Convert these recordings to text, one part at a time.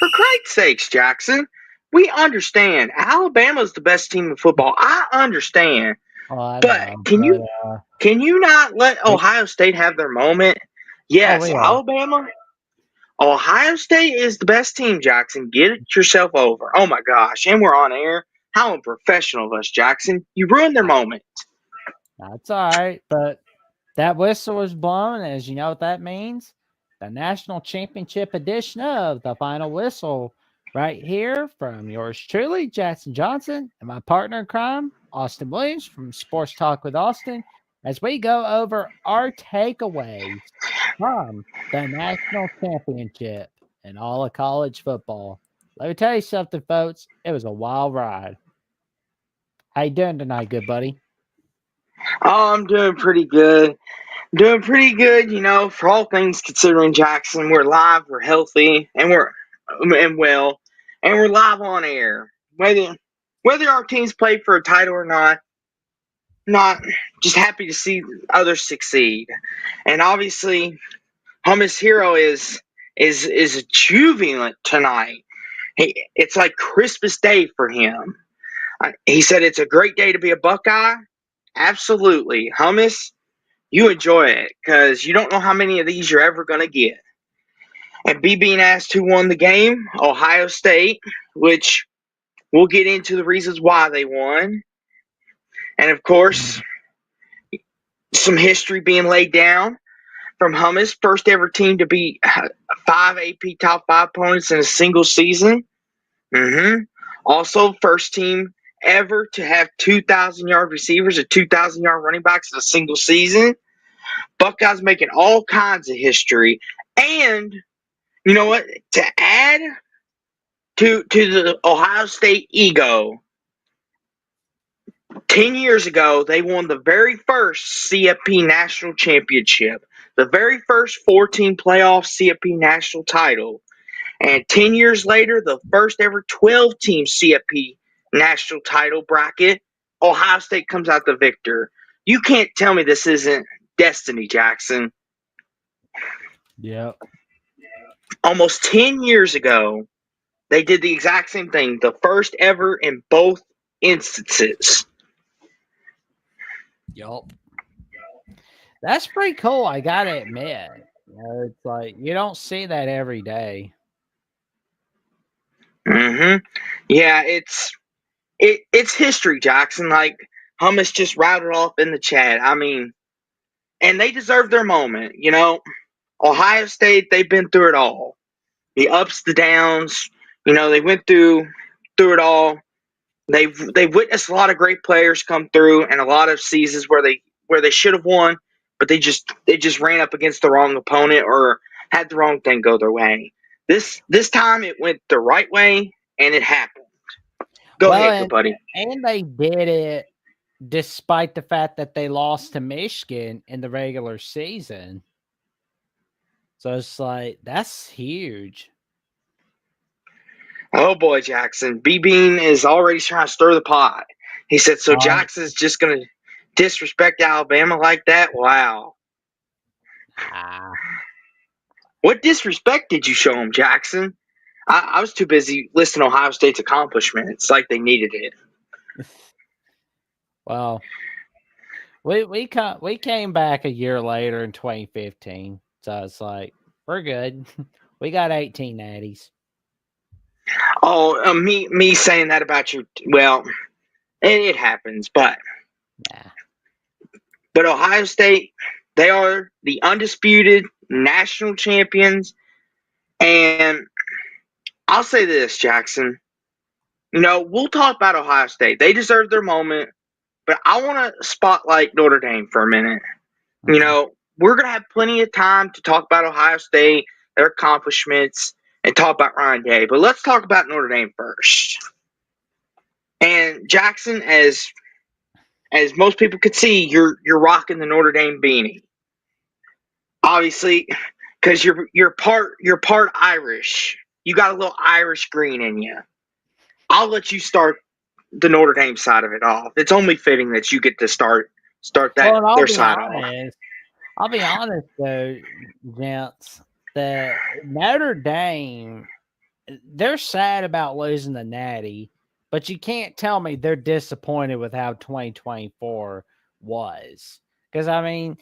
For Christ's sakes, Jackson, we understand Alabama's the best team in football. I understand, Oh, I but know, can but you can you not let we, Ohio State have their moment? oh, Yes, we are. Alabama. Ohio State is the best team, Jackson. Get it yourself over. Oh my gosh, and we're on air. How unprofessional of us, Jackson. You ruined their moment. That's all right, but that whistle was blown, as you know what that means. The national championship edition of the final whistle, right here from yours truly, Jackson Johnson, and my partner in crime, Austin Williams from Sports Talk with Austin, as we go over our takeaways from the national championship in all of college football. Let me tell you something, folks. It was a wild ride. How you doing tonight, good buddy? Oh, I'm doing pretty good. Doing pretty good, for all things considering, Jackson. We're live, we're healthy, and well, and we're live on air. Whether our teams play for a title or not just happy to see others succeed. And obviously, Hummus Hero is jubilant tonight. It's like Christmas Day for him. He said it's a great day to be a Buckeye. Absolutely, Hummus. You enjoy it because you don't know how many of these you're ever going to get. And B being asked who won the game, Ohio State, which we'll get into the reasons why they won. And of course, some history being laid down from Hummus, first ever team to beat 5 AP top 5 opponents in a single season. Also, first team ever to have 2,000-yard receivers and 2,000-yard running backs in a single season. Buckeyes making all kinds of history. And you know what? To add to the Ohio State ego, 10 years ago, they won the very first CFP national championship, the very first 14 playoff CFP national title. And 10 years later, the first ever 12 team CFP national title bracket, Ohio State comes out the victor. You can't tell me this isn't destiny, Jackson. Yep. Almost 10 years ago, they did the exact same thing, the first ever in both instances. Yup. That's pretty cool, I gotta admit. It's like you don't see that every day. Yeah, it's history, Jackson. Like Hummus just routed off in the chat. I mean, and they deserve their moment. Ohio State, they've been through it all, the ups, the downs. They went through it all. They've witnessed a lot of great players come through, and a lot of seasons where they should have won, but they just ran up against the wrong opponent or had the wrong thing go their way. This time it went the right way, and it happened. Go Well, ahead, good buddy. and they did it despite the fact that they lost to Michigan in the regular season. So it's like that's huge. Oh boy, Jackson. B Bean is already trying to stir the pot. He said, so Um, Jackson's just going to disrespect Alabama like that? Wow. ah, What disrespect did you show him, Jackson? I was too busy listing Ohio State's accomplishments like they needed it. well, we came back a year later in 2015, so it's like we're good. We got 18 natties. Oh, me saying that about you. Well, it happens, but Nah. Ohio State, they are the undisputed national champions, and I'll say this, Jackson. We'll talk about Ohio State. They deserve their moment, but I want to spotlight Notre Dame for a minute. Okay. We're going to have plenty of time to talk about Ohio State, their accomplishments, and talk about Ryan Day. But let's talk about Notre Dame first. And Jackson, as most people could see, you're rocking the Notre Dame beanie. Obviously, because you're part Irish. You got a little Irish green in you. I'll let you start the Notre Dame side of it off. It's only fitting that you get to start that Well, and their side off. I'll be honest though, gents, that Notre Dame they're sad about losing the Natty, but you can't tell me they're disappointed with how 2024 was. Because, I mean,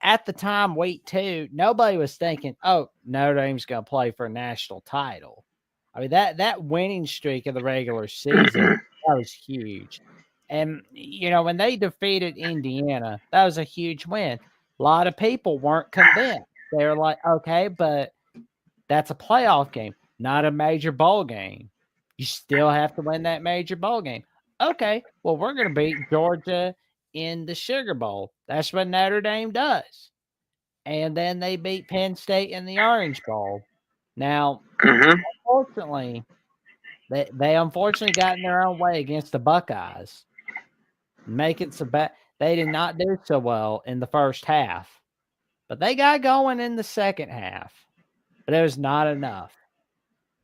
at the time, week 2, nobody was thinking, oh, Notre Dame's going to play for a national title. I mean, that winning streak of the regular season, that was huge. And, when they defeated Indiana, that was a huge win. A lot of people weren't convinced. They were like, okay, but that's a playoff game, not a major bowl game. You still have to win that major bowl game. Okay, well, we're going to beat Georgia in the Sugar Bowl. That's what Notre Dame does. And then they beat Penn State in the Orange Bowl. Now, Mm-hmm. unfortunately, they unfortunately got in their own way against the Buckeyes, making some bad. They did not do so well in the first half, but they got going in the second half. But it was not enough.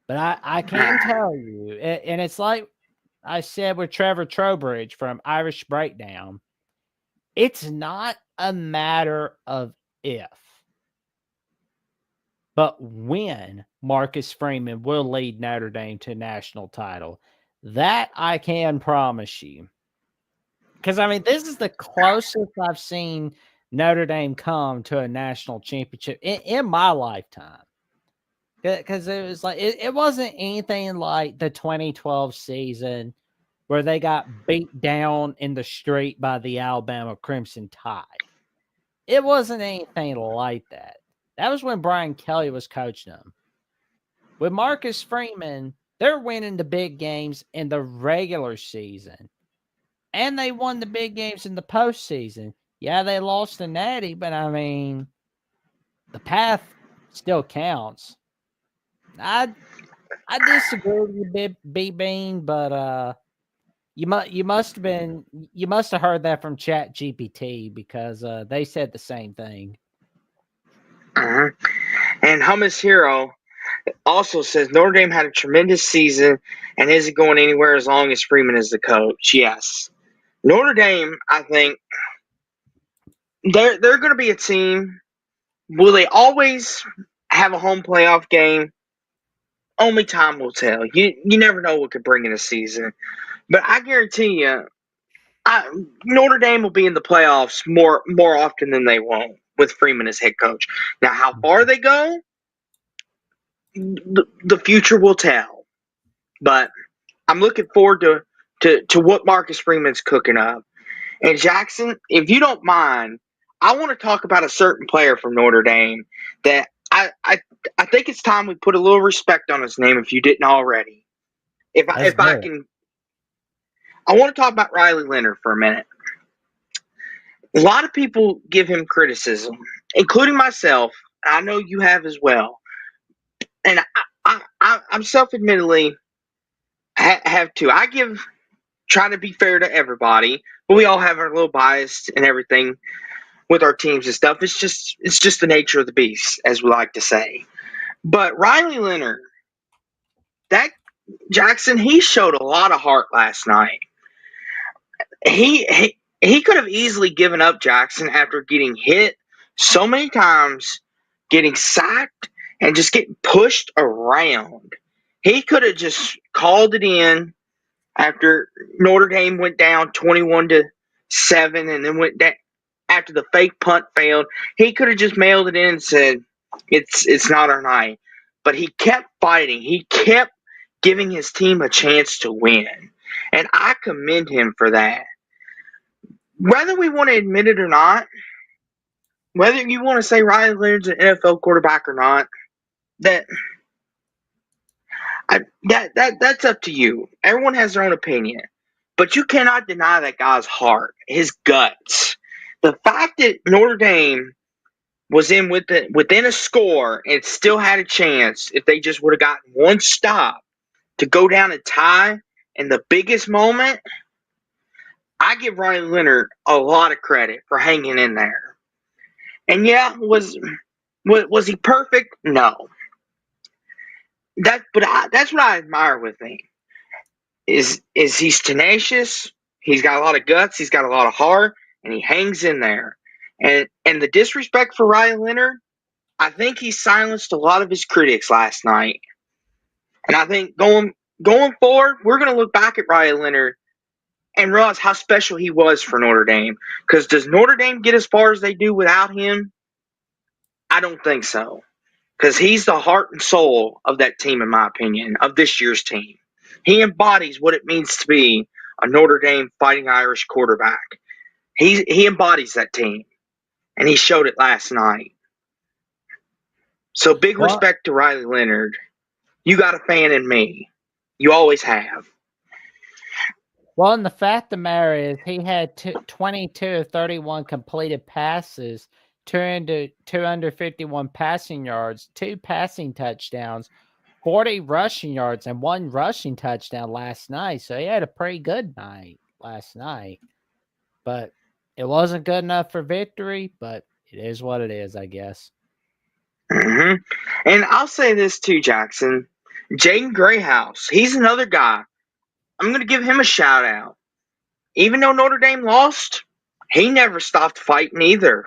But I can tell you, and it's like I said with Trevor Trowbridge from Irish Breakdown, it's not a matter of if, but when Marcus Freeman will lead Notre Dame to a national title. That I can promise you. Because, I mean, this is the closest I've seen Notre Dame come to a national championship in my lifetime. Because it was like it wasn't anything like the 2012 season where they got beat down in the street by the Alabama Crimson Tide. It wasn't anything like that. That was when Brian Kelly was coaching them. With Marcus Freeman, they're winning the big games in the regular season. And they won the big games in the postseason. Yeah, they lost the Natty, but I mean, the path still counts. I I disagree with you, B Bean, but you must have heard that from Chat GPT because they said the same thing. Mm-hmm. And Hummus Hero also says Notre Dame had a tremendous season and isn't going anywhere as long as Freeman is the coach. Yes. Notre Dame, I think they're going to be a team. Will they always have a home playoff game? Only time will tell. You never know what could bring in a season. But I guarantee you, Notre Dame will be in the playoffs more often than they won't with Freeman as head coach. Now, how far they go, the future will tell. But I'm looking forward to what Marcus Freeman's cooking up. And Jackson, if you don't mind, I want to talk about a certain player from Notre Dame that I think it's time we put a little respect on his name if you didn't already. Let's If I do it. can, I want to talk about Riley Leonard for a minute. A lot of people give him criticism, including myself. I know you have as well. And I'm self-admittedly have to. I give try to be fair to everybody, but we all have our little bias and everything with our teams and stuff. It's just the nature of the beast, as we like to say. But Riley Leonard, that Jackson, he showed a lot of heart last night. He could have easily given up Jackson after getting hit so many times, getting sacked, and just getting pushed around. He could have just called it in after Notre Dame went down 21-7 and then went down after the fake punt failed. He could have just mailed it in and said, it's not our night. But he kept fighting. He kept giving his team a chance to win. And I commend him for that. Whether we want to admit it or not, whether you want to say Riley Leonard's an NFL quarterback or not, that that's up to you. Everyone has their own opinion, but you cannot deny that guy's heart, his guts. The fact that Notre Dame was within a score and still had a chance if they just would have gotten one stop to go down and tie in the biggest moment. I give Riley Leonard a lot of credit for hanging in there. And yeah, was he perfect? No. That's what I admire with him. Is he's tenacious? He's got a lot of guts. He's got a lot of heart, and he hangs in there. And the disrespect for Riley Leonard, I think he silenced a lot of his critics last night. And I think going forward, we're going to look back at Riley Leonard and realize how special he was for Notre Dame. Because does Notre Dame get as far as they do without him? I don't think so. Because he's the heart and soul of that team, in my opinion, of this year's team. He embodies what it means to be a Notre Dame Fighting Irish quarterback. He embodies that team, and he showed it last night. So big Well, respect to Riley Leonard. You got a fan in me. You always have. well, and the fact of the matter is, he had 22 of 31 completed passes, 251 passing yards, 2 passing touchdowns, 40 rushing yards, and 1 rushing touchdown last night. So he had a pretty good night last night. But it wasn't good enough for victory, but it is what it is, I guess. Mm-hmm. And I'll say this too, Jackson. Jaden Grayhouse, he's another guy. I'm going to give him a shout out. Even though Notre Dame lost, he never stopped fighting either.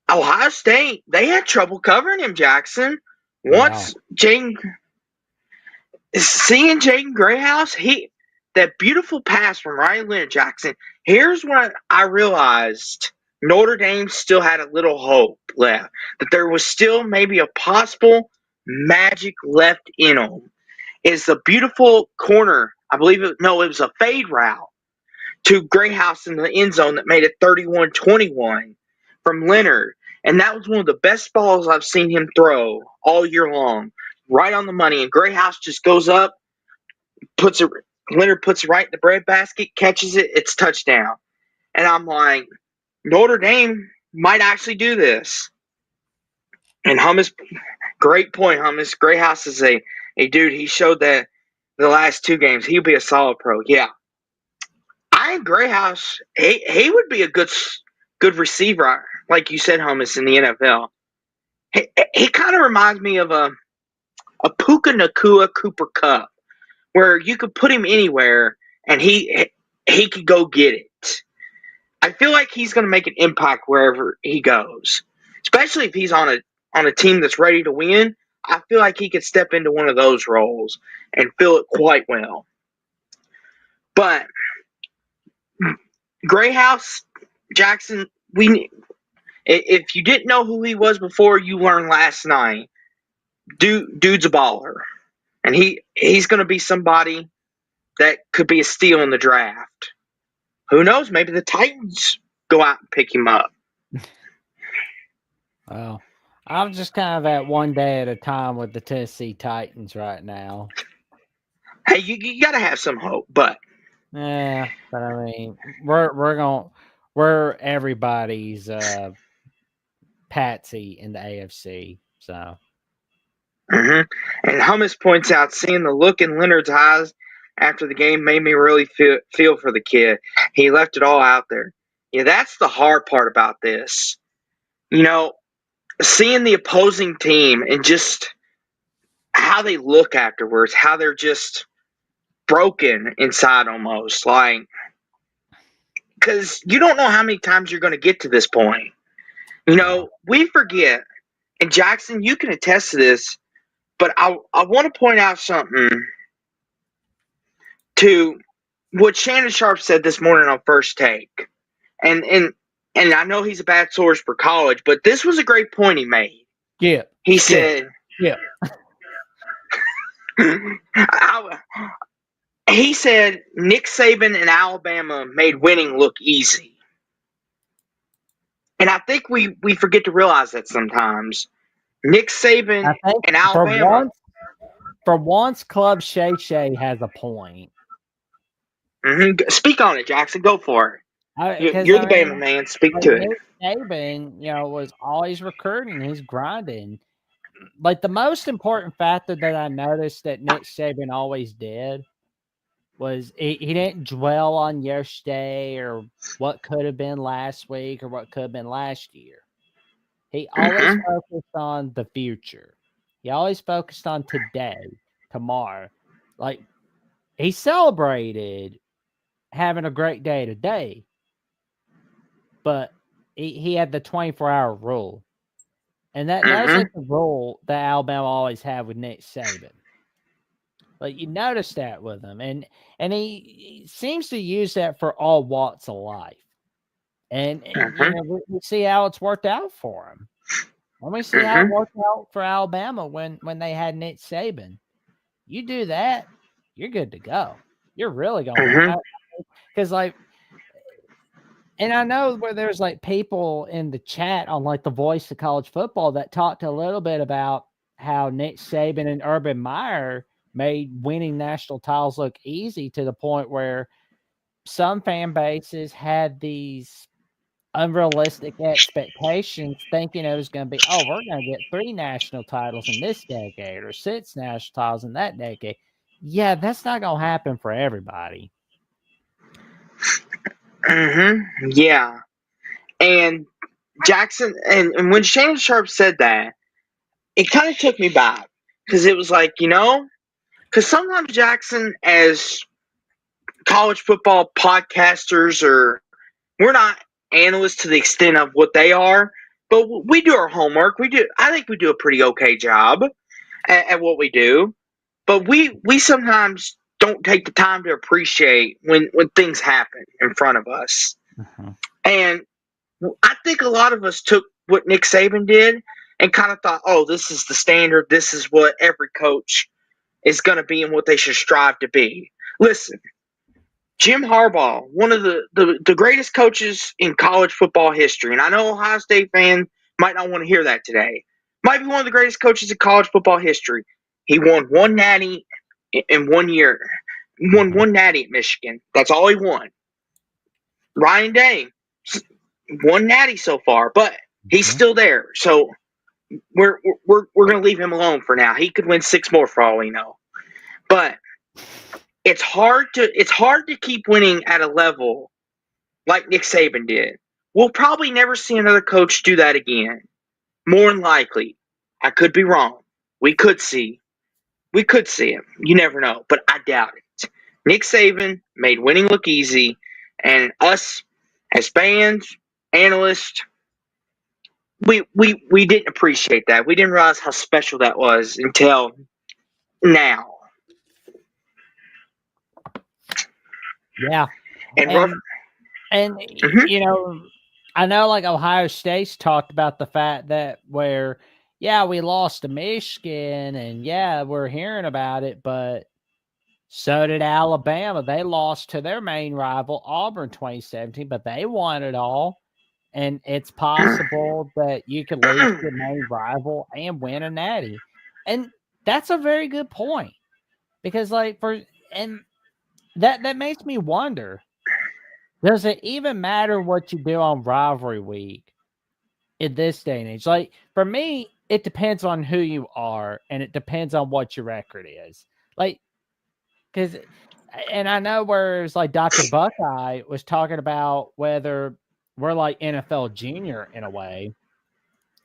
Ohio State, they had trouble covering him, Jackson. Yeah. Once seeing Jaden Grayhouse, that beautiful pass from Ryan Leonard, Jackson. Here's when I realized Notre Dame still had a little hope left. That there was still maybe a possible magic left in them. Is the beautiful corner, I believe it was a fade route to Grayhouse in the end zone that made it 31-21 from Leonard. And that was one of the best balls I've seen him throw all year long. Right on the money. And Grayhouse just goes up, Leonard puts it right in the breadbasket, catches it, it's touchdown. And I'm like, Notre Dame might actually do this. And Hummus, great point, Hummus. Grayhouse is a dude. He showed that the last 2 games he'll be a solid pro. Yeah, I think Grayhouse he would be a good receiver, like you said, Hummus, in the NFL. He kind of reminds me of a Puka Nakua Cooper Cup, where you could put him anywhere and he could go get it. I feel like he's going to make an impact wherever he goes, especially if he's on a team that's ready to win. I feel like he could step into one of those roles and fill it quite well. But Grayhouse, Jackson, if you didn't know who he was before, you learned last night. Dude's a baller, and he's going to be somebody that could be a steal in the draft. Who knows? Maybe the Titans go out and pick him up. Well, I'm just kind of at one day at a time with the Tennessee Titans right now. Hey, you got to have some hope, but Yeah, but I mean, we're everybody's patsy in the AFC. So And Hummus points out, seeing the look in Leonard's eyes after the game made me really feel for the kid. He left it all out there. Yeah, that's the hard part about this. Seeing the opposing team and just how they look afterwards, how they're just broken inside almost. Like, because you don't know how many times you're going to get to this point. We forget, and Jackson, you can attest to this, but I want to point out something to what Shannon Sharp said this morning on First Take. And I know he's a bad source for college, but this was a great point he made. yeah, He said, yeah. he said Nick Saban and Alabama made winning look easy. And I think we forget to realize that sometimes. Nick Saban I think and Alabama. for once, Club Shay Shay has a point. Speak on it, Jackson. Go for it. You're the Bama man. Speak to it. Nick Saban, was always recruiting. He's grinding. Like, the most important factor that I noticed that Nick Saban always did was he didn't dwell on yesterday or what could have been last week or what could have been last year. He always focused on the future. He always focused on today, tomorrow. Like, he celebrated having a great day today, but he had the 24-hour rule. And that was like Mhm. the rule that Alabama always had with Nick Saban. Like you notice that with him, and he seems to use that for all walks of life. And you Mhm. know we see how it's worked out for him. Let me see how it Mhm. worked out for Alabama when they had Nick Saban. You do that, you're good to go. You're really gonna win. Mhm. Because like, and I know where there's like people in the chat on like the Voice of College Football that talked a little bit about how Nick Saban and Urban Meyer made winning national titles look easy to the point where some fan bases had these unrealistic expectations, thinking it was going to be, oh, we're going to get 3 national titles in this decade or 6 national titles in that decade. Yeah, that's not going to happen for everybody. Mhm. Yeah. And Jackson, and when Shannon Sharp said that, it kind of took me back because it was like, because sometimes Jackson, as college football podcasters, or we're not analysts to the extent of what they are, but we do our homework. We do. I think we do a pretty okay job at what we do. But we sometimes don't take the time to appreciate when things happen in front of us. Mhm. And I think a lot of us took what Nick Saban did and kind of thought, oh, this is the standard. This is what every coach is going to be and what they should strive to be. Listen, Jim Harbaugh, one of the greatest coaches in college football history, and I know Ohio State fans might not want to hear that today, might be one of the greatest coaches in college football history. He won one natty in 1 year. He won Mhm. one natty at Michigan. That's all he won. Ryan Day, one natty so far, but he's Mhm. still there. So we're gonna leave him alone for now. He could win 6 more for all we know. But it's hard to keep winning at a level like Nick Saban did. We'll probably never see another coach do that again. More than likely. I could be wrong. We could see. We could see him. You never know, but I doubt it. Nick Saban made winning look easy, and us as fans, analysts, we didn't appreciate that. We didn't realize how special that was until now. Yeah. And rough. And and Mm-hmm. you know, I know like Ohio State's talked about the fact that where yeah, we lost to Michigan and yeah, we're hearing about it, but so did Alabama. They lost to their main rival, Auburn 2017, but they won it all. And it's possible that you could lose to your main rival and win a natty. And that's a very good point. Because like for and that makes me wonder, does it even matter what you do on rivalry week in this day and age? Like for me, it depends on who you are and it depends on what your record is. Like because, and I know where it's like Dr. Buckeye was talking about whether we're like NFL junior in a way,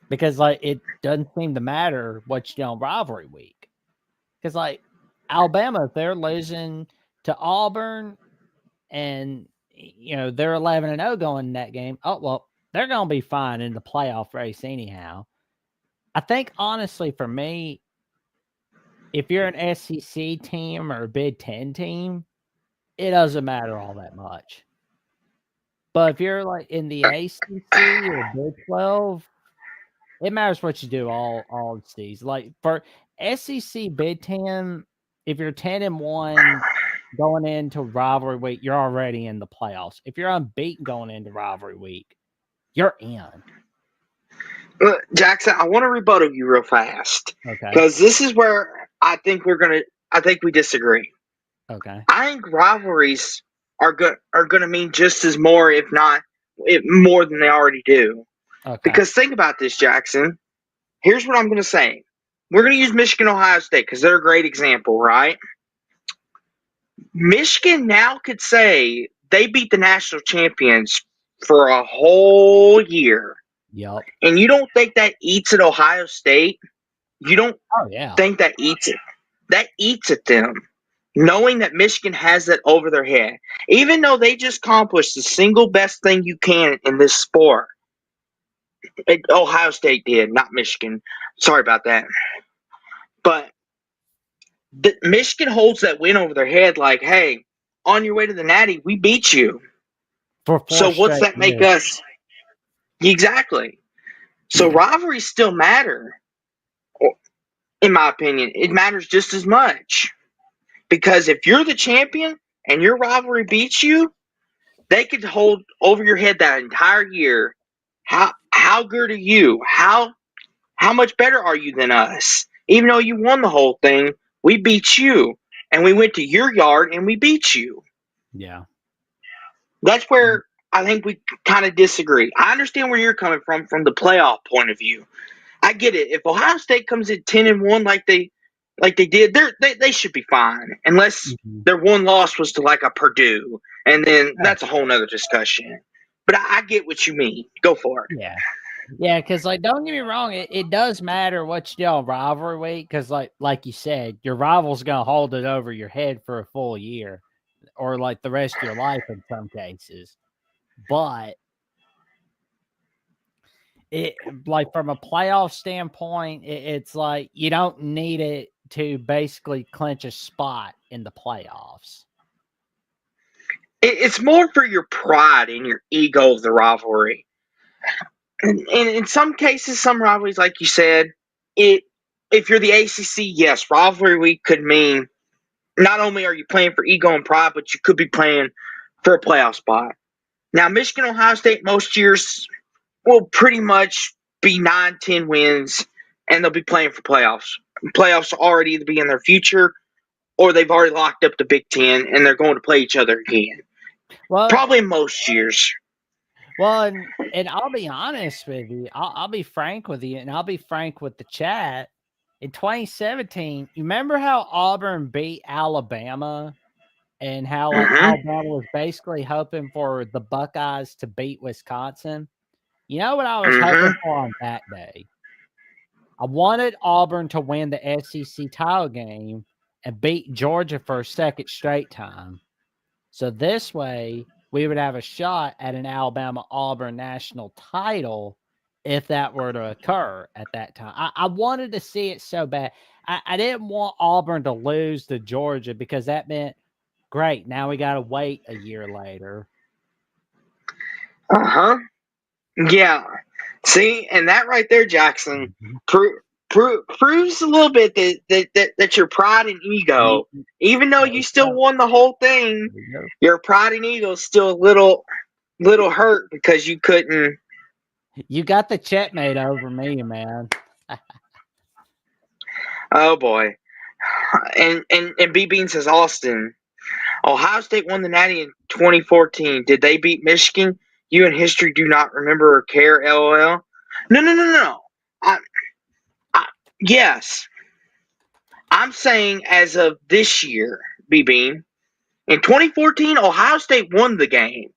because like it doesn't seem to matter what you do on rivalry week. Because like Alabama, if they're losing to Auburn and they're 11-0 going in that game, oh well, they're gonna be fine in the playoff race anyhow. I think honestly for me, if you're an SEC team or a Big Ten team, it doesn't matter all that much. But if you're like in the ACC or Big 12, it matters what you do all the season. Like for SEC Big 10, if you're 10-1 going into rivalry week, you're already in the playoffs. If you're unbeaten going into rivalry week, you're in. Jackson, I want to rebuttal you real fast Okay. because this is where I think I think we disagree. Okay. I think rivalries are gonna mean just as more, if not more than they already do. Okay. Because think about this, Jackson. Here's what I'm gonna say. We're gonna use Michigan, Ohio State because they're a great example, right? Michigan now could say they beat the national champions for a whole year, Yep. and you don't think that eats at Ohio State? You don't Oh yeah. think that eats it? That eats at them, knowing that Michigan has that over their head. Even though they just accomplished the single best thing you can in this sport, Ohio State did, not Michigan. Sorry about that. But Michigan holds that win over their head like, hey, on your way to the Natty, we beat you. For 4 So what's straight that make years. us? Exactly. So rivalries still matter, in my opinion. It matters just as much. Because if you're the champion and your rivalry beats you, they could hold over your head that entire year. How good are you? How much better are you than us? Even though you won the whole thing, we beat you. And we went to your yard and we beat you. Yeah. That's where I think we kind of disagree. I understand where you're coming from the playoff point of view. I get it. If Ohio State comes in 10-1 like they did, they should be fine. Unless Mhm. their one loss was to like a Purdue, and then Oh, that's a whole nother discussion. But I get what you mean. Go for it. yeah. Yeah, because like, don't get me wrong, it does matter what you do on rivalry week, because like you said, your rival's gonna hold it over your head for a full year, or like the rest of your life in some cases. But it, like, from a playoff standpoint, it's like you don't need it to basically clinch a spot in the playoffs. It's more for your pride and your ego of the rivalry. And in some cases, some rivalries, like you said, it if you're the ACC, yes, rivalry week could mean not only are you playing for ego and pride, but you could be playing for a playoff spot. Now, Michigan, Ohio State, most years will pretty much be 9-10 wins, and they'll be playing for playoffs. Playoffs already either be in their future, or they've already locked up the Big Ten, and they're going to play each other again. Well, Probably most years. well, and I'll be honest with you. I'll be frank with you, and I'll be frank with the chat. In 2017, you remember how Auburn beat Alabama, and how like Mm-hmm. Alabama was basically hoping for the Buckeyes to beat Wisconsin? You know what I was hoping Mm-hmm. for on that day? I wanted Auburn to win the SEC title game and beat Georgia for a second straight time. So this way, we would have a shot at an Alabama Auburn national title if that were to occur at that time. I wanted to see it so bad. I didn't want Auburn to lose to Georgia, because that meant, great, now we got to wait a year later. Uh-huh. Yeah. See, and that right there, Jackson, Mhm. proves a little bit that your pride and ego, You- even though There you you still go. won the whole thing, There you go. your pride and ego is still a little hurt because you couldn't. You got the checkmate over me, man. Oh boy. And B Bean says Austin. Ohio State won the Natty in 2014. Did they beat Michigan? You in history do not remember or care. LOL. No. I, I, yes, I'm saying as of this year, B Bean. In 2014, Ohio State won the game.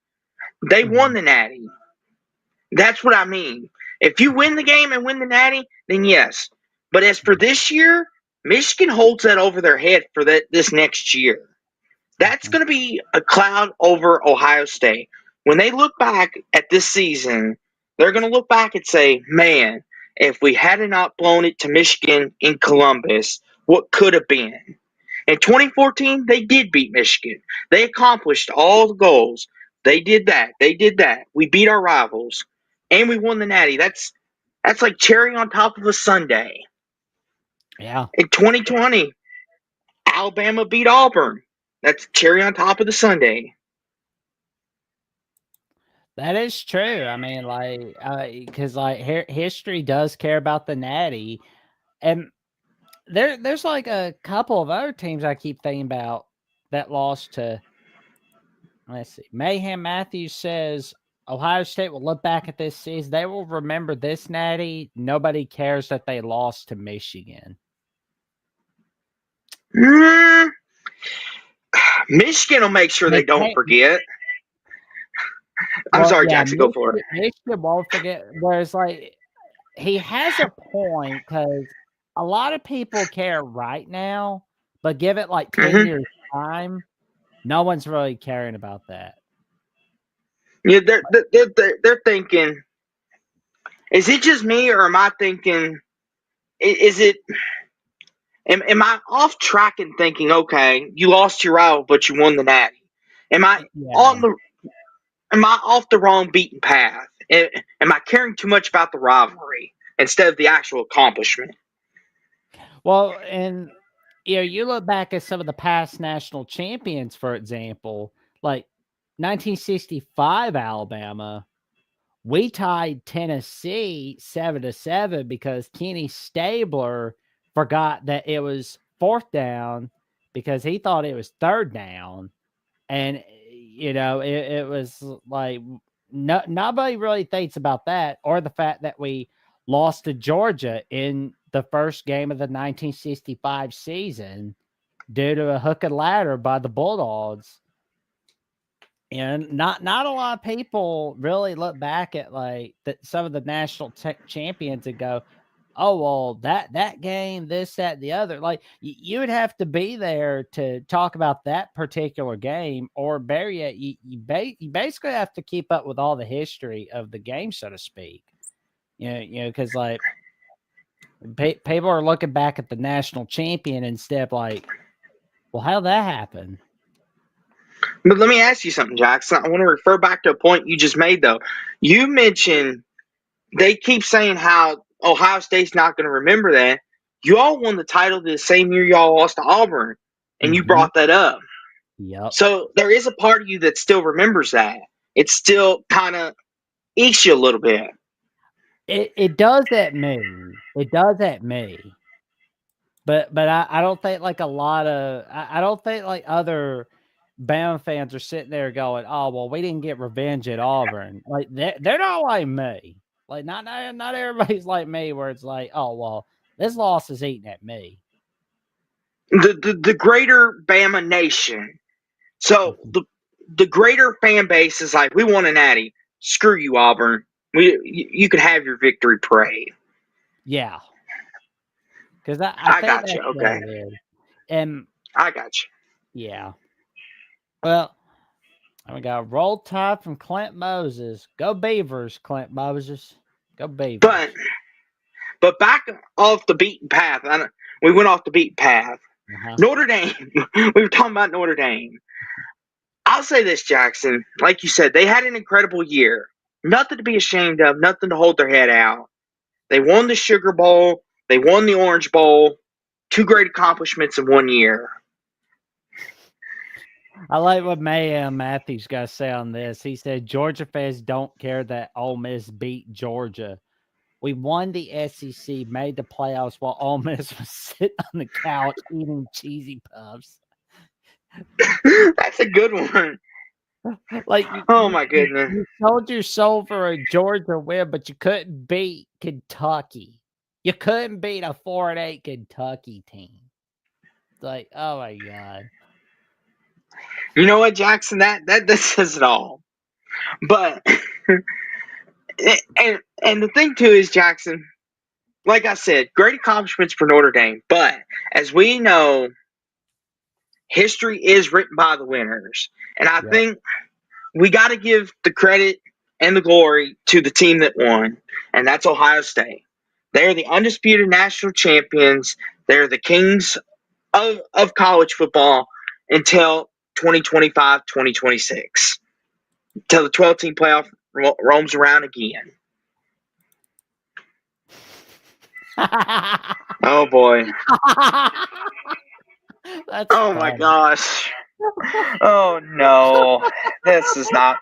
They won Mhm. the Natty. That's what I mean. If you win the game and win the Natty, then yes. But as for this year, Michigan holds that over their head for this next year. That's Mhm. going to be a cloud over Ohio State. When they look back at this season, they're going to look back and say, man, if we had not blown it to Michigan in Columbus, what could have been? In 2014, they did beat Michigan. They accomplished all the goals. They did that. They did that. We beat our rivals, and we won the Natty. That's like cherry on top of a sundae. Yeah, In 2020, Alabama beat Auburn. That's cherry on top of the sundae. that is true. I mean, like, because like history does care about the Natty, and there's like a couple of other teams I keep thinking about that lost to. Let's see. Mayhem Matthews says Ohio State will look back at this season. They will remember this Natty. Nobody cares that they lost to Michigan. Mm, Michigan will make sure They they don't can't. forget. I'm Well, sorry, yeah, Jackson. Go for it. Michigan won't forget. Whereas, like, he has a point, because a lot of people care right now, but give it like 10 Mm-hmm. years time, no one's really caring about that. Yeah, they're thinking Is it just me, or am I thinking? Is it? Am I off track in thinking? Okay, you lost your rival, but you won the Natty. Am I Yeah. on the? Am I off the wrong beaten path? Am I caring too much about the rivalry instead of the actual accomplishment? Well, and you look back at some of the past national champions, for example, like 1965 Alabama. We tied Tennessee 7-7 because Kenny Stabler forgot that it was fourth down because he thought it was third down. And it was like nobody really thinks about that, or the fact that we lost to Georgia in the first game of the 1965 season due to a hook and ladder by the Bulldogs. And not a lot of people really look back at like some of the national champions and go, "Oh well, that game, this, that, the other." Like you would have to be there to talk about that particular game, or better yet, you basically have to keep up with all the history of the game, so to speak. Because like people are looking back at the national champion instead of like, "Well, how did that happen?" But let me ask you something, Jackson. I want to refer back to a point you just made, though. You mentioned they keep saying how Ohio State's not going to remember that. You all won the title the same year y'all lost to Auburn, and you Hmm. brought that up. Yep. So there is a part of you that still remembers that. It still kind of eats you a little bit. It does at me. It does at me. But I don't think like a lot of I don't think like other Bama fans are sitting there going, "Oh well, we didn't get revenge at Auburn." Like they're not like me. Like not everybody's like me, where it's like, "Oh well, this loss is eating at me." The greater Bama nation. So Mhm. the greater fan base is like, we want a natty. Screw you, Auburn. You could have your victory parade. Yeah, because I I think got you. that's what Okay, it is. And I got you. yeah, well, we got a roll tide from Clint Moses. Go Beavers, Clint Moses. Go But Beavers. but back off the beaten path. We went off the beaten path. Uh-huh. Notre Dame. We were talking about Notre Dame. I'll say this, Jackson. Like you said, they had an incredible year. Nothing to be ashamed of. Nothing to hold their head out. They won the Sugar Bowl. They won the Orange Bowl. Two great accomplishments in 1 year. I like what Mayhem Matthews got to say on this. He said Georgia fans don't care that Ole Miss beat Georgia. We won the SEC, made the playoffs while Ole Miss was sitting on the couch eating cheesy puffs. That's a good one. Like Oh my goodness. you sold your soul for a Georgia win, but you couldn't beat Kentucky. You couldn't beat a 4-8 Kentucky team. Like, oh my god. You know what, Jackson? That says it all. But and the thing too is, Jackson, like I said, great accomplishments for Notre Dame. But as we know, history is written by the winners. And I Yep. think we got to give the credit and the glory to the team that won, and that's Ohio State. They're the undisputed national champions. They're the kings of college football until 2025, 2026, until the 12-team playoff roams around again. Oh boy. That's Oh my funny. gosh. Oh no. This is not.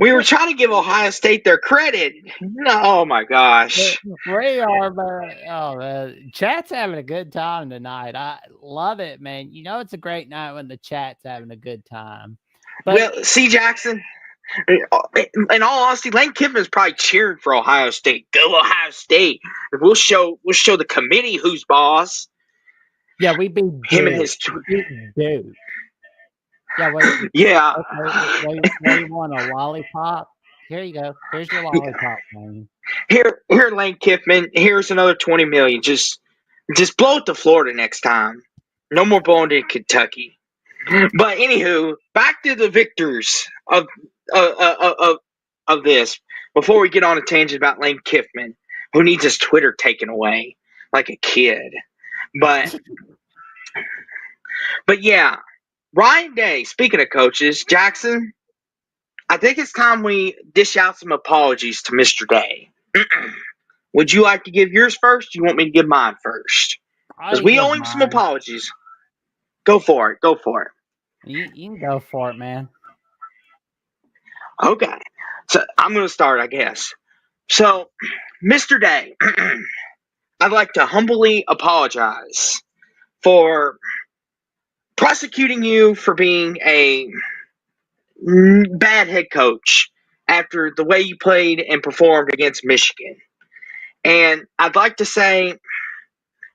We were trying to give Ohio State their credit. No, oh my gosh. We are, man. Oh man, chat's having a good time tonight. I love it, man. You know it's a great night when the chat's having a good time. But Well, see, Jackson, in all honesty, Lane Kiffin's probably cheering for Ohio State. Go Ohio State. We'll show the committee who's boss. yeah, we beat Him and Duke. his We beat Duke. Yeah, wait. yeah. Okay, what do you want? A lollipop? Here you go. Here's your lollipop, man. Here, Lane Kiffin. Here's another 20 million. Just blow it to Florida next time. No more blowing to Kentucky. But anywho, back to the victors of of this. before we get on a tangent about Lane Kiffman, who needs his Twitter taken away like a kid. But yeah, Ryan Day, speaking of coaches, Jackson, I think it's time we dish out some apologies to Mr. Day. Would you like to give yours first? Or you want me to give mine first? Because I we give owe him some mine. apologies. Go for it. Go for it. You can go for it, man. Okay. So I'm going to start, I guess. So, Mr. Day, I'd like to humbly apologize for prosecuting you for being a bad head coach after the way you played and performed against Michigan. And I'd like to say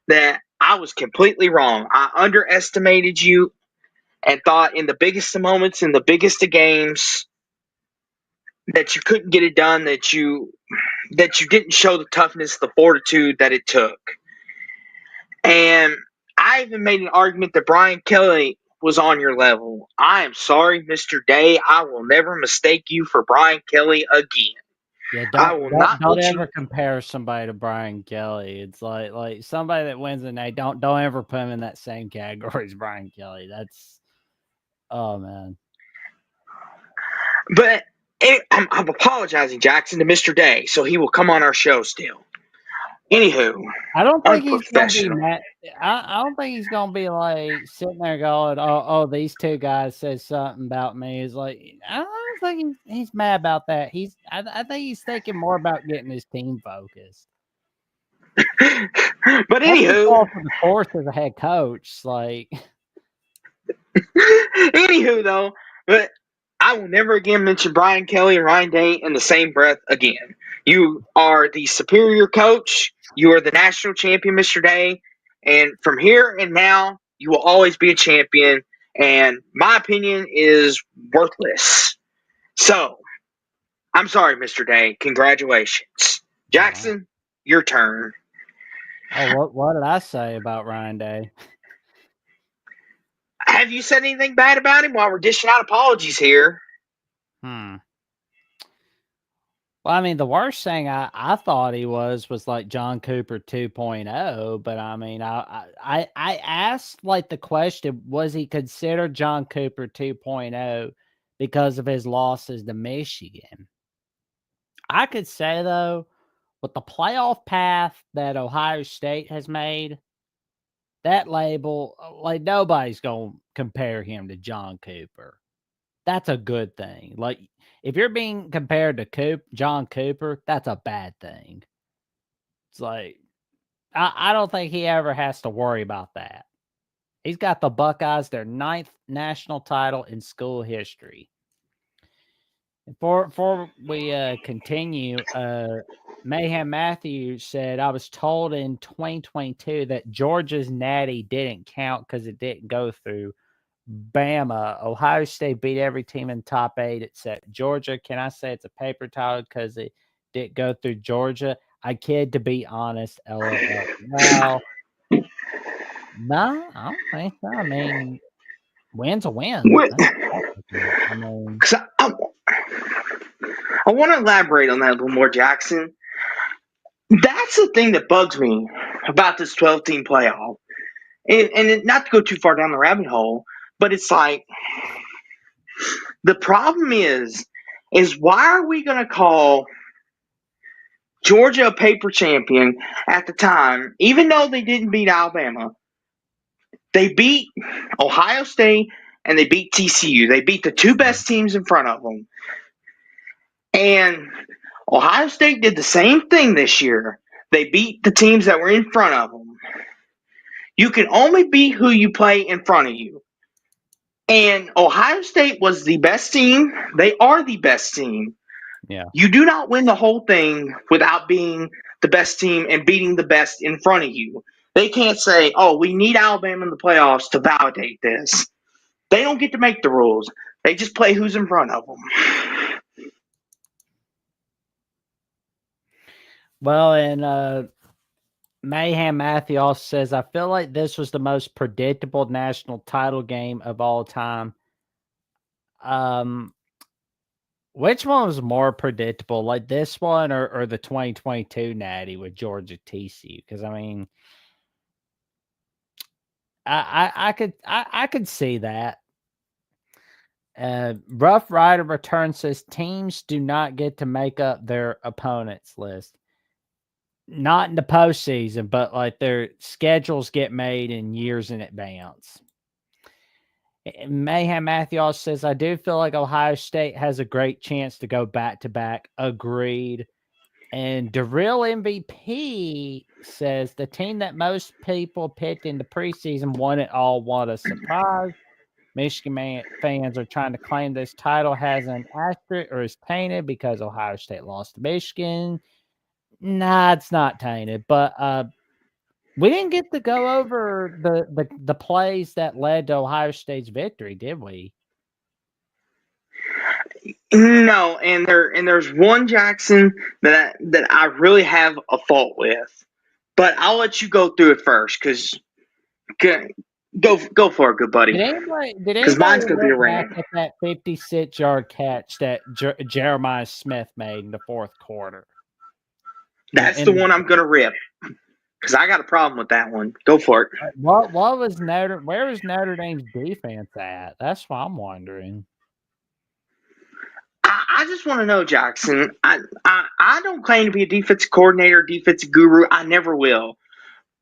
that I was completely wrong. I underestimated you and thought in the biggest of moments, in the biggest of games, that you couldn't get it done, that you didn't show the toughness, the fortitude that it took. And I even made an argument that Brian Kelly was on your level. I am sorry, Mr. Day. I will never mistake you for Brian Kelly again. Yeah, I will not don't let you. ever compare somebody to Brian Kelly. It's like somebody that wins an A. Don't ever put him in that same category as Brian Kelly. That's oh man. But I'm apologizing, Jackson, to Mr. Day, so he will come on our show still. Anywho, I don't think he's gonna be unprofessional. mad. I don't think he's gonna be like sitting there going, "Oh, these two guys said something about me." It's like I don't think he's mad about that. I think he's thinking more about getting his team focused. But That's the anywho, fault for the course as a head coach. Like, anywho though, but I will never again mention Brian Kelly and Ryan Day in the same breath again. You are the superior coach. You are the national champion, Mr. Day. And from here and now, you will always be a champion. And my opinion is worthless. So, I'm sorry, Mr. Day. Congratulations. oh wow. Jackson, your turn. Oh, what did I say about Ryan Day? Have you said anything bad about him while we're dishing out apologies here? Hmm. Well, I mean, the worst thing I thought he was like John Cooper 2.0, but I mean, I asked like the question, was he considered John Cooper 2.0 because of his losses to Michigan? I could say though, with the playoff path that Ohio State has made, that label, like nobody's gonna compare him to John Cooper. That's a good thing. Like, if you're being compared to John Cooper, that's a bad thing. It's like I don't think he ever has to worry about that. He's got the Buckeyes their 9th national title in school history. Before we continue, Mayhem Matthews said, I was told in 2022 that Georgia's natty didn't count because it didn't go through Bama. Ohio State beat every team in top 8 except Georgia. Can I say it's a paper title because it did go through Georgia? I kid, to be honest. LOL. Well, no, I don't think so. I mean, win's a win. What? That's what I think. I mean, Because I want to elaborate on that a little more, Jackson. That's the thing that bugs me about this 12-team playoff. Not to go too far down the rabbit hole, but it's like the problem is why are we going to call Georgia a paper champion at the time, even though they didn't beat Alabama? They beat Ohio State and they beat TCU. They beat the two best teams in front of them. And Ohio State did the same thing this year. They beat the teams that were in front of them. You can only beat who you play in front of you. And Ohio State was the best team. They are the best team. yeah. You do not win the whole thing without being the best team and beating the best in front of you. They can't say, oh, we need Alabama in the playoffs to validate this. They don't get to make the rules. They just play who's in front of them. Well, and Mayhem Matthew also says, I feel like this was the most predictable national title game of all time. Um, Which one was more predictable, like this one or the 2022 Natty with Georgia TCU? Because I mean, I could see that. Rough Rider Return says teams do not get to make up their opponents list. Not in the postseason, but like their schedules get made in years in advance. Mayhem Matthew also says, I do feel like Ohio State has a great chance to go back to back. Agreed. And the real MVP says the team that most people picked in the preseason won it all. What a surprise. Michigan fans are trying to claim this title has an asterisk or is tainted because Ohio State lost to Michigan. Nah, it's not tainted, but we didn't get to go over the plays that led to Ohio State's victory, did we? No, and there's one Jackson that I really have a fault with, but I'll let you go through it first because go for it, good buddy, Did because anybody mine's gonna be a look back rant. at that 56-yard catch that Jeremiah Smith made in the fourth quarter? That's the one I'm gonna rip because I got a problem with that one. Go for it. What was where was Notre Dame's defense at? That's what I'm wondering. I just want to know, Jackson. I don't claim to be a defensive coordinator, defensive guru. I never will.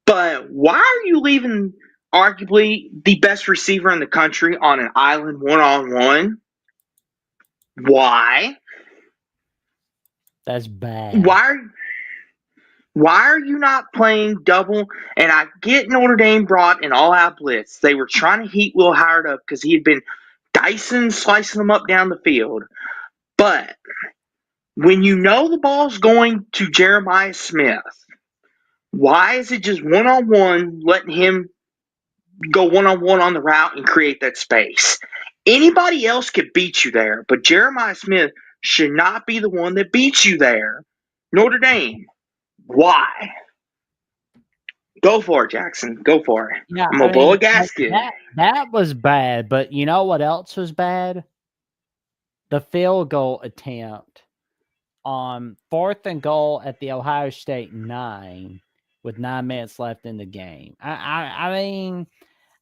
But why are you leaving arguably the best receiver in the country on an island one-on-one? Why? That's bad. Why are you not playing double? And I get Notre Dame brought an all-out blitz. They were trying to heat Will Howard up because he had been slicing them up down the field. But when you know the ball's going to Jeremiah Smith, why is it just one-on-one, letting him go one-on-one on the route and create that space? Anybody else could beat you there, but Jeremiah Smith should not be the one that beats you there. Notre Dame, why? Go for it, Jackson. Go for it. Yeah, I'm I gonna blow a mean gasket. that was bad, but you know what else was bad? The field goal attempt on 4th and goal at the Ohio State 9 with 9 minutes left in the game. I mean,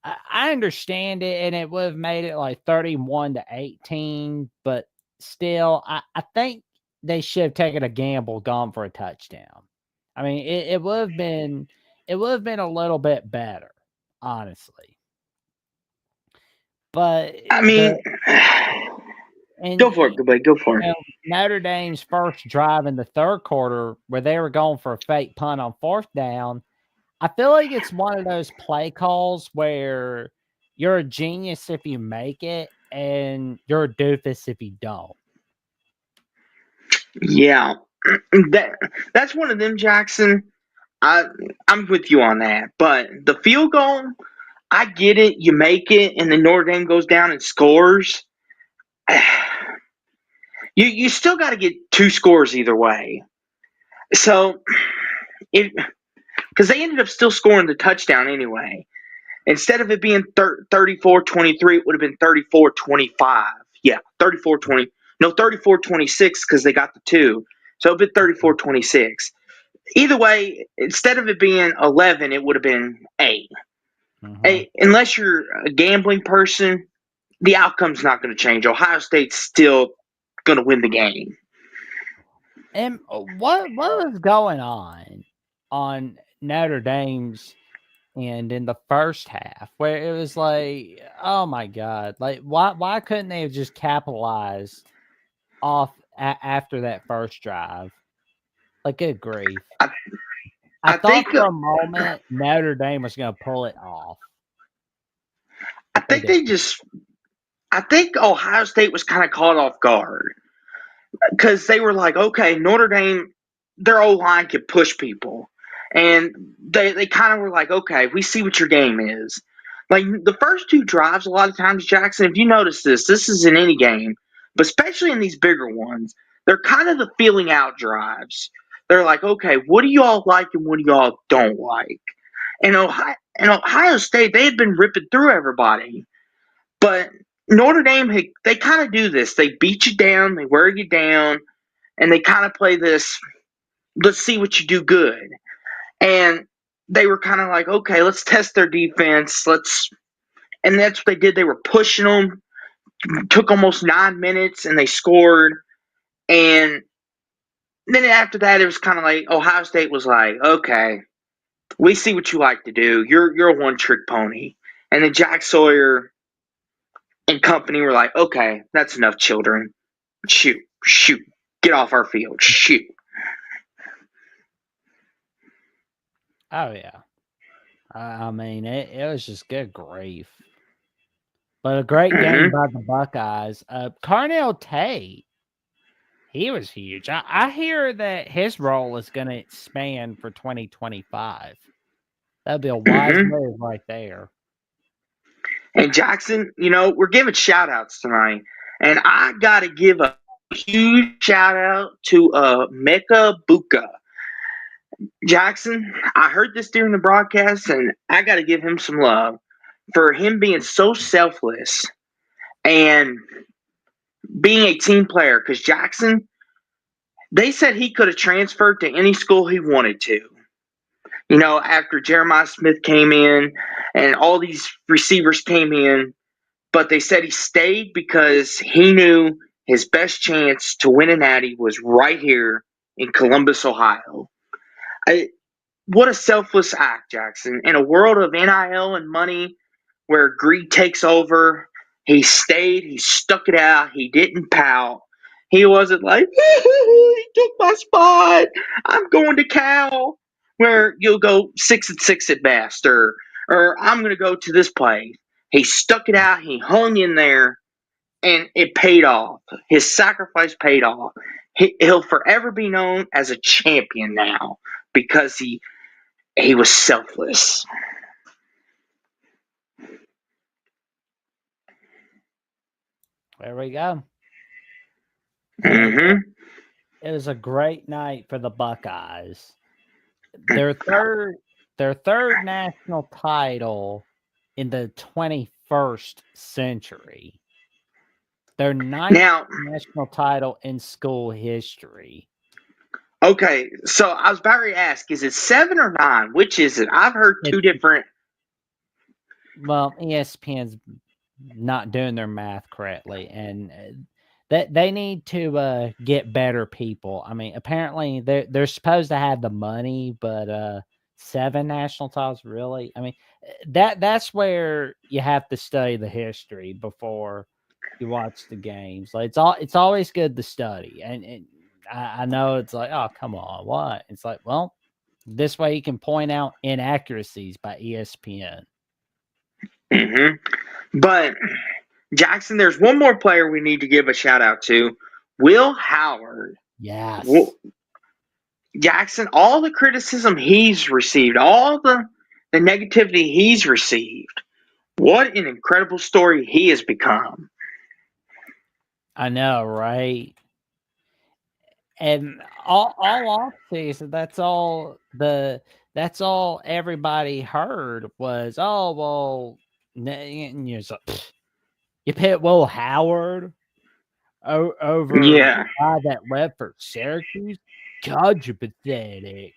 I understand it, and it would have made it like 31-18, but still, I think they should have taken a gamble, gone for a touchdown. I mean, it would have been a little bit better, honestly. But I mean, go for it, good buddy. Go for it. Notre Dame's first drive in the third quarter, where they were going for a fake punt on 4th down, I feel like it's one of those play calls where you're a genius if you make it, and you're a doofus if you don't. Yeah, that's one of them, Jackson. I'm with you on that. But the field goal, I get it. You make it, and then Notre Dame goes down and scores. You still got to get 2 scores either way. So because they ended up still scoring the touchdown anyway. Instead of it being 34-23, it would have been 34-25. Yeah, 34-20. No, 34-26 because they got the 2. So it would have been 34-26. Either way, instead of it being 11, it would have been 8. Unless you're a gambling person, the outcome's not going to change. Ohio State's still going to win the game. And what was going on Notre Dame's end in the first half, where it was like, oh my god, like why couldn't they have just capitalized off after that first drive? Like, good grief. I thought think for a moment Notre Dame was going to pull it off. I think Ohio State was kind of caught off guard because they were like, okay, Notre Dame, their O-line could push people. And they kind of were like, okay, we see what your game is. Like the first 2 drives, a lot of times, Jackson, if you notice this is in any game, but especially in these bigger ones, they're kind of the feeling out drives. They're like, okay, what do y'all like and what do y'all don't like? And Ohio State, they had been ripping through everybody. But Notre Dame, they kind of do this. They beat you down, they wear you down, and they kind of play this. Let's see what you do good. And they were kind of like, okay, let's test their defense. And that's what they did. They were pushing them. Took almost 9 minutes, and they scored. And then after that, it was kind of like Ohio State was like, okay, we see what you like to do. You're a one trick pony. And then Jack Sawyer and company were like, okay, that's enough, children. Shoot, get off our field, shoot. Oh yeah. I mean, it was just good grief. But a great game Mm-hmm. by the Buckeyes. Carnell Tate, he was huge. I hear that his role is going to expand for 2025. That'd be a wise Mm-hmm. move right there. And Jackson, we're giving shout outs tonight. And I got to give a huge shout out to Mecca Buka. Jackson, I heard this during the broadcast, and I got to give him some love for him being so selfless and being a team player. Because Jackson, they said he could have transferred to any school he wanted to. After Jeremiah Smith came in and all these receivers came in, but they said he stayed because he knew his best chance to win a natty was right here in Columbus, Ohio. What a selfless act, Jackson. In a world of NIL and money where greed takes over, he stayed, he stuck it out, he didn't pout. He wasn't like, he took my spot. I'm going to Cal, where you'll go 6-6 at best, or I'm going to go to this place. He stuck it out, he hung in there, and it paid off. His sacrifice paid off. He'll forever be known as a champion now because he was selfless. There we go. Mm-hmm. It was a great night for the Buckeyes. Their third national title in the 21st century. Their ninth Now, national title in school history. okay, so I was about to ask, is it 7 or 9? Which is it? I've heard It's, two different. well, ESPN's not doing their math correctly, and that they need to get better people. I mean, apparently they're supposed to have the money, but 7 national titles, really? I mean, that's where you have to study the history before you watch the games. Like it's always good to study, and I know it's like, oh, come on, what? It's like, well, this way you can point out inaccuracies by ESPN. Mm-hmm. But Jackson, there's one more player we need to give a shout out to, Will Howard. Yes. Jackson, all the criticism he's received, all the negativity he's received, what an incredible story he has become. I know, right? And all off season, that's all everybody heard was, oh well, and you're just like, you pit Will Howard over Yeah. the guy that left for Syracuse. God, you're pathetic.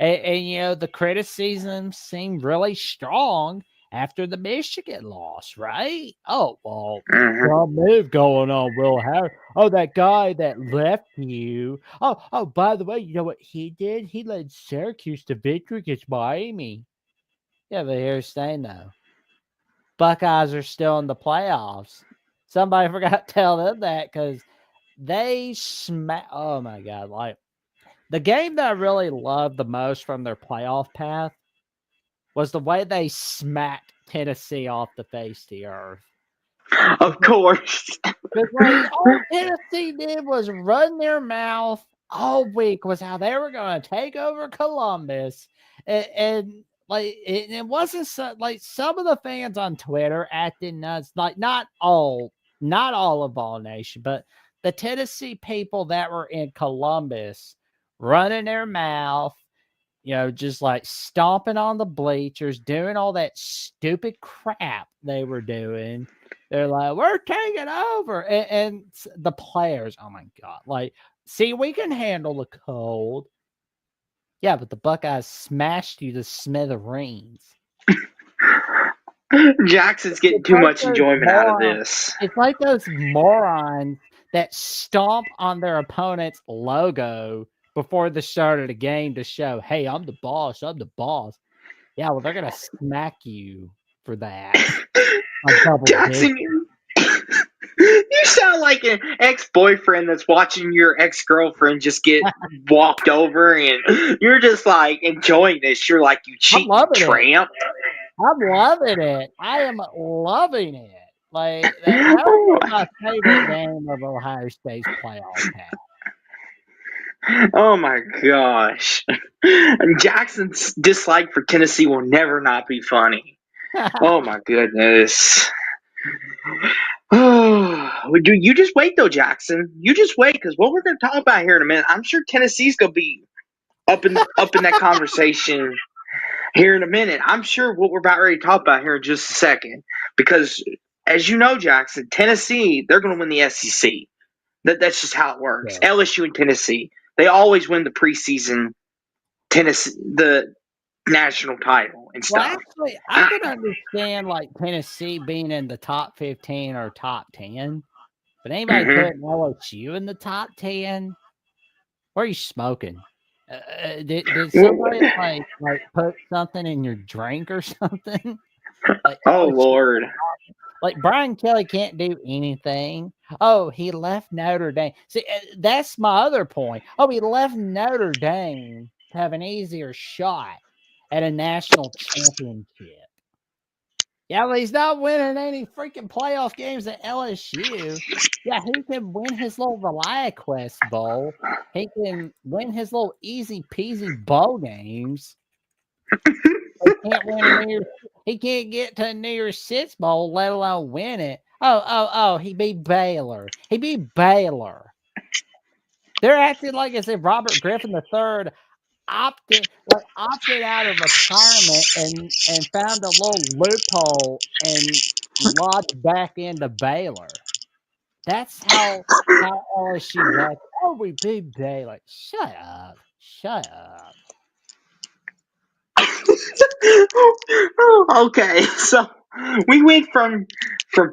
And the criticism seemed really strong after the Michigan loss, right? Oh, well, Mm-hmm. some move going on, Will Howard. Oh, that guy that left you. Oh, by the way, you know what he did? He led Syracuse to victory against Miami. Yeah, but here's the thing, though. Buckeyes are still in the playoffs. Somebody forgot to tell them that because they oh my God. Like, the game that I really loved the most from their playoff path was the way they smacked Tennessee off the face of the earth. Of course. Because, like, all Tennessee did was run their mouth all week was how they were going to take over Columbus. And like, it wasn't so, like, some of the fans on Twitter acting nuts, like, not all of All Nation, but the Tennessee people that were in Columbus running their mouth just like stomping on the bleachers, doing all that stupid crap they were doing. They're like, we're taking over. And the players, oh my God, like, see, we can handle the cold. Yeah, but the Buckeyes smashed you to smithereens. Jackson's getting It's too like much those enjoyment out of morons. this. It's like those morons that stomp on their opponent's logo before the start of the game to show, hey, I'm the boss. I'm the boss. Yeah, well, they're gonna smack you for that on double digits. Jackson, you sound like an ex-boyfriend that's watching your ex-girlfriend just get walked over, and you're just like enjoying this. You're like, you I'm cheating loving it. tramp. I'm loving it. I am loving it. Like that was my favorite game of Ohio State's playoff pass. Oh my gosh. Jackson's dislike for Tennessee will never not be funny. Oh my goodness. You just wait though, Jackson. You just wait, because what we're going to talk about here in a minute, I'm sure Tennessee's going to be up in that conversation here in a minute. I'm sure what we're about ready to talk about here in just a second, because as you know, Jackson, Tennessee, they're going to win the SEC. That's just how it works. Yeah. LSU and Tennessee, they always win the preseason Tennessee the national title and Well, stuff. actually, I can understand like Tennessee being in the top 15 or top 10, but anybody Mhm. putting LSU in the top 10, what are you smoking? Did somebody like put something in your drink or something? Like Oh LSU, Lord. like Brian Kelly can't do anything. Oh, he left Notre Dame. See, that's my other point. Oh, he left Notre Dame to have an easier shot at a national championship. Yeah, but he's not winning any freaking playoff games at LSU. Yeah, he can win his little ReliaQuest Bowl. He can win his little easy peasy bowl games. He can't get to a New Year's Six Bowl, let alone win it. Oh, he beat Baylor. He beat Baylor. They're acting like as if Robert Griffin III opted out of retirement and found a little loophole and lodged back into Baylor. That's how LSU's act. Oh, we beat Baylor. Shut up. Shut up. Okay, so we went from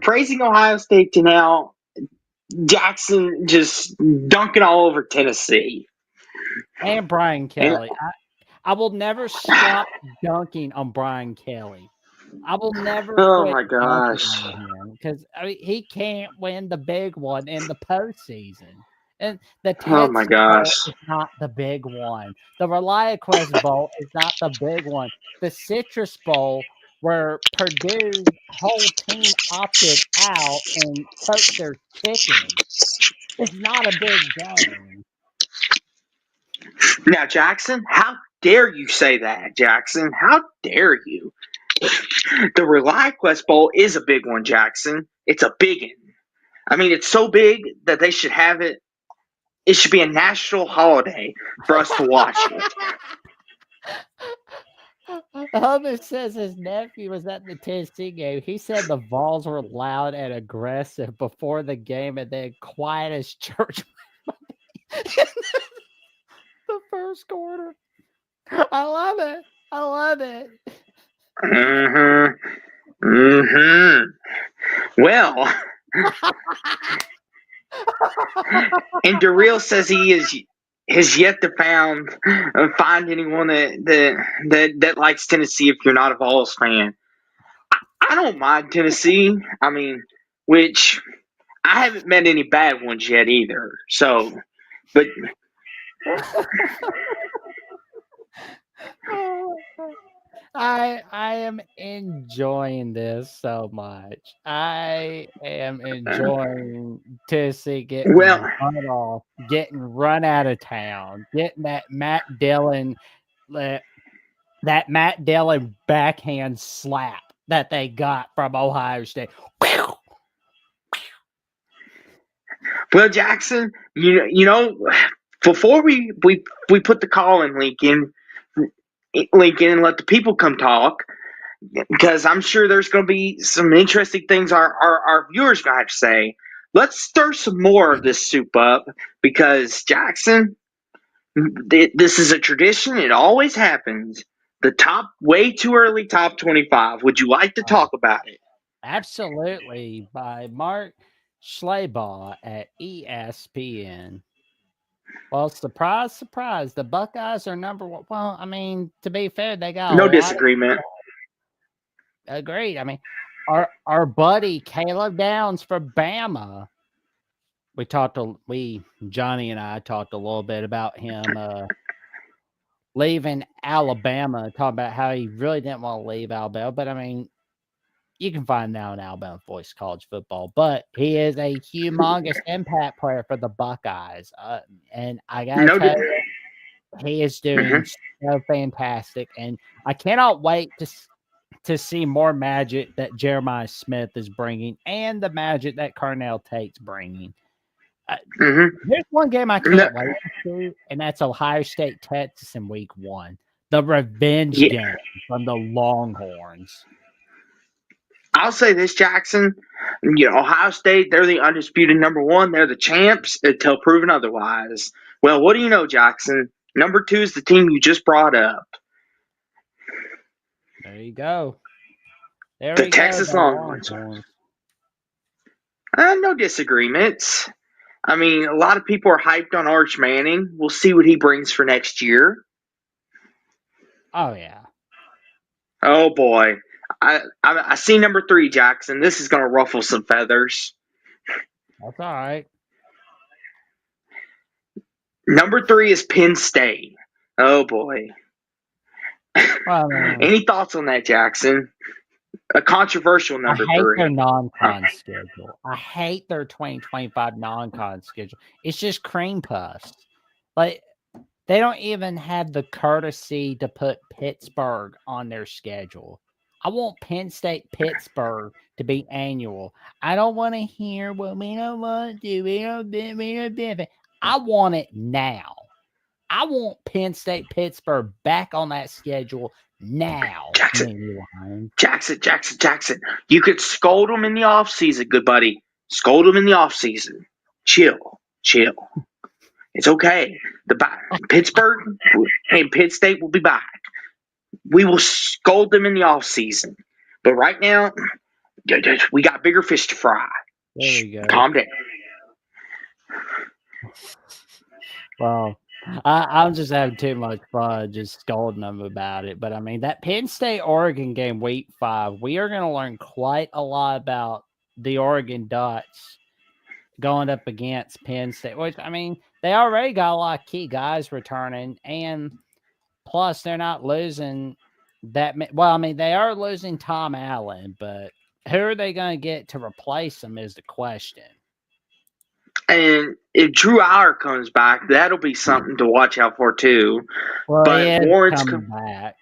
praising Ohio State to now Jackson just dunking all over Tennessee. And Brian And Kelly. I will never stop dunking on Brian Kelly. I will never oh quit my dunking gosh. on him because he can't win the big one in the postseason. And the Oh my Texas Bowl gosh. is not the big one. The ReliaQuest Bowl is not the big one. The Citrus Bowl, where Purdue's whole team opted out and cooked their chicken, is not a big game. Now, Jackson, how dare you say that, Jackson? How dare you? The ReliaQuest Bowl is a big one, Jackson. It's a big one. I mean, it's so big that they should have it. It should be a national holiday for us to watch it. Homer says his nephew was at the Tennessee game. He said the Vols were loud and aggressive before the game and then quiet as church in the first quarter. I love it. I love it. Mm-hmm. Mm-hmm. Well, and Darrell says he has yet to find anyone that likes Tennessee if you're not a Vols fan. I don't mind Tennessee. I mean, which I haven't met any bad ones yet either. So, but I am enjoying this so much. I am enjoying Tennessee getting well, run off, getting run out of town, getting that Matt Dillon backhand slap that they got from Ohio State. well, Jackson, you know, before we put the call in link in, Lincoln, and let the people come talk, because I'm sure there's going to be some interesting things our viewers going to have to say. Let's stir some more of this soup up, because Jackson, this is a tradition. It always happens. The way too early top 25. Would you like to talk about it? Absolutely, by Mark Schlabach at ESPN. Well, surprise, surprise, the Buckeyes are number one. Well, I mean, to be fair, they got a No lot of disagreement. agreed. I mean, our buddy Caleb Downs from Bama. Johnny and I talked a little bit about him leaving Alabama, talking about how he really didn't want to leave Alabama. But I mean, you can find now in Alabama Voice College Football. But he is a humongous impact player for the Buckeyes, and I gotta No. tell you, he is doing Mm-hmm. so fantastic, and I cannot wait to see more magic that Jeremiah Smith is bringing, and the magic that Carnell Tate's bringing. Mm-hmm. There's one game I No, can't wait to, and that's Ohio State Texas in Week 1, the revenge yeah, game from the Longhorns. I'll say this, Jackson. Ohio State, they're the undisputed number one. They're the champs until proven otherwise. Well, what do you know, Jackson? Number two is the team you just brought up, There you go. There the we go. Texas The Longhorns. Longhorns. No disagreements. I mean, a lot of people are hyped on Arch Manning. We'll see what he brings for next year. Oh yeah. Oh boy, I see number three, Jackson. This is going to ruffle some feathers. That's all right. Number three is Penn State. Oh boy. Well, I mean, Any thoughts on that, Jackson? A controversial I number hate their three. non-con schedule. I hate their 2025 non-con schedule. It's just cream puffs. Like, they don't even have the courtesy to put Pittsburgh on their schedule. I want Penn State Pittsburgh to be annual. I don't want to hear, well, we don't want to, we don't benefit. I want it now. I want Penn State Pittsburgh back on that schedule now. Jackson. You could scold them in the offseason, good buddy. Scold them in the offseason. Chill. It's okay. Pittsburgh and Penn State will be back. We will scold them in the offseason. But right now, we got bigger fish to fry. There we go. Calm down. Well, I'm just having too much fun just scolding them about it. But I mean, that Penn State Oregon game, Week 5, we are going to learn quite a lot about the Oregon Ducks going up against Penn State, which, I mean, they already got a lot of key guys returning, and plus they're not losing that. Well, I mean, they are losing Tom Allen, but who are they going to get to replace him is the question. And if Drew Aller comes back, that'll be something to watch out for too. Well, but Warren's coming back.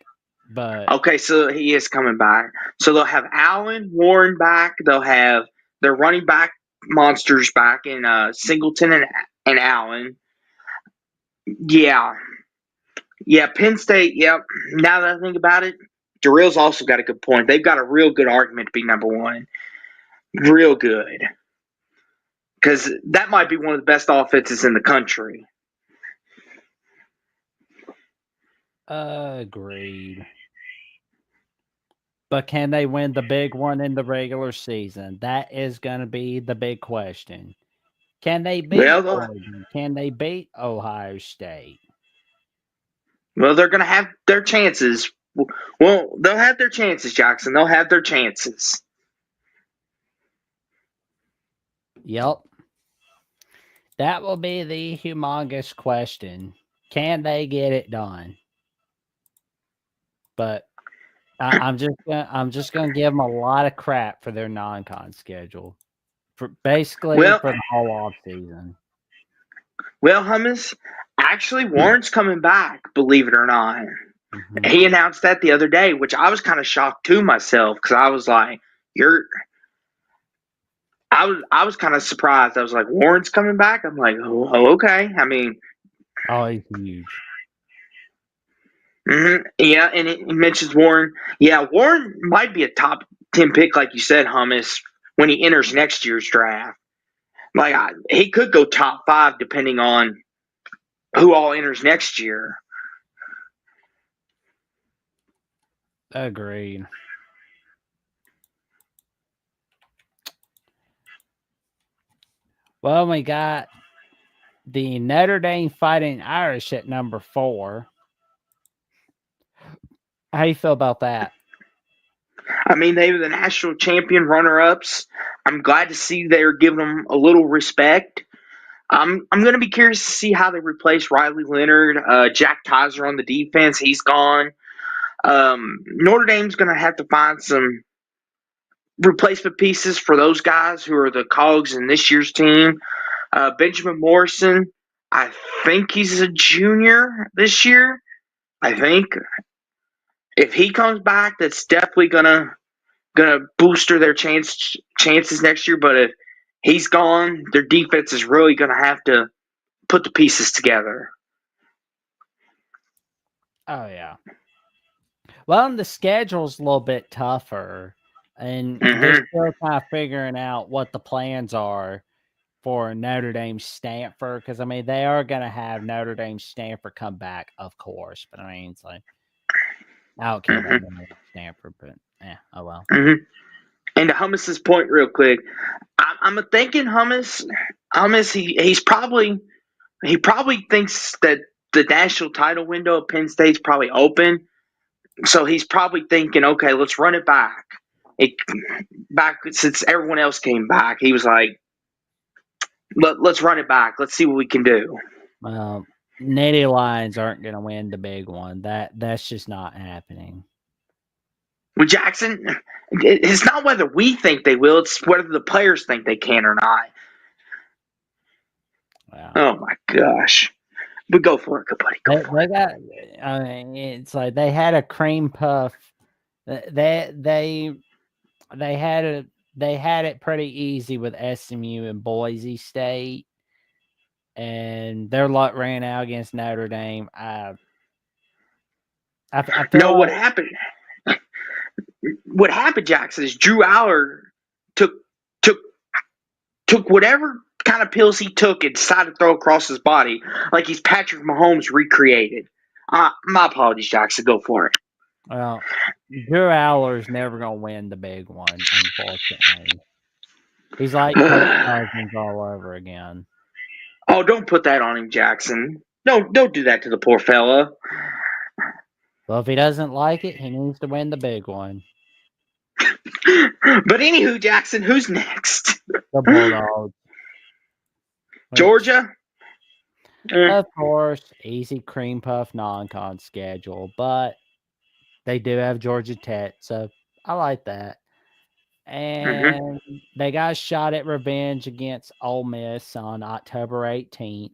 But okay, so he is coming back. So they'll have Allen, Warren back. They'll have their running back monsters back in Singleton and Allen. Yeah. Penn State. Yep. Now that I think about it, Darrell's also got a good point. They've got a real good argument to be number one. Real good. Because that might be one of the best offenses in the country. Agreed. But can they win the big one in the regular season? That is going to be the big question. Can they beat Oregon? Can they beat Ohio State? Well, they're going to have their chances. Well, they'll have their chances, Jackson. They'll have their chances. Yep. That will be the humongous question. Can they get it done? But I'm just gonna give them a lot of crap for their non-con schedule, for basically for the whole off season. Well, Hummus, actually, Warren's coming back. Believe it or not, he announced that the other day, which I was kind of shocked to myself because I was like, I was kind of surprised. I was like, Warren's coming back. I'm like, oh okay. I mean, oh, he's huge. Yeah, and it mentions Warren. Yeah, Warren might be a top 10 pick, like you said, Hummus, when he enters next year's draft. He could go top 5 depending on who all enters next year. Agreed. Well, we got the Notre Dame Fighting Irish at number 4. How you feel about that? I mean, they were the national champion runner ups. I'm glad to see they're giving them a little respect. I'm going to be curious to see how they replace Riley Leonard. Jack Kaiser on the defense, he's gone. Notre Dame's going to have to find some replacement pieces for those guys who are the cogs in this year's team. Benjamin Morrison, I think he's a junior this year. I think if he comes back, that's definitely gonna booster their chances next year. But if he's gone, their defense is really gonna have to put the pieces together. Oh yeah. Well, the schedule's a little bit tougher, and they're Mm-hmm. still kind of figuring out what the plans are for Notre Dame Stanford. Because I mean, they are going to have Notre Dame Stanford come back, of course. But I mean, it's like I don't care about Mm-hmm. Notre Dame Stanford, but oh well. Mm-hmm. And to Hummus's point, real quick, I'm thinking Hummus, he probably thinks that the national title window at Penn State's probably open. So he's probably thinking, okay, let's run it back. Back since everyone else came back, he was like, let's run it back. Let's see what we can do. Well, Natty Lions aren't going to win the big one. That's just not happening. With Jackson, it's not whether we think they will; it's whether the players think they can or not. Wow. Oh my gosh! But go for it, buddy. Go for They it. got. I mean, it's like they had a cream puff. They had it pretty easy with SMU and Boise State, and their luck ran out against Notre Dame. I feel No, like what happened, Jackson, is Drew Aller took took took whatever kind of pills he took and decided to throw across his body, like he's Patrick Mahomes recreated. My apologies, Jackson. Go for it. well, Drew Aller's never gonna win the big one, unfortunately. He's like Kirk Cousins all over again. Oh, don't put that on him, Jackson. No, don't do that to the poor fella. Well, if he doesn't like it, he needs to win the big one. But anywho, Jackson, who's next? The Bulldogs. Which, Georgia? Eh. of course, easy cream puff non-con schedule, but they do have Georgia Tech, so I like that. Mm-hmm. And they got a shot at revenge against Ole Miss on October 18th.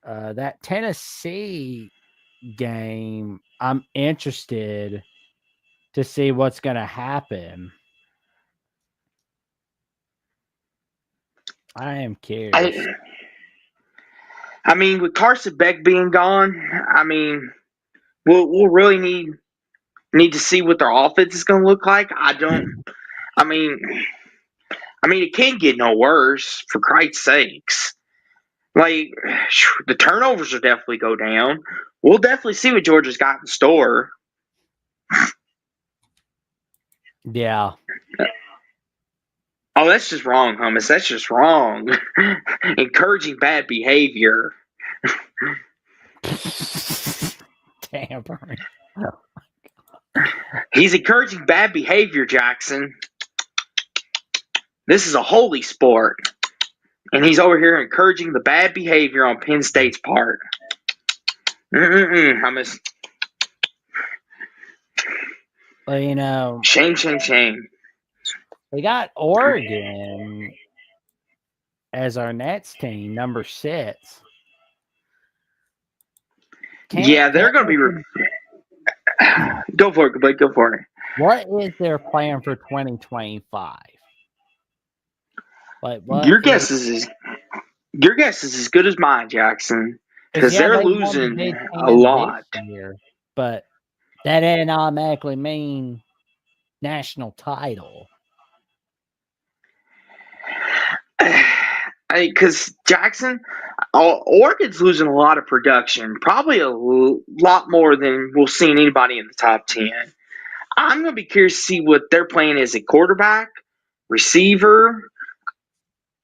That Tennessee game, I'm interested to see what's going to happen. I am curious. I mean, with Carson Beck being gone, I mean, we'll really need to see what their offense is going to look like. I mean, it can't get no worse, for Christ's sakes. Like, the turnovers will definitely go down. We'll definitely see what Georgia's got in store. Yeah. Oh, that's just wrong, Hummus. That's just wrong. Encouraging bad behavior. Tampering. He's encouraging bad behavior, Jackson. This is a holy sport. And he's over here encouraging the bad behavior on Penn State's part. Hummus. Well, Shame, shame, shame. we got Oregon as our next team, number 6. Yeah, they're going to be. Go for it, Blake. Go for it. What is their plan for 2025? Like, Your guess is as good as mine, Jackson. Because yeah, they're they won the losing Big a Ten this lot. year. but that didn't automatically mean national title. Because Jackson, Oregon's losing a lot of production, probably a lot more than we'll see in anybody in the top 10. I'm going to be curious to see what they're playing as a quarterback, receiver.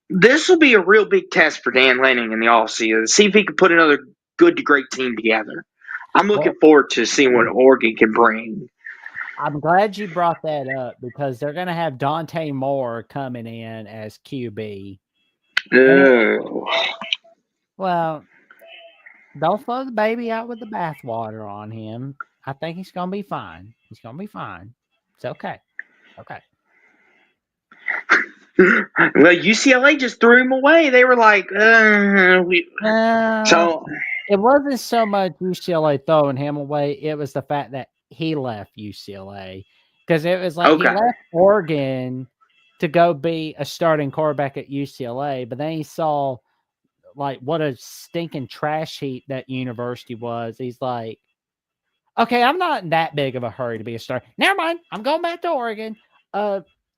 This will be a real big test for Dan Lanning in the offseason. See if he can put another good to great team together. I'm looking Well, forward to seeing what Oregon can bring. I'm glad you brought that up because they're going to have Dante Moore coming in as QB. And, Oh. well, don't throw the baby out with the bathwater on him. I think he's going to be fine. He's going to be fine. It's okay. Okay. Well, UCLA just threw him away. They were like, so It wasn't so much UCLA throwing him away. It was the fact that he left UCLA because it was like he okay. left Oregon to go be a starting quarterback at UCLA, but then he saw like what a stinking trash heap that university was. He's like, okay, I'm not in that big of a hurry to be a star. Never mind. I'm going back to Oregon.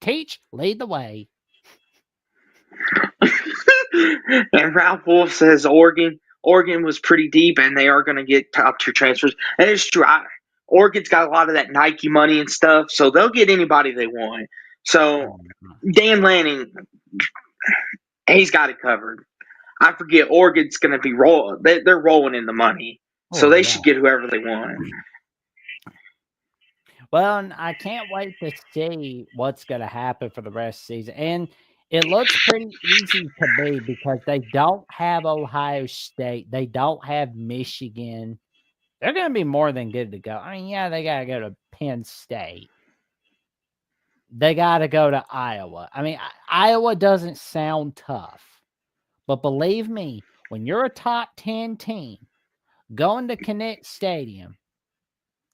Teach, lead the way. And Ralph Wolf says Oregon was pretty deep, and they are going to get top tier transfers. And it's true. Oregon's got a lot of that Nike money and stuff, so they'll get anybody they want. So Dan Lanning, he's got it covered. I forget Oregon's going to be rolling. They're rolling in the money, so they should get whoever they want. Well, and I can't wait to see what's going to happen for the rest of the season. And it looks pretty easy to me because they don't have Ohio State. They don't have Michigan. They're going to be more than good to go. I mean, yeah, they got to go to Penn State. They got to go to Iowa. I mean, Iowa doesn't sound tough. But believe me, when you're a top 10 team going to Connect Stadium,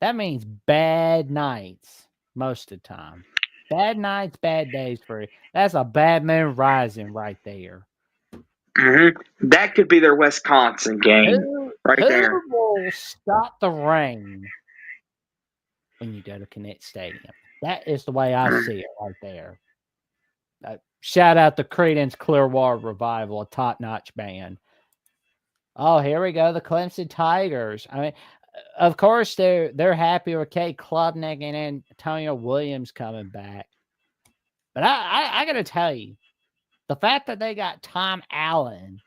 that means bad nights most of the time. Bad nights, bad days for you. That's a bad moon rising right there. Mm-hmm. That could be their Wisconsin game right there. Who will stop the rain when you go to Connect Stadium? That is the way I see it right there. Shout out to Creedence Clearwater Revival, a top-notch band. Oh, here we go, the Clemson Tigers. I mean, of course, they're happy with Kate Klubnik and Antonio Williams coming back. But I got to tell you, the fact that they got Tom Allen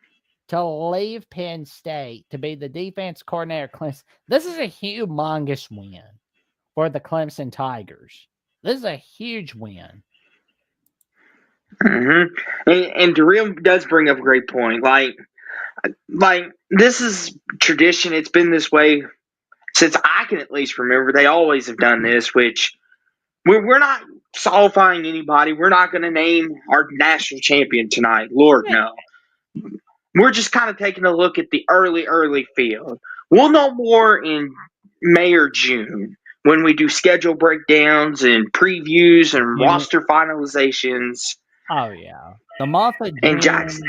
to leave Penn State to be the defense coordinator at Clemson, this is a humongous win for the Clemson Tigers. This is a huge win. Mm-hmm. And Darrell does bring up a great point. Like this is tradition. It's been this way since I can at least remember. They always have done this, which we're not solidifying anybody. We're not going to name our national champion tonight. Lord, no. We're just kind of taking a look at the early field. We'll know more in May or June when we do schedule breakdowns and previews and roster finalizations. Oh, yeah. The month of And Jackson.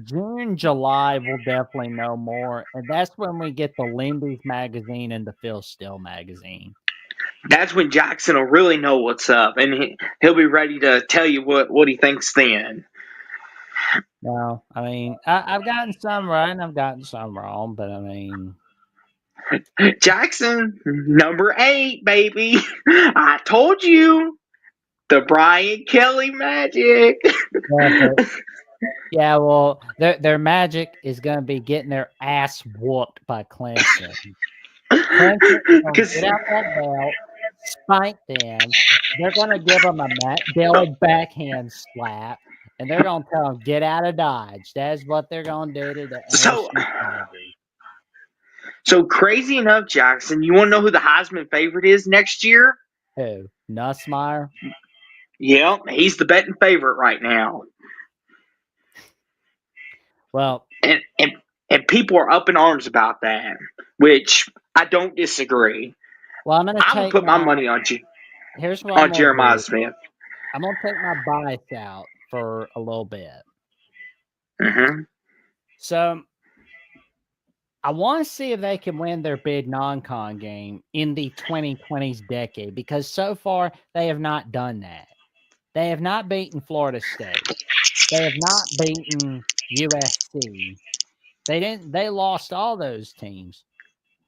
June, July, we'll definitely know more. And that's when we get the Lindy's magazine and the Phil Steele magazine. That's when Jackson will really know what's up, and he'll be ready to tell you what he thinks then. No, I mean, I've gotten some right and I've gotten some wrong, but I mean, Jackson, number 8, baby. I told you. The Brian Kelly magic. Yeah, well, their magic is going to be getting their ass whooped by Clemson. Clemson is going to get out that belt, spike them. They're going to give them a Matt Dillon backhand slap, and they're going to tell them, get out of Dodge. That's what they're going to do to the LSU Tigers. So crazy enough, Jackson, you want to know who the Heisman favorite is next year? Who? Nussmeier? Yeah, he's the betting favorite right now. Well, and people are up in arms about that, which I don't disagree. Well, I would put my money on you. Here's what on Jeremiah Smith. I'm gonna take my bias out for a little bit. Mm-hmm. So I want to see if they can win their big non-con game in the 2020s decade because so far they have not done that. They have not beaten Florida State. They have not beaten USC. They lost all those teams.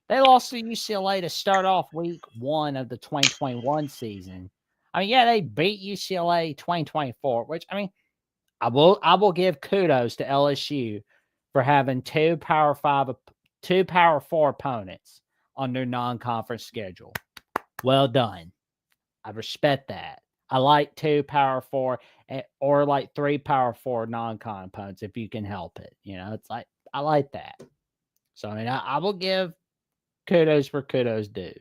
They lost to UCLA to start off week 1 of the 2021 season. I mean, yeah, they beat UCLA 2024, which I mean, I will give kudos to LSU for having two Power 4 opponents on their non-conference schedule. Well done. I respect that. I like 2 Power 4 or like 3 Power 4 non-con opponents if you can help it. It's like I like that. So I mean, I will give kudos where kudos due.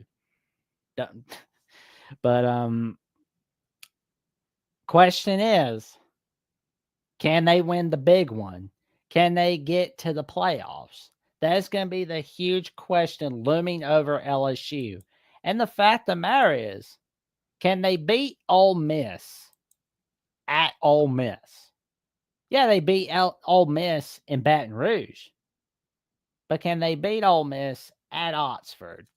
But question is, can they win the big one? Can they get to the playoffs? That's going to be the huge question looming over LSU. And the fact of the matter is, can they beat Ole Miss at Ole Miss? Yeah, they beat Ole Miss in Baton Rouge. But can they beat Ole Miss at Oxford?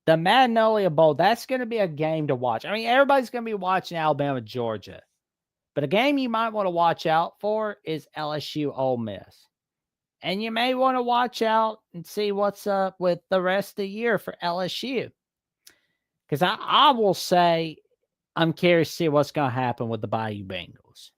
The Magnolia Bowl, that's going to be a game to watch. I mean, everybody's going to be watching Alabama, Georgia. But a game you might want to watch out for is LSU Ole Miss. And you may want to watch out and see what's up with the rest of the year for LSU. Because I will say I'm curious to see what's going to happen with the Bayou Bengals.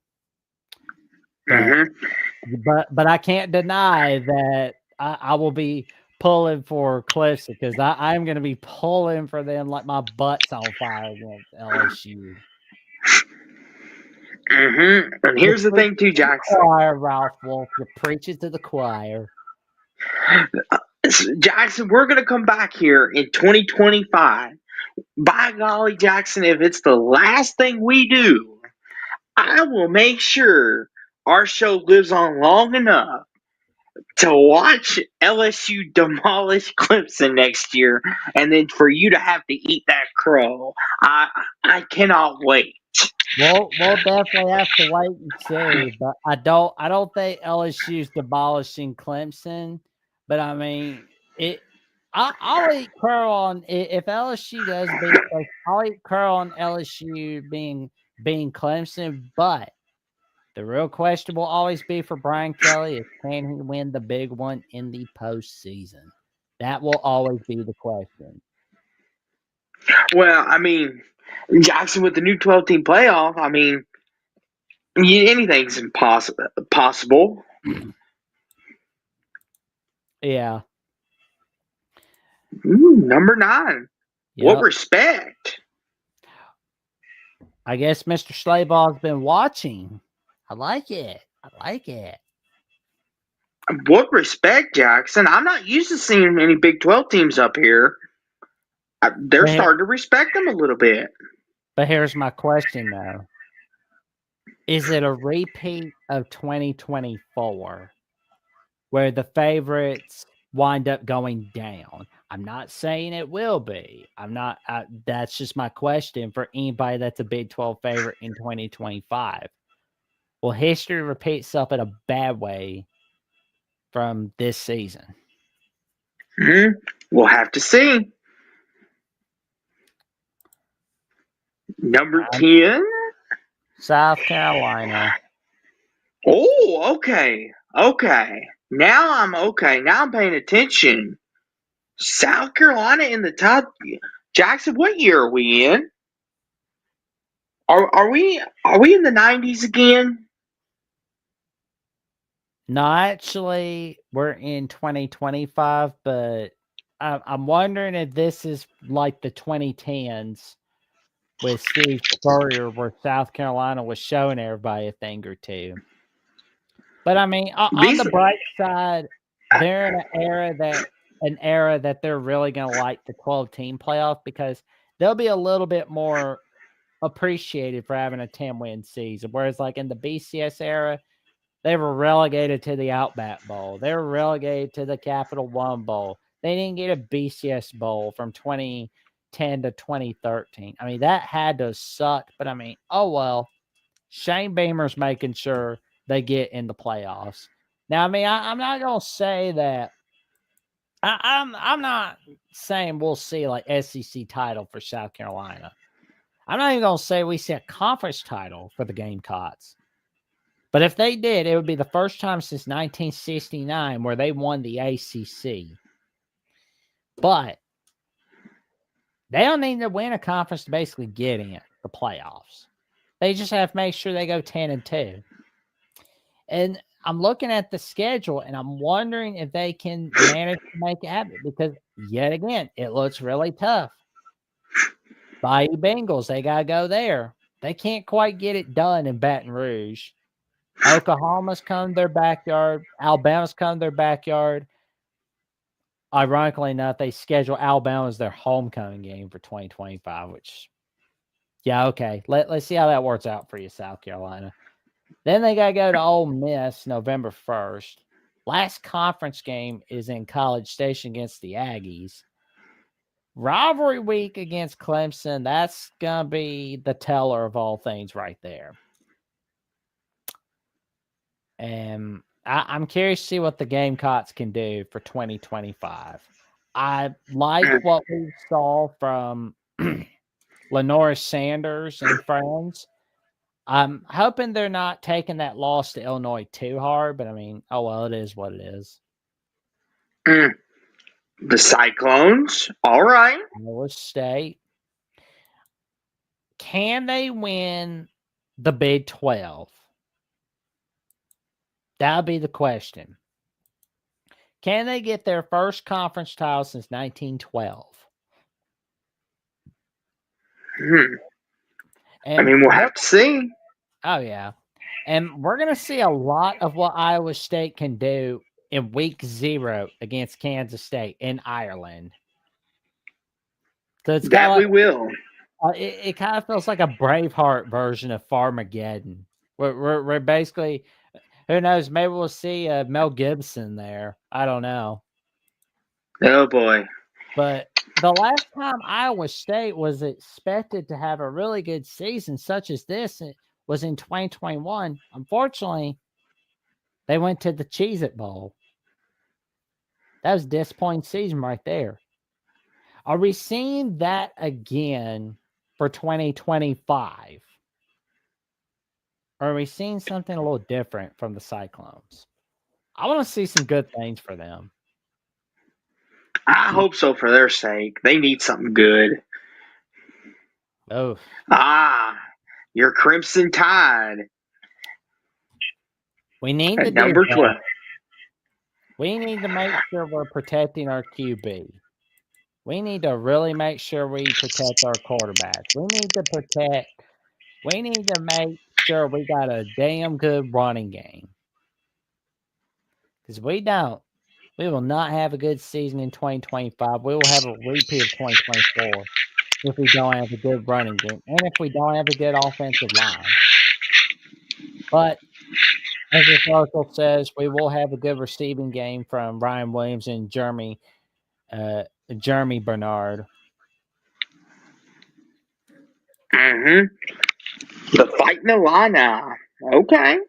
But I can't deny that I will be pulling for Cliffs because I'm going to be pulling for them like my butt's on fire against LSU. And here's the thing, too, Jackson. Choir, Ralph Wolf, you preach it to the choir. Jackson, we're going to come back here in 2025. By golly, Jackson, if it's the last thing we do, I will make sure our show lives on long enough to watch LSU demolish Clemson next year, and then for you to have to eat that crow. I cannot wait. We'll definitely have to wait and see, but I don't think LSU's demolishing Clemson. But I mean, I'll eat crow on if LSU does beat Clemson. I'll eat crow on LSU being Clemson. But the real question will always be for Brian Kelly is can he win the big one in the postseason? That will always be the question. Well, I mean, Jackson with the new 12-team playoff, I mean, anything's possible. Yeah. Number 9. Yep. What respect? I guess Mr. Slayball's been watching. I like it. What respect, Jackson? I'm not used to seeing any Big 12 teams up here. They're starting to respect them a little bit. But here's my question, though. Is it a repeat of 2024 where the favorites wind up going down? I'm not saying it will be. That's just my question for anybody that's a Big 12 favorite in 2025. Will history repeat itself in a bad way from this season? We'll have to see. Number 10? South Carolina. Oh, okay. Now I'm paying attention. South Carolina in the top. Jackson, what year are we in? Are we in the 90s again? No, actually, we're in 2025, but I'm wondering if this is like the 2010s with Steve Spurrier, where South Carolina was showing everybody a thing or two. But I mean, on the bright side, they're in an era that they're really going to like the 12-team playoff because they'll be a little bit more appreciated for having a 10-win season. Whereas, like in the BCS era, they were relegated to the Outback Bowl. They were relegated to the Capital One Bowl. They didn't get a BCS Bowl from 2010 to 2013. I mean, that had to suck. But I mean, oh well. Shane Beamer's making sure they get in the playoffs. Now, I mean, I'm not going to say that I'm not saying we'll see like SEC title for South Carolina. I'm not even gonna say we see a conference title for the Gamecocks. But if they did, it would be the first time since 1969 where they won the ACC. But they don't need to win a conference to basically get in the playoffs. They just have to make sure they go 10-2. And I'm looking at the schedule and I'm wondering if they can manage to make it happen because, yet again, it looks really tough. Bayou Bengals, they got to go there. They can't quite get it done in Baton Rouge. Oklahoma's come to their backyard. Alabama's come to their backyard. Ironically enough, they schedule Alabama as their homecoming game for 2025, which, yeah, okay. Let's see how that works out for you, South Carolina. Then they got to go to Ole Miss November 1st. Last conference game is in College Station against the Aggies. Rivalry week against Clemson, that's going to be the teller of all things right there. And I'm curious to see what the Gamecocks can do for 2025. I like what we saw from Lenora Sanders and friends. I'm hoping they're not taking that loss to Illinois too hard, but I mean, oh well, it is what it is. The Cyclones, all right. Iowa State. Can they win the Big 12? That'll be the question. Can they get their first conference title since 1912? I mean, we'll have to see. Oh, yeah. And we're going to see a lot of what Iowa State can do in week 0 against Kansas State in Ireland. So it's That like, we will. It kind of feels like a Braveheart version of Farmageddon. We're basically, who knows, maybe we'll see Mel Gibson there. I don't know. Oh, boy. But the last time Iowa State was expected to have a really good season, such as this, it was in 2021. Unfortunately, they went to the Cheez-It Bowl. That was a disappointing season right there. Are we seeing that again for 2025? Or are we seeing something a little different from the Cyclones? I want to see some good things for them. I hope so for their sake. They need something good. Oh. Your Crimson Tide. We need to At number do 12. We need to make sure we're protecting our QB. We need to really make sure we protect our quarterback. We need to make sure we got a damn good running game. Because we don't, we will not have a good season in 2025. We will have a repeat of 2024 if we don't have a good running game and if we don't have a good offensive line. But as this article says, we will have a good receiving game from Ryan Williams and Jeremy Bernard. The Fighting Illini. Okay.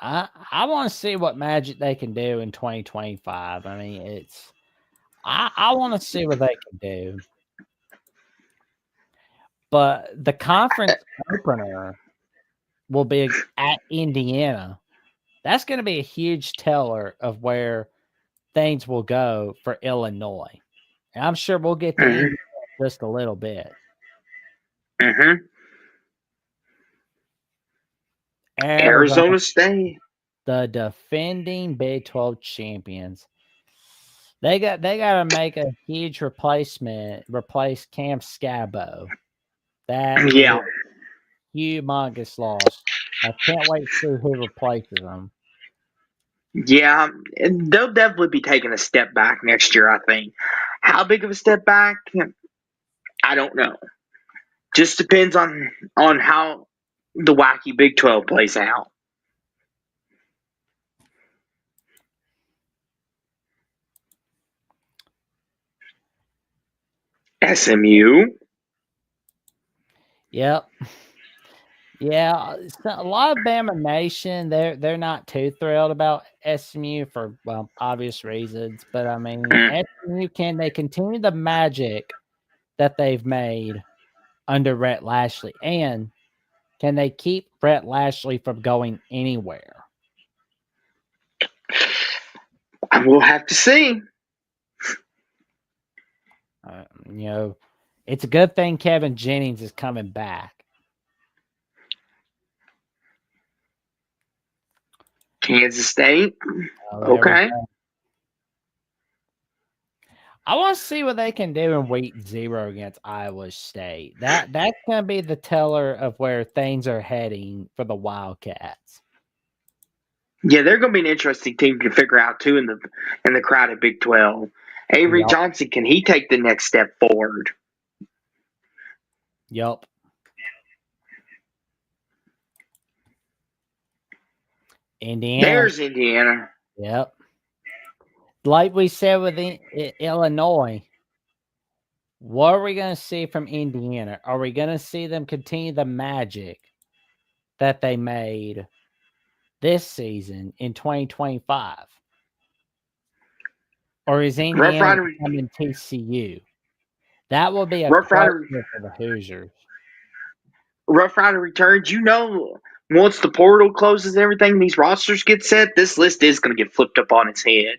I want to see what magic they can do in 2025. I mean, I want to see what they can do. But the conference opener will be at Indiana. That's going to be a huge teller of where things will go for Illinois. And I'm sure we'll get to Indiana just a little bit. Arizona State, the defending Big 12 champions. They got to make a huge replace Cam Scabo. That is a humongous loss. I can't wait to see who replaces them. Yeah, they'll definitely be taking a step back next year, I think. How big of a step back? I don't know. Just depends on how the wacky Big 12 plays out. SMU. Yep. Yeah, a lot of Bama Nation, they're not too thrilled about SMU for, well, obvious reasons. But I mean, Mm. SMU, can they continue the magic that they've made under Rhett Lashley? And can they keep Rhett Lashley from going anywhere? We'll have to see. You know, it's a good thing Kevin Jennings is coming back. Kansas State. Oh, there we Okay. go. I want to see what they can do in week 0 against Iowa State. That's going to be the teller of where things are heading for the Wildcats. Yeah, they're going to be an interesting team to figure out too in the crowded Big 12. Avery Yep. Johnson, can he take the next step forward? Yep. Indiana. There's Indiana. Yep. Like we said with Illinois, what are we going to see from Indiana? Are we going to see them continue the magic that they made this season in 2025? Or is Indiana becoming TCU? That will be a question for the Hoosiers. Rough Rider returns. Once the portal closes and everything, these rosters get set, this list is going to get flipped up on its head.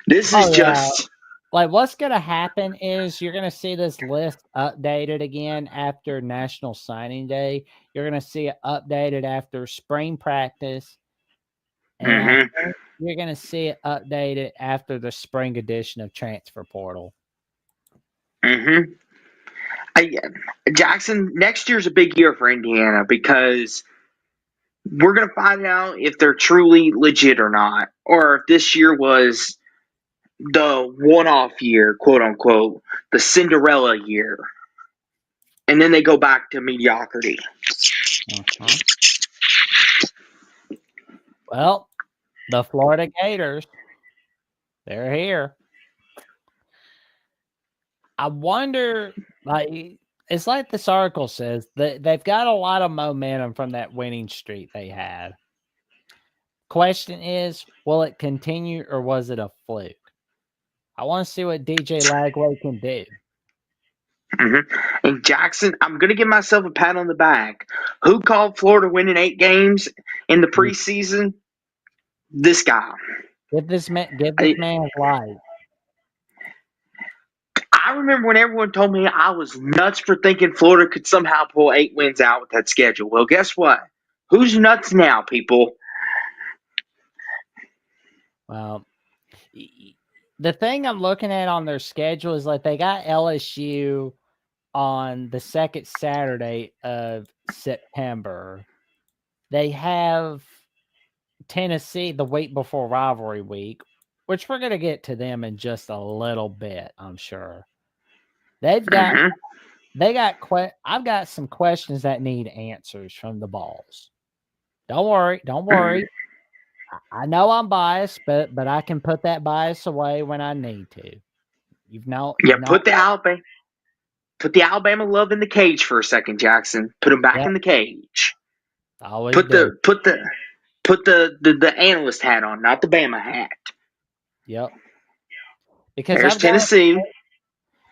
This is just... Like, what's going to happen is you're going to see this list updated again after National Signing Day. You're going to see it updated after spring practice. And I think you're going to see it updated after the spring edition of Transfer Portal. Jackson, next year's a big year for Indiana because we're going to find out if they're truly legit or not, or if this year was the one-off year, quote unquote, the Cinderella year, and then they go back to mediocrity. Well, the Florida Gators, they're here. I wonder, like, it's like this article says, that they've got a lot of momentum from that winning streak they had. Question is, will it continue or was it a fluke? I want to see what DJ Lagway can do. And Jackson, I'm going to give myself a pat on the back. Who called Florida winning 8 games in the preseason? This guy. Give this man his life. I remember when everyone told me I was nuts for thinking Florida could somehow pull 8 wins out with that schedule. Well, guess what? Who's nuts now, people? Well, the thing I'm looking at on their schedule is like they got LSU on the second Saturday of September. They have Tennessee the week before rivalry week, which we're going to get to them in just a little bit, I'm sure. I've got some questions that need answers from the balls. Don't worry. I know I'm biased, but I can put that bias away when I need to. Put the Alabama love in the cage for a second, Jackson. Put them back in the cage. Always put the analyst hat on, not the Bama hat. Yep. Because there's Tennessee.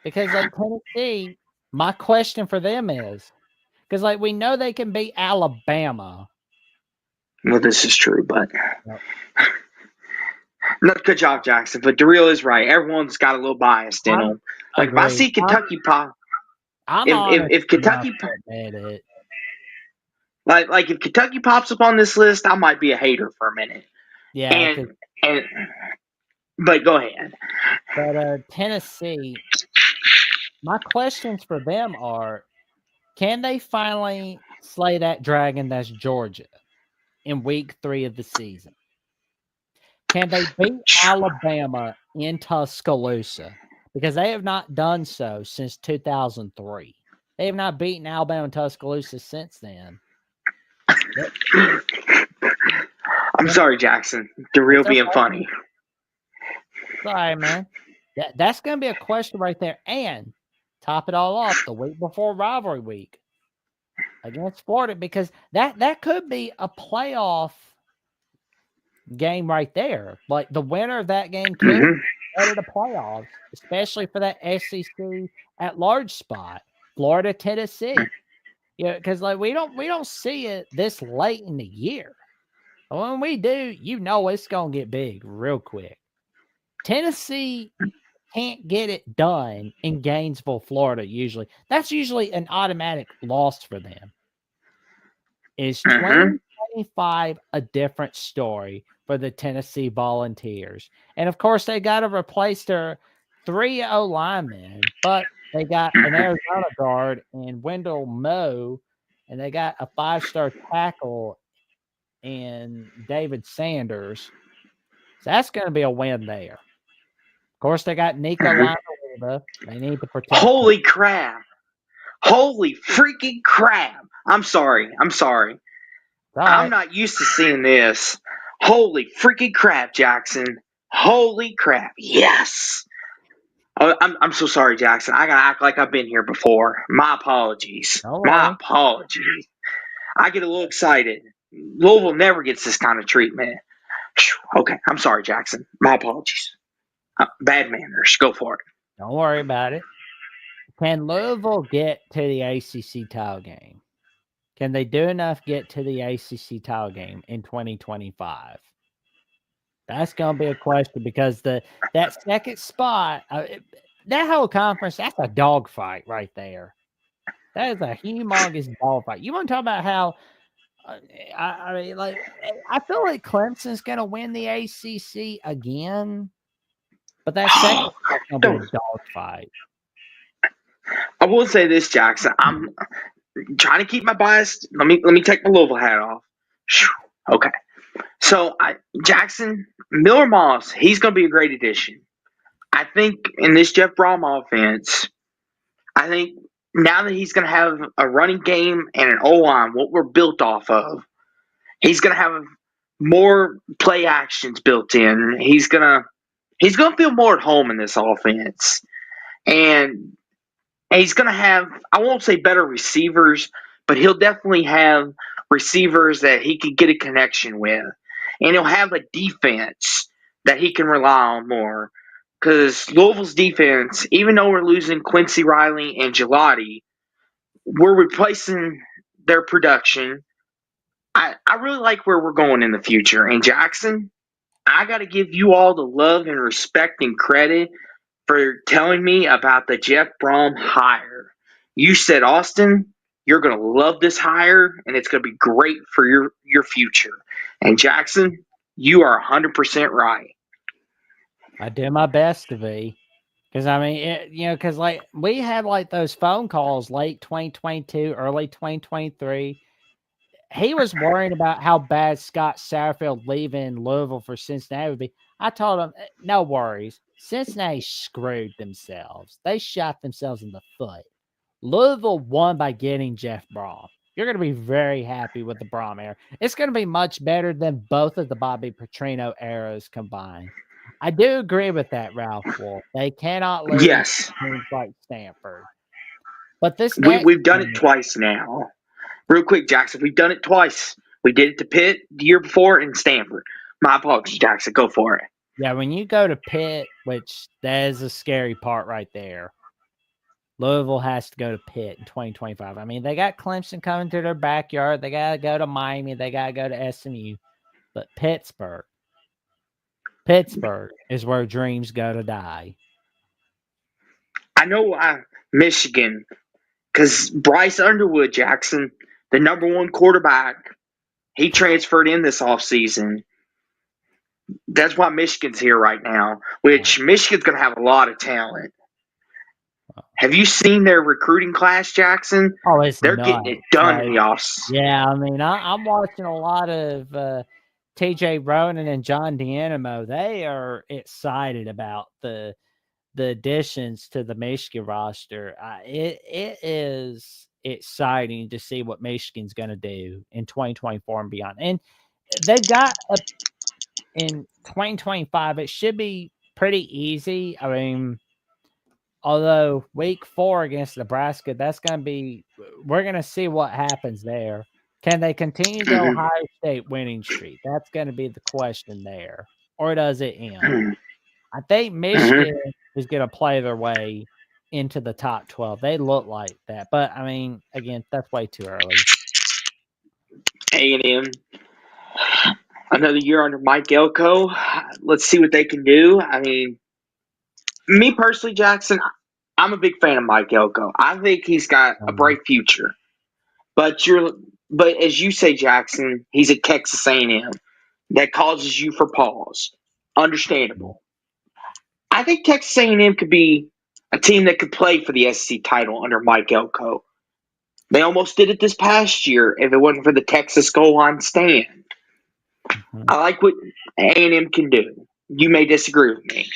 Because like Tennessee, my question for them is, because like we know they can beat Alabama. Well, this is true, but not to cut you off, Jackson, but Darrell is right. Everyone's got a little bias in them. Like, if I see Kentucky pop, if Kentucky like if Kentucky pops up on this list, I might be a hater for a minute. Yeah, but go ahead. But Tennessee, my questions for them are: can they finally slay that dragon that's Georgia in week 3 of the season? Can they beat Alabama in Tuscaloosa? Because they have not done so since 2003. They have not beaten Alabama in Tuscaloosa since then. I'm sorry, Jackson. Darrell being funny. Sorry, man. That's going to be a question right there. And top it all off, the week before rivalry week, against Florida, because that could be a playoff game right there. Like the winner of that game could Hmm. go to the playoffs, especially for that SEC at large spot, Florida, Tennessee. Yeah, because like we don't see it this late in the year. But when we do, it's gonna get big real quick. Tennessee can't get it done in Gainesville, Florida. That's usually an automatic loss for them. Is Hmm. 2025 a different story for the Tennessee Volunteers? And of course, they got to replace their 3 linemen, but they got an Hmm. Arizona guard in Wendell Moe, and they got a 5-star tackle in David Sanders. So that's going to be a win there. Of course, they got Nico Hmm. Lamaleva. They need to protect him. Holy crap! Holy freaking crap! I'm sorry. I'm sorry. All I'm right. not used to seeing this. Holy freaking crap, Jackson. Holy crap. Yes. Oh, I'm so sorry, Jackson. I gotta act like I've been here before. My apologies. Don't My worry. apologies. I get a little excited. Louisville never gets this kind of treatment. Okay, I'm sorry, Jackson. My apologies. Bad manners. Go for it. Don't worry about it. Can Louisville get to the ACC title game? Can they do enough get to the ACC title game in 2025? That's going to be a question, because that second spot, that whole conference, that's a dogfight right there. That is a humongous dogfight. You want to talk about how uh, I mean, like, I feel like Clemson's going to win the ACC again, but that second Oh, spot's going to be a don't. dogfight. I will say this, Jackson. I'm trying to keep my bias. Let me take my Louisville hat off. Okay. So Jackson Miller Moss, he's going to be a great addition. I think in this Jeff Brom offense, I think now that he's going to have a running game and an O line, what we're built off of, he's going to have more play actions built in. He's gonna feel more at home in this offense, and he's gonna have, I won't say better receivers, but he'll definitely have receivers that he can get a connection with, and he'll have a defense that he can rely on more. Because Louisville's defense, even though we're losing Quincy Riley and Gelati, we're replacing their production. I really like where we're going in the future. And Jackson, I got to give you all the love and respect and credit for telling me about the Jeff Brom hire. You said, Austin, you're going to love this hire and it's going to be great for your future. And Jackson, you are 100% right. I did my best to be. Because I mean, because like we had like those phone calls late 2022, early 2023. He was worrying about how bad Scott Satterfield leaving Louisville for Cincinnati would be. I told him, no worries. Cincinnati screwed themselves. They shot themselves in the foot. Louisville won by getting Jeff Brom. You're going to be very happy with the Brom era. It's going to be much better than both of the Bobby Petrino eras combined. I do agree with that, Ralph Wolf. They cannot lose Yes, teams like Stanford. But this we, next we've done it game, twice now. Real quick, Jackson, we've done it twice. We did it to Pitt the year before in Stanford. My apologies, Jackson. Go for it. yeah, when you go to Pitt, which that is a scary part right there. Louisville has to go to Pitt in 2025. I mean, they got Clemson coming to their backyard. They got to go to Miami. They got to go to SMU. But Pittsburgh is where dreams go to die. I know Michigan, because Bryce Underwood, Jackson, the number one quarterback, he transferred in this offseason. That's why Michigan's here right now, Oh, which Michigan's going to have a lot of talent. Have you seen their recruiting class, Jackson? oh, it's They're getting it nuts. done in Like, the offs. yeah, I mean, I'm watching a lot of TJ Ronan and John D'Animo. They are excited about the additions to the Michigan roster. It is exciting to see what Michigan's going to do in 2024 and beyond. And they've got in 2025. It should be pretty easy. I mean, although week 4 against Nebraska, that's going to be we're gonna see what happens there. Can they continue the Mhm. Ohio State winning streak? That's gonna be the question there, or does it end? I think Mhm. Michigan is gonna play their way into the top 12. They look like that, but I mean, again, that's way too early. A&M, another year under Mike Elko. Let's see what they can do. I mean, me personally, Jackson, I'm a big fan of Mike Elko. I think he's got a bright future. But but as you say, Jackson, he's at Texas A&M. That causes you for pause. Understandable. I think Texas A&M could be a team that could play for the SEC title under Mike Elko. They almost did it this past year if it wasn't for the Texas goal line stand. Mhm. I like what A&M can do. You may disagree with me.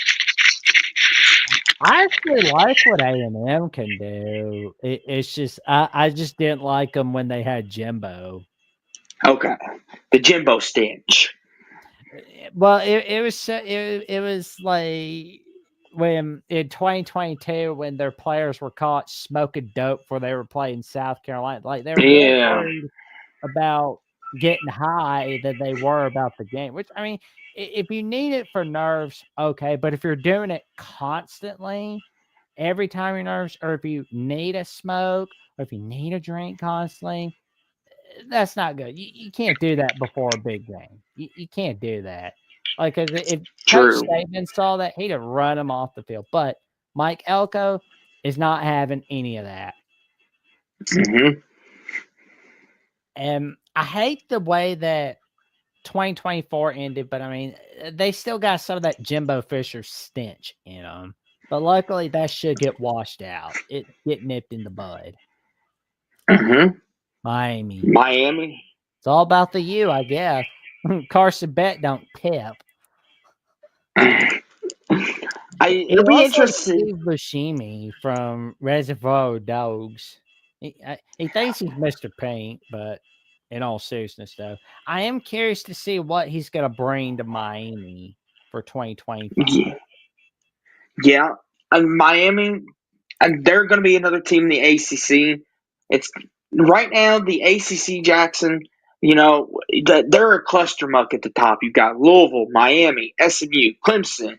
I actually like what A&M can do. It's just I just didn't like them when they had Jimbo. Okay. The Jimbo stench. Well, it was like when in 2022 when their players were caught smoking dope before they were playing South Carolina. Like they're more Yeah. worried about getting high than they were about the game. Which I mean, if you need it for nerves, okay. But if you're doing it constantly, every time you're nervous, or if you need a smoke, or if you need a drink constantly, that's not good. You can't do that before a big game. You can't do that. Like, 'cause if Coach True. Saban saw that, he'd have run him off the field. But Mike Elko is not having any of that. Hmm. And I hate the way that 2024 ended, but I mean, they still got some of that Jimbo Fisher stench in them. But luckily, that should get washed out. It get nipped in the bud. Hmm. Miami. Miami. It's all about the U, I guess. Carson Bet don't tip. He It'll be looks like interesting. Steve Buscemi from Reservoir Dogs. He thinks he's Mr. Paint, but in all seriousness, though, I am curious to see what he's going to bring to Miami for 2025. Yeah. Yeah. And Miami, and they're going to be another team in the ACC. It's right now the ACC, Jackson. They're a cluster muck at the top. You've got Louisville, Miami, SMU, Clemson.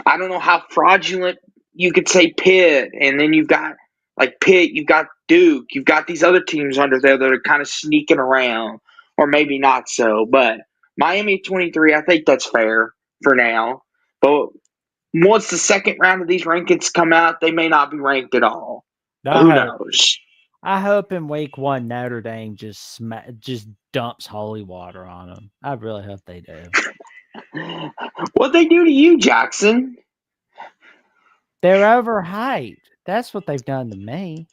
I don't know how fraudulent you could say Pitt, and then you've got like Pitt, you've got Duke, you've got these other teams under there that are kind of sneaking around, or maybe not so. But Miami 23, I think that's fair for now. But once the second round of these rankings come out, they may not be ranked at all. I Who hope. knows? I hope in week one Notre Dame just dumps holy water on them. I really hope they do. What they do to you, Jackson? They're overhyped. That's what they've done to me.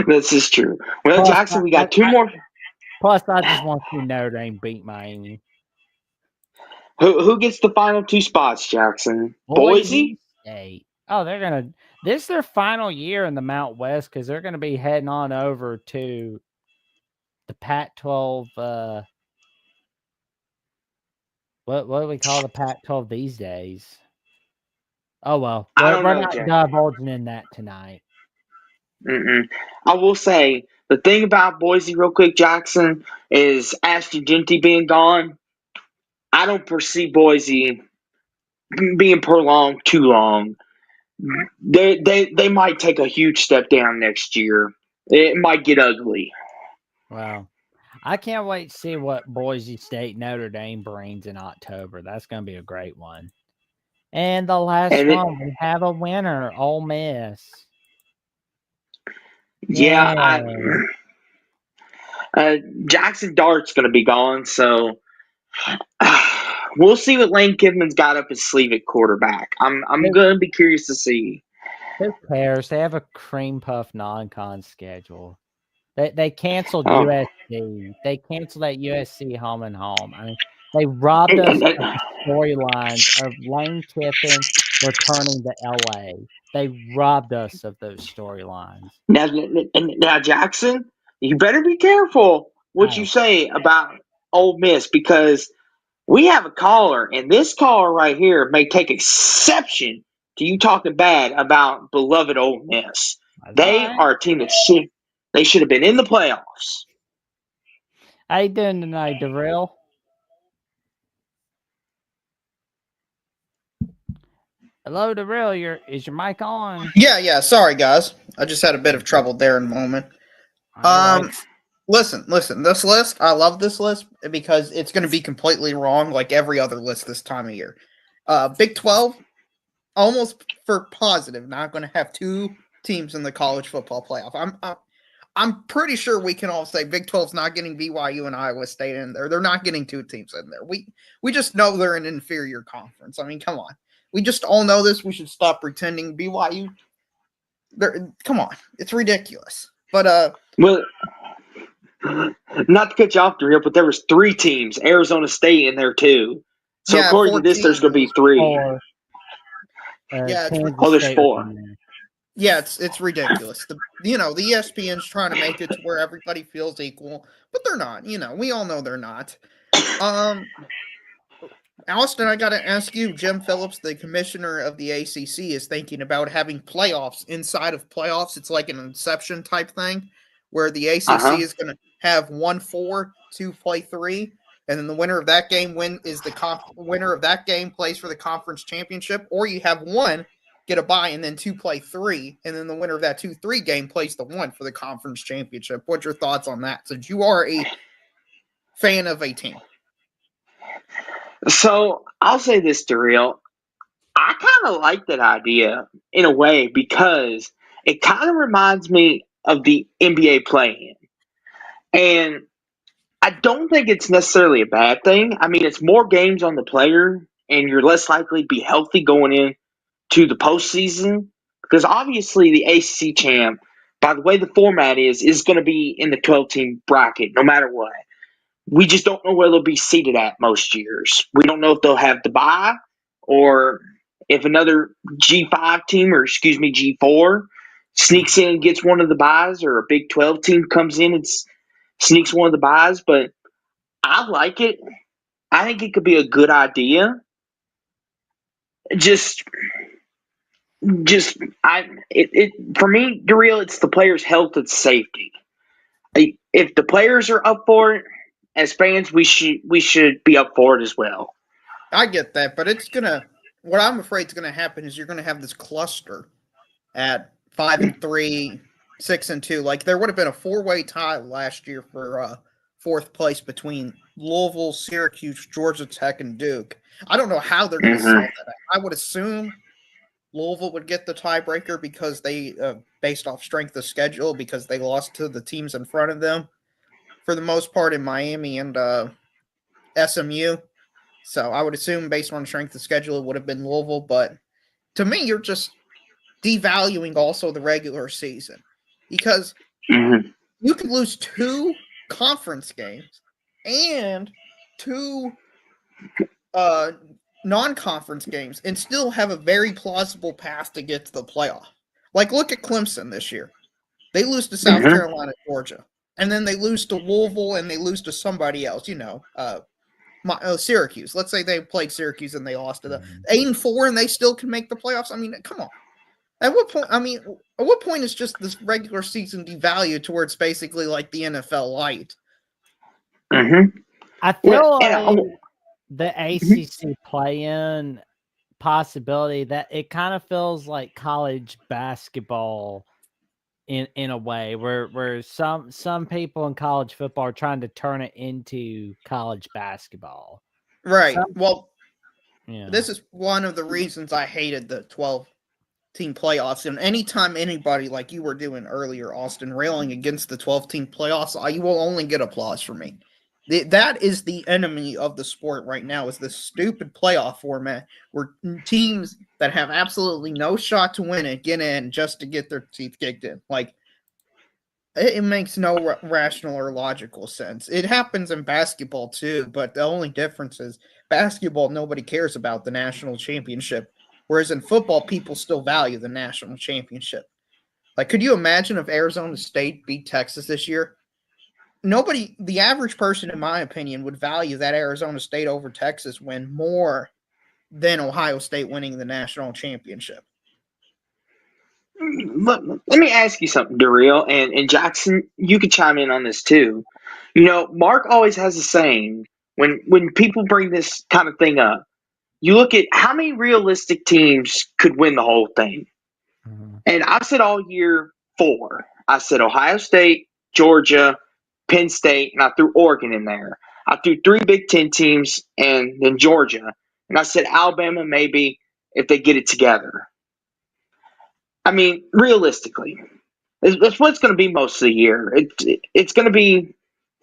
This is true. Well, Plus, Jackson, we got two more. I just want to see Notre Dame beat Miami. Who gets the final two spots, Jackson? Boise Boise? State. Oh, they're gonna. This is their final year in the Mount West because they're gonna be heading on over to the Pac-12. What do we call the Pac-12 these days? Oh well, I don't we're know, not Jack. divulging in that tonight. Mm-mm. I will say the thing about Boise, real quick, Jackson, is Ashton Genty being gone. I don't foresee Boise being prolonged too long. They might take a huge step down next year. It might get ugly. Well, I can't wait to see what Boise State Notre Dame brings in October. That's gonna be a great one. And the last And it, one, we have a winner, Ole Miss. yeah, I Yeah. uh, Jackson Dart's going to be gone, so we'll see what Lane Kiffman's got up his sleeve at quarterback. I'm Who going to be curious to see. who cares? They have a cream puff non-con schedule. They canceled Oh, USC. They canceled that USC home and home. I mean, they robbed and, us and, of the storylines of Lane Kiffin returning to LA. They robbed us of those storylines. now, Jackson, you better be careful what you Oh, say about Ole Miss because we have a caller, and this caller right here may take exception to you talking bad about beloved Ole Miss. That's all They right. are a team that should have been in the playoffs. How you doing tonight, Darrell? Hello, Darrell. Is your mic on? Yeah. Sorry, guys. I just had a bit of trouble there in a moment. All right. Um, listen. This list, I love this list because it's going to be completely wrong, like every other list this time of year. Big 12, almost for positive, not going to have two teams in the college football playoff. I'm pretty sure we can all say Big 12's not getting BYU and Iowa State in there. They're not getting two teams in there. We just know they're an inferior conference. I mean, come on. We just all know this. We should stop pretending BYU. Come on. It's ridiculous. But Well, not to cut you off, Darrell, but there was 3 teams, Arizona State in there too. So yeah, according to this, there's going to be 3. Or Yeah, it's Kansas there's State 4. was in there. Yeah, it's ridiculous. The ESPN's trying to make it to where everybody feels equal, but they're not. We all know they're not. Austin, I got to ask you, Jim Phillips, the commissioner of the ACC, is thinking about having playoffs inside of playoffs. It's like an Inception type thing where the ACC is going to have 1-4, 2 play 3, and then the winner of that game winner of that game plays for the conference championship, or you have 1 get a bye and then 2 play 3, and then the winner of that 2-3 game plays the 1 for the conference championship. What's your thoughts on that? Since you are a fan of a team. So I'll say this, Darrell. I kind of like that idea in a way because it kind of reminds me of the NBA play-in. And I don't think it's necessarily a bad thing. I mean, it's more games on the player, and you're less likely to be healthy going in to the postseason because obviously the ACC champ, by the way the format is going to be in the 12-team bracket no matter what. We just don't know where they'll be seated at most years. We don't know if they'll have the bye or if another G5 team or G4 sneaks in and gets one of the buys, or a Big 12 team comes in and sneaks one of the buys. But I like it. I think it could be a good idea. Just for me, Darrell, it's the players' health and safety. If the players are up for it, as fans, we should be up for it as well. I get that, but what I'm afraid is gonna happen is you're gonna have this cluster at 5-3, 6-2. Like there would have been a 4-way tie last year for 4th place between Louisville, Syracuse, Georgia Tech, and Duke. I don't know how they're gonna solve that. I would assume Louisville would get the tiebreaker because they, based off strength of schedule, because they lost to the teams in front of them for the most part in Miami and SMU. So I would assume based on strength of schedule, it would have been Louisville. But to me, you're just devaluing also the regular season because you could lose 2 conference games and 2 non-conference games and still have a very plausible path to get to the playoff. Like, look at Clemson this year. They lose to South Carolina, Georgia. And then they lose to Louisville and they lose to somebody else, Syracuse. Let's say they played Syracuse and they lost to the 8-4 and they still can make the playoffs. I mean, come on. At what point is just this regular season devalued towards basically like the NFL light? I feel like the ACC play-in possibility that it kind of feels like college basketball in a way where some people in college football are trying to turn it into college basketball. Right. This is one of the reasons I hated the 12-team playoffs. And anytime anybody, like you were doing earlier, Austin, railing against the 12-team playoffs, you will only get applause from me. That is the enemy of the sport right now, is this stupid playoff format where teams that have absolutely no shot to win it get in just to get their teeth kicked in. Like, it makes no rational or logical sense. It happens in basketball too, but the only difference is basketball, nobody cares about the national championship, whereas in football, people still value the national championship. Like, could you imagine if Arizona State beat Texas this year? The average person, in my opinion, would value that Arizona State over Texas win more than Ohio State winning the national championship. let me ask you something, Darrell, and Jackson. You could chime in on this too. Mark always has a saying when people bring this kind of thing up. You look at how many realistic teams could win the whole thing. And I said all year 4. I said Ohio State, Georgia, Penn State, and I threw Oregon in there. I threw 3 Big Ten teams and then Georgia. And I said Alabama maybe if they get it together. I mean, realistically, that's what it's going to be most of the year. It's going to be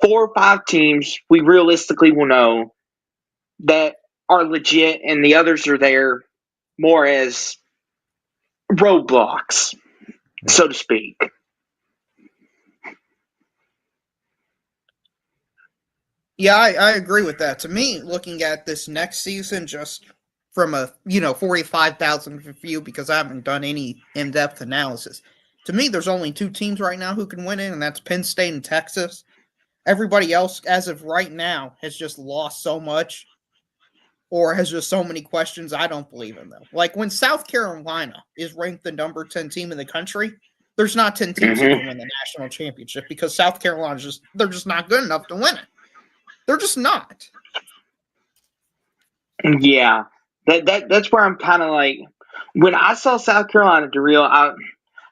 4 or 5 teams we realistically will know that are legit, and the others are there more as roadblocks, so to speak. Yeah, I agree with that. To me, looking at this next season, just from a 45,000 view, because I haven't done any in-depth analysis. To me, there's only 2 teams right now who can win it, and that's Penn State and Texas. Everybody else, as of right now, has just lost so much or has just so many questions. I don't believe in them. Like when South Carolina is ranked the number 10 team in the country, there's not 10 teams who can win the national championship because South Carolina's they're just not good enough to win it. They're just not. Yeah, that's where I'm kind of like, when I saw South Carolina, Darrell,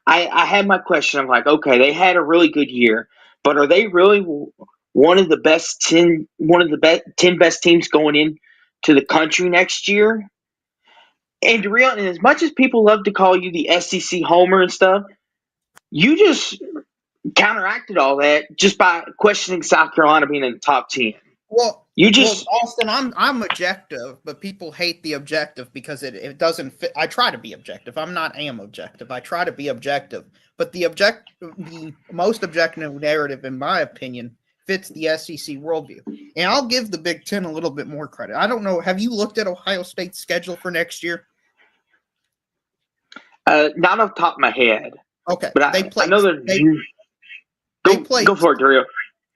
I had my question. I'm like, okay, they had a really good year, but are they really one of the 10 best teams going in to the country next year? And Darrell, and as much as people love to call you the SEC homer and stuff, you just counteracted all that just by questioning South Carolina being in the top 10. Well, You just Austin, I'm objective, but people hate the objective because it doesn't fit. I try to be objective. I'm not objective. I try to be objective, but the most objective narrative, in my opinion, fits the SEC worldview. And I'll give the Big Ten a little bit more credit. I don't know. Have you looked at Ohio State's schedule for next year? not off the top of my head. Okay, But I know that go for it, Darrell.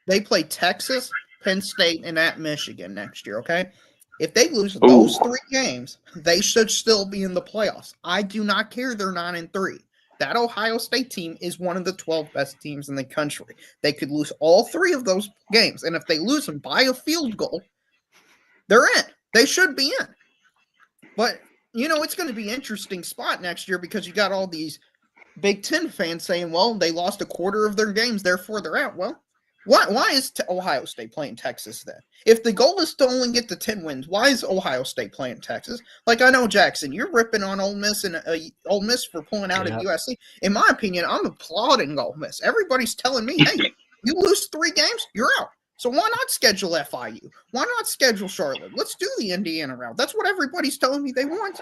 They play Texas, Penn State, and at Michigan next year, okay? If they lose those 3 games, they should still be in the playoffs. I do not care they're 9-3. That Ohio State team is one of the 12 best teams in the country. They could lose all 3 of those games, and if they lose them by a field goal, they're in. They should be in. But, it's going to be an interesting spot next year because you got all these Big Ten fans saying, well, they lost a quarter of their games, therefore they're out. Well, why is Ohio State playing Texas then? If the goal is to only get to 10 wins, why is Ohio State playing Texas? Like, I know, Jackson, you're ripping on Ole Miss and Ole Miss for pulling out at USC. In my opinion, I'm applauding Ole Miss. Everybody's telling me, hey, you lose 3 games, you're out. So why not schedule FIU? Why not schedule Charlotte? Let's do the Indiana route. That's what everybody's telling me they want.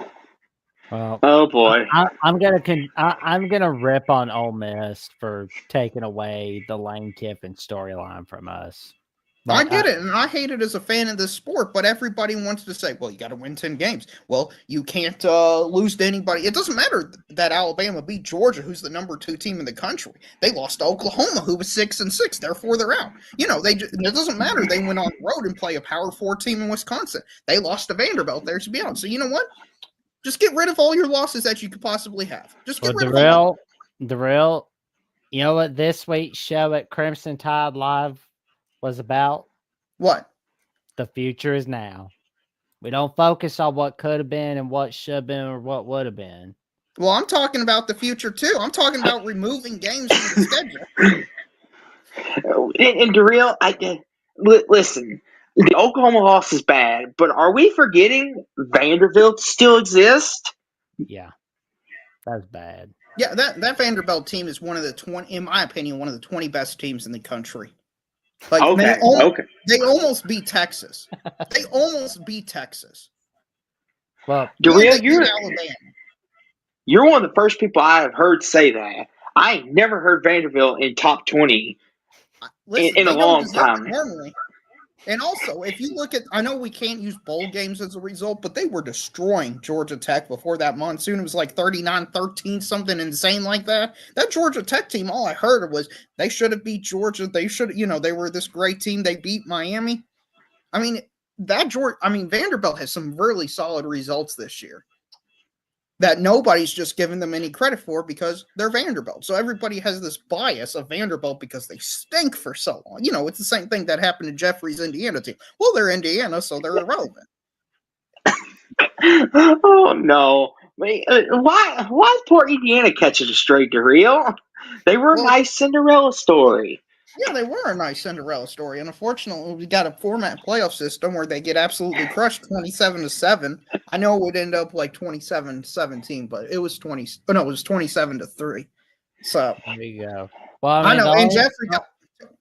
Well, oh boy, I'm gonna rip on Ole Miss for taking away the Lane Kiffin storyline from us. I get it, and I hate it as a fan of this sport, but everybody wants to say, well, you got to win 10 games. Well, you can't lose to anybody. It doesn't matter that Alabama beat Georgia, who's the number 2 team in the country. They lost to Oklahoma, who was 6-6. Therefore, they're out. It doesn't matter. They went on the road and play a Power 4 team in Wisconsin. They lost to Vanderbilt there to be out. So you know what? Just get rid of all your losses that you could possibly have. Just get rid of them. Darrell, you know what this week's show at Crimson Tide Live was about? What? The future is now. We don't focus on what could have been and what should have been or what would have been. Well, I'm talking about the future too. I'm talking about removing games from the schedule. And Darrell, listen, the Oklahoma loss is bad, but are we forgetting Vanderbilt still exists? Yeah, that's bad. Yeah, that Vanderbilt team is one of the 20, in my opinion, one of the 20 best teams in the country. Like they almost beat Texas. They almost beat Texas. Well, Darrell, you're one of the first people I have heard say that. I ain't never heard Vanderbilt in top 20 in a long time. Normally. And also, if you look at, I know we can't use bowl games as a result, but they were destroying Georgia Tech before that monsoon. It was like 39-13, something insane like that. That Georgia Tech team, all I heard was they should have beat Georgia. They should, they were this great team. They beat Miami. I mean, Vanderbilt has some really solid results this year. that nobody's just giving them any credit for because they're Vanderbilt. So everybody has this bias of Vanderbilt because they stink for so long. It's the same thing that happened to Jeffrey's Indiana team. Well, they're Indiana, so they're irrelevant. Oh no! Why is poor Indiana catching a straight derail? They were a nice Cinderella story. Yeah, they were a nice Cinderella story, and unfortunately, we got a format playoff system where they get absolutely crushed 27-7. I know it would end up like 27-17, but it was 20. Oh no, it was 27-3. So there you go. Well, I know, and Jeffrey.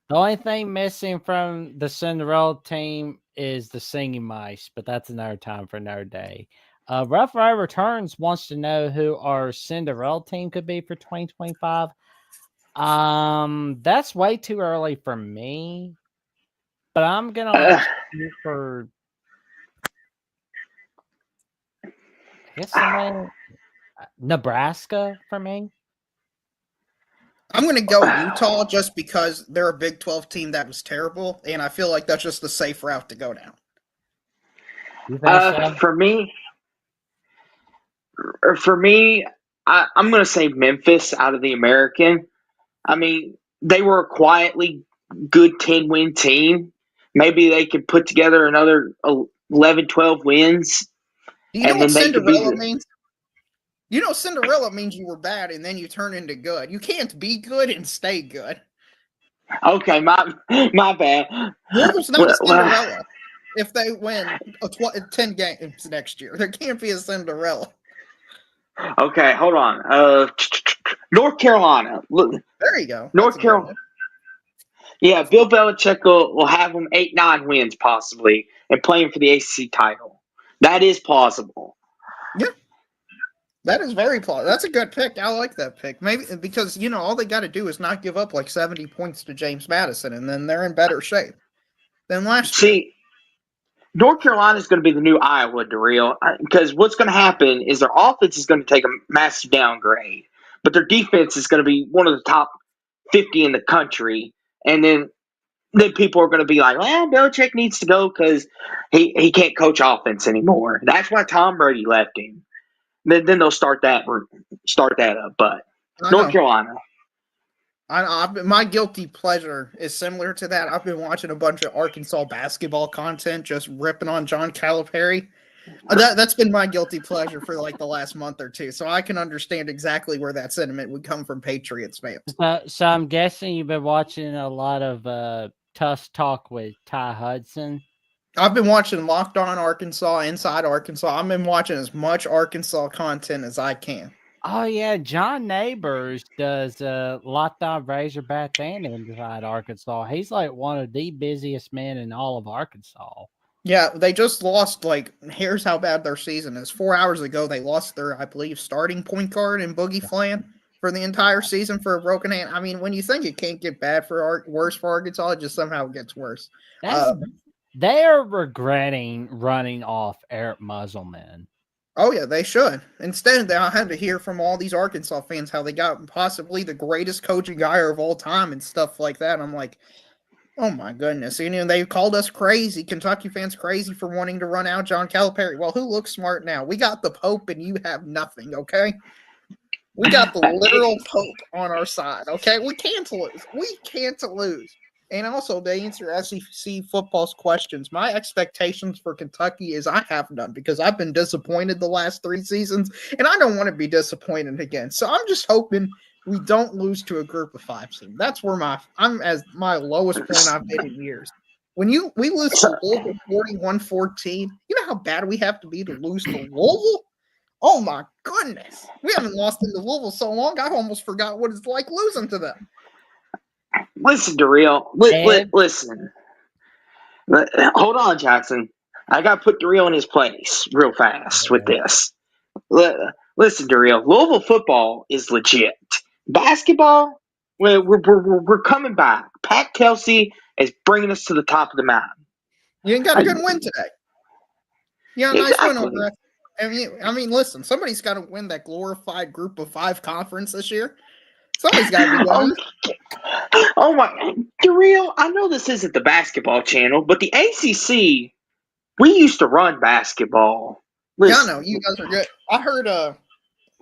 The only thing missing from the Cinderella team is the singing mice, but that's another time for another day. Rough Ride Returns wants to know who our Cinderella team could be for 2025. That's way too early for me, but I'm gonna let you for. I guess somebody Nebraska for me. I'm going to go Utah just because they're a Big 12 team that was terrible, and I feel like that's just the safe route to go down. For me, I'm going to say Memphis out of the American. I mean, they were a quietly good 10-win team. Maybe they could put together another 11, 12 wins. Do you know what Cinderella means? Cinderella means you were bad and then you turn into good. You can't be good and stay good. Okay, my bad. Louisville's not a Cinderella. If they win 10 games next year, there can't be a Cinderella. Okay, hold on. North Carolina. There you go. North Carolina. Yeah, Bill Belichick will have them 8-9 wins possibly and playing for the ACC title. That is plausible. Yeah. That is very plausible. That's a good pick. I like that pick. Maybe because, all they got to do is not give up like 70 points to James Madison, and then they're in better shape than last year. See, North Carolina is going to be the new Iowa, Daryl, because what's going to happen is their offense is going to take a massive downgrade, but their defense is going to be one of the top 50 in the country, and then people are going to be like, well, Belichick needs to go because he can't coach offense anymore. That's why Tom Brady left him. Then they'll start that up. But North Carolina. My guilty pleasure is similar to that. I've been watching a bunch of Arkansas basketball content, just ripping on John Calipari. That's been my guilty pleasure for like the last month or two. So I can understand exactly where that sentiment would come from Patriots fans. So I'm guessing you've been watching a lot of Tuss Talk with Ty Hudson. I've been watching Locked On Arkansas, Inside Arkansas. I've been watching as much Arkansas content as I can. Oh, yeah. John Neighbors does Locked On Razorback and Inside Arkansas. He's like one of the busiest men in all of Arkansas. Yeah, they just lost, here's how bad their season is. 4 hours ago, they lost their, I believe, starting point guard in Boogie Flan for the entire season for a broken hand. I mean, when you think it can't get worse for Arkansas, it just somehow gets worse. They are regretting running off Eric Musselman. Oh, yeah, they should. Instead, I had to hear from all these Arkansas fans how they got possibly the greatest coaching hire of all time and stuff like that. And I'm like, oh, my goodness. They called us crazy, Kentucky fans crazy for wanting to run out John Calipari. Well, who looks smart now? We got the Pope and you have nothing, okay? We got the literal Pope on our side, okay? We can't lose. And also, to answer SEC football's questions, my expectations for Kentucky is I have none because I've been disappointed the last 3 seasons, and I don't want to be disappointed again. So I'm just hoping we don't lose to a group of 5 team. That's where I'm at my lowest point I've been in years. When we lose to Louisville 41-14, you know how bad we have to be to lose to Louisville? Oh my goodness. We haven't lost into Louisville so long, I almost forgot what it's like losing to them. Listen, Daryl. Listen. Hold on, Jackson. I got to put Daryl in his place real fast with this. Listen, Daryl. Louisville football is legit. Basketball, we're coming back. Pat Kelsey is bringing us to the top of the mountain. You got a good win today. Yeah, nice win over that. I mean, listen, somebody's got to win that glorified Group of 5 conference this year. Somebody's got to be winning. Oh my, Daryl, I know this isn't the basketball channel, but the ACC, we used to run basketball. Listen. Yeah, I know, you guys are good. I heard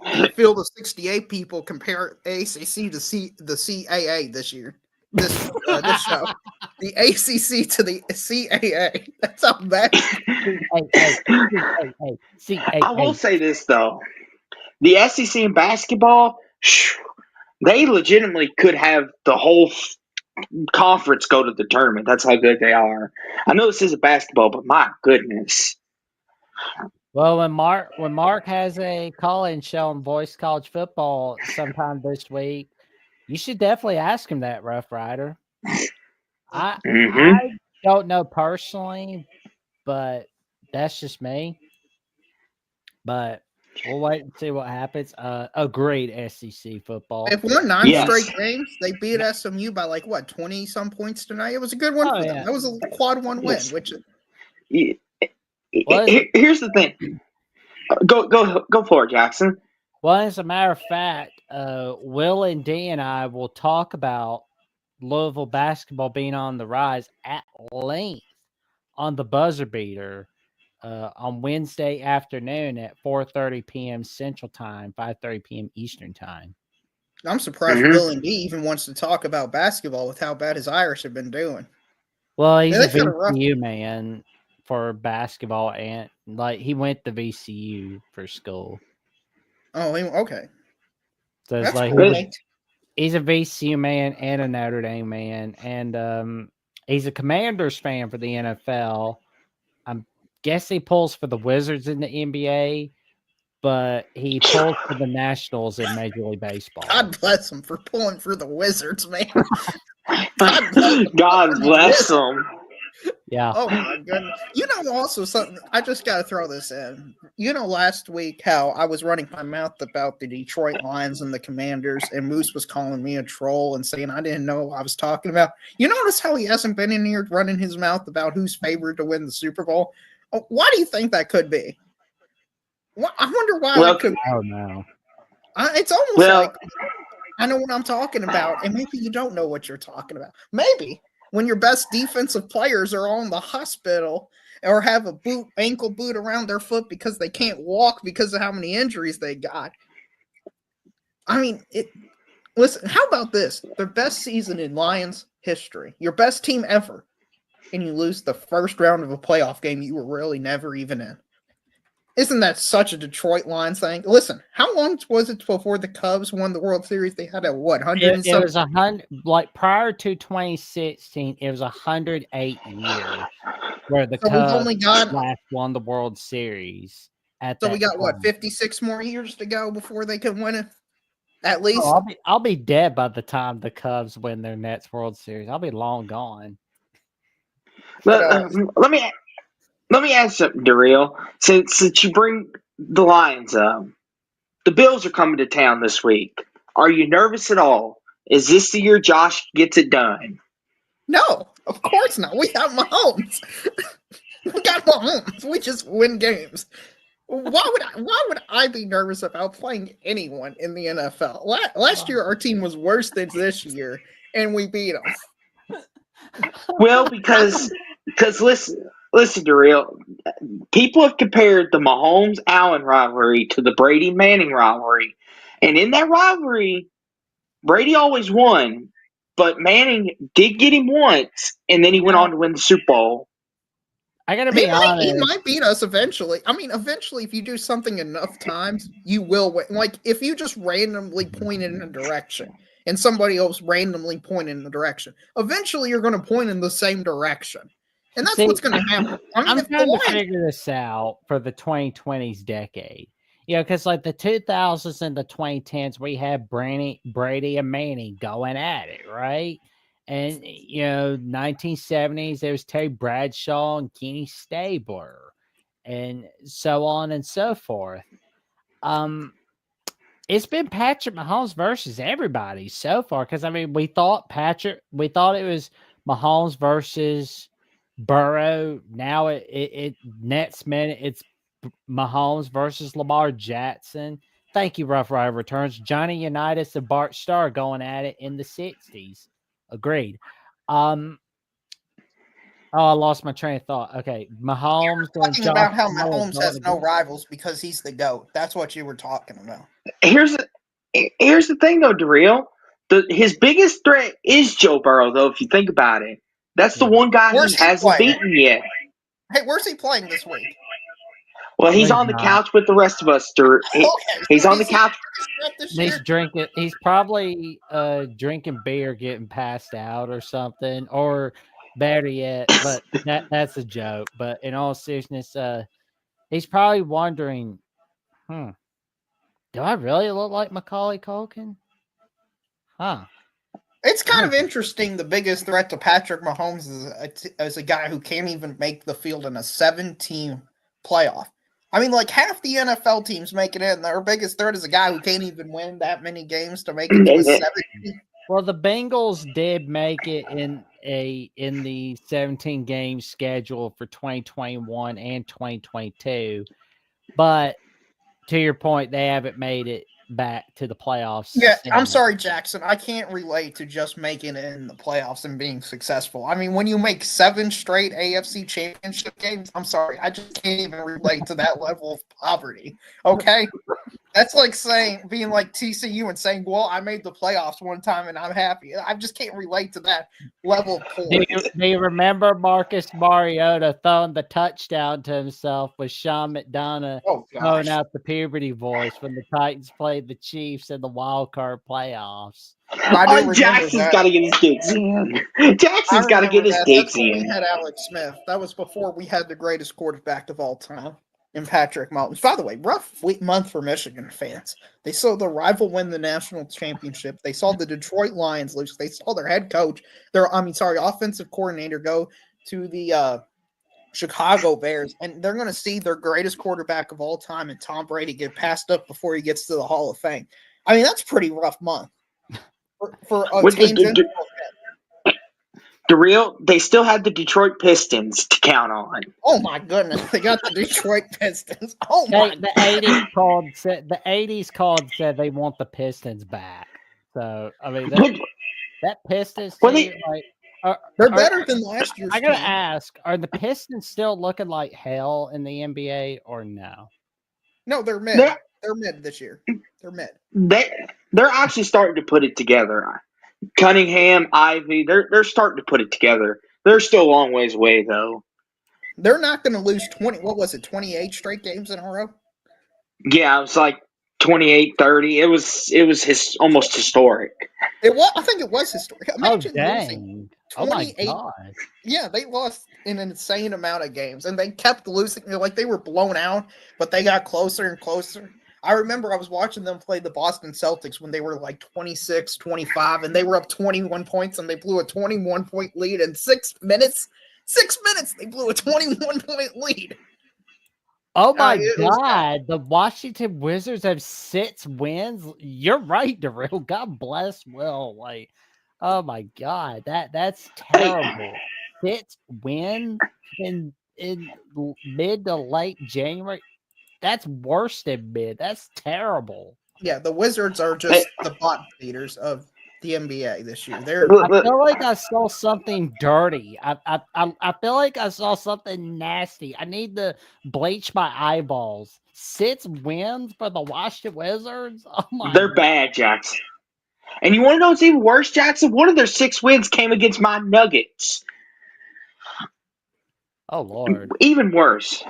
in the field of 68 people compare ACC to the CAA this year. This show, the ACC to the CAA. That's how bad. I will say this though: the SEC in basketball, they legitimately could have the whole conference go to the tournament. That's how good they are. I know this isn't basketball, but my goodness. Well, when Mark has a call-in show on Voice College Football sometime this week, you should definitely ask him that, Rough Rider. I don't know personally, but that's just me. But we'll wait and see what happens. A great SEC football. They've won 9 straight games. They beat SMU by 20 some points tonight. It was a good one for them. That was a quad 1 win. Which here's the thing. Go for it, Jackson. Well, as a matter of fact, Will and D and I will talk about Louisville basketball being on the rise at length on the buzzer beater on Wednesday afternoon at 4:30 p.m. Central Time, 5:30 p.m. Eastern Time. I'm surprised Will and D even wants to talk about basketball with how bad his Irish have been doing. Well, he's a VCU man for basketball, and he went to VCU for school. Oh, okay. So it's cool. He's a VCU man and a Notre Dame man, and he's a Commanders fan for the NFL. I guess he pulls for the Wizards in the NBA, but he pulls for the Nationals in Major League Baseball. God bless him for pulling for the Wizards, man. God bless him. Yeah. Oh my goodness. Also something, I just got to throw this in. Last week how I was running my mouth about the Detroit Lions and the Commanders, and Moose was calling me a troll and saying I didn't know what I was talking about. You notice how he hasn't been in here running his mouth about who's favored to win the Super Bowl? Why do you think that could be? I wonder why that could be. Oh, no. It's almost like I know what I'm talking about, and maybe you don't know what you're talking about. Maybe when your best defensive players are all in the hospital or have a ankle boot around their foot because they can't walk because of how many injuries they got. I mean, listen, how about this? Their best season in Lions history, your best team ever, and you lose the first round of a playoff game you were really never even in. Isn't that such a Detroit Lions thing? Listen, how long was it before the Cubs won the World Series? They had 100 and something? It was 100, prior to 2016, it was 108 years where the Cubs last won the World Series. So we got 56 more years to go before they can win it? At least? I'll be dead by the time the Cubs win their next World Series. I'll be long gone. Let me ask something, Darrell. Since you bring the Lions up, the Bills are coming to town this week. Are you nervous at all? Is this the year Josh gets it done? No, of course not. We have Mahomes. We got Mahomes. We just win games. Why would I be nervous about playing anyone in the NFL? Last year our team was worse than this year, and we beat them. Well, because listen, Darrell, people have compared the Mahomes-Allen rivalry to the Brady-Manning rivalry. And in that rivalry, Brady always won, but Manning did get him once, and then he went on to win the Super Bowl. I got to be honest. He might beat us eventually. I mean, eventually, if you do something enough times, you will win. Like, if you just randomly point in a direction and somebody else randomly point in the direction, eventually you're going to point in the same direction. And that's what's going to happen. I'm trying to figure this out for the 2020s decade. Because the 2000s and the 2010s, we had Brady and Manning going at it, right? And, 1970s, there was Terry Bradshaw and Kenny Stabler and so on and so forth. It's been Patrick Mahomes versus everybody so far. Because, we thought it was Mahomes versus Burrow. Now it next minute it's Mahomes versus Lamar Jackson. Thank you, Rough Rider Returns. Johnny Unitas and Bart Starr going at it in the 60s. Agreed. Oh, I lost my train of thought. Okay, Mahomes and Talking Josh about how Allen Mahomes going has no against- rivals because he's the GOAT. That's what you were talking about. Here's the thing though, Darrell. His biggest threat is Joe Burrow, though. If you think about it, that's the Yeah. one guy Where's he he hasn't playing? beaten yet. Hey, where's he playing this week? Well, he's He's on the not. couch with the rest of us. Okay, He's so on the he's the couch. biggest threat this He's year. drinking. He's probably drinking beer, getting passed out or something, or better yet. But that's a joke. But in all seriousness, he's probably wondering, do I really look like Macaulay Culkin? Huh. It's kind of interesting. The biggest threat to Patrick Mahomes is a guy who can't even make the field in a 7-team playoff. I mean, like half the NFL teams make it in. Their biggest threat is a guy who can't even win that many games to make it to a 7-team. Well, the Bengals did make it in the 17 game schedule for 2021 and 2022, but to your point, they haven't made it back to the playoffs. Yeah, I'm since. sorry, Jackson. I can't relate to just making it in the playoffs and being successful. I mean, when you make 7 straight AFC championship games, I'm sorry. I just can't even relate to that level of poverty. Okay? That's like being like TCU and saying, well, I made the playoffs one time and I'm happy. I just can't relate to that level of poor. Do you remember Marcus Mariota throwing the touchdown to himself with Sean McDonough throwing out the puberty voice when the Titans played the Chiefs in the wild card playoffs? Jackson's got to get his kicks in. Jackson's got to get his kicks in. We had Alex Smith. That was before we had the greatest quarterback of all time in Patrick Mahomes. By the way, rough month for Michigan fans. They saw the rival win the national championship. They saw the Detroit Lions lose. They saw their head coach, offensive coordinator go to the Chicago Bears, and they're going to see their greatest quarterback of all time and Tom Brady get passed up before he gets to the Hall of Fame. I mean, that's a pretty rough month for a tangential. They still had the Detroit Pistons to count on. Oh my goodness, they got the Detroit Pistons. Oh my! The 80s said they want the Pistons back. So I mean that Pistons team, they're better than last year's. I gotta ask: are the Pistons still looking like hell in the NBA or no? No, they're mid. They're mid this year. They're mid. They're actually starting to put it together. Cunningham, Ivy, they're starting to put it together. They're still a long ways away, though. They're not going to lose 28 straight games in a row? Yeah, it was like 28, 30. It was almost historic. I think it was historic. Imagine losing 28. Oh, my God. Yeah, they lost an insane amount of games, and they kept losing. Like, they were blown out, but they got closer and closer. I remember I was watching them play the Boston Celtics when they were like 26, 25, and they were up 21 points, and they blew a 21-point lead in 6 minutes. 6 minutes, they blew a 21-point lead. Oh, my God. The Washington Wizards have 6 wins. You're right, Darrell. God bless Will. Like, oh, my God. That's terrible. 6 wins in mid to late January. That's worse than mid. That's terrible. Yeah, the Wizards are just the bottom feeders of the NBA this year. I feel like I saw something dirty. I feel like I saw something nasty. I need to bleach my eyeballs. 6 wins for the Washington Wizards? Oh my! They're bad, Jackson. And you want to know what's even worse, Jackson? One of their 6 wins came against my Nuggets. Oh Lord! Even worse.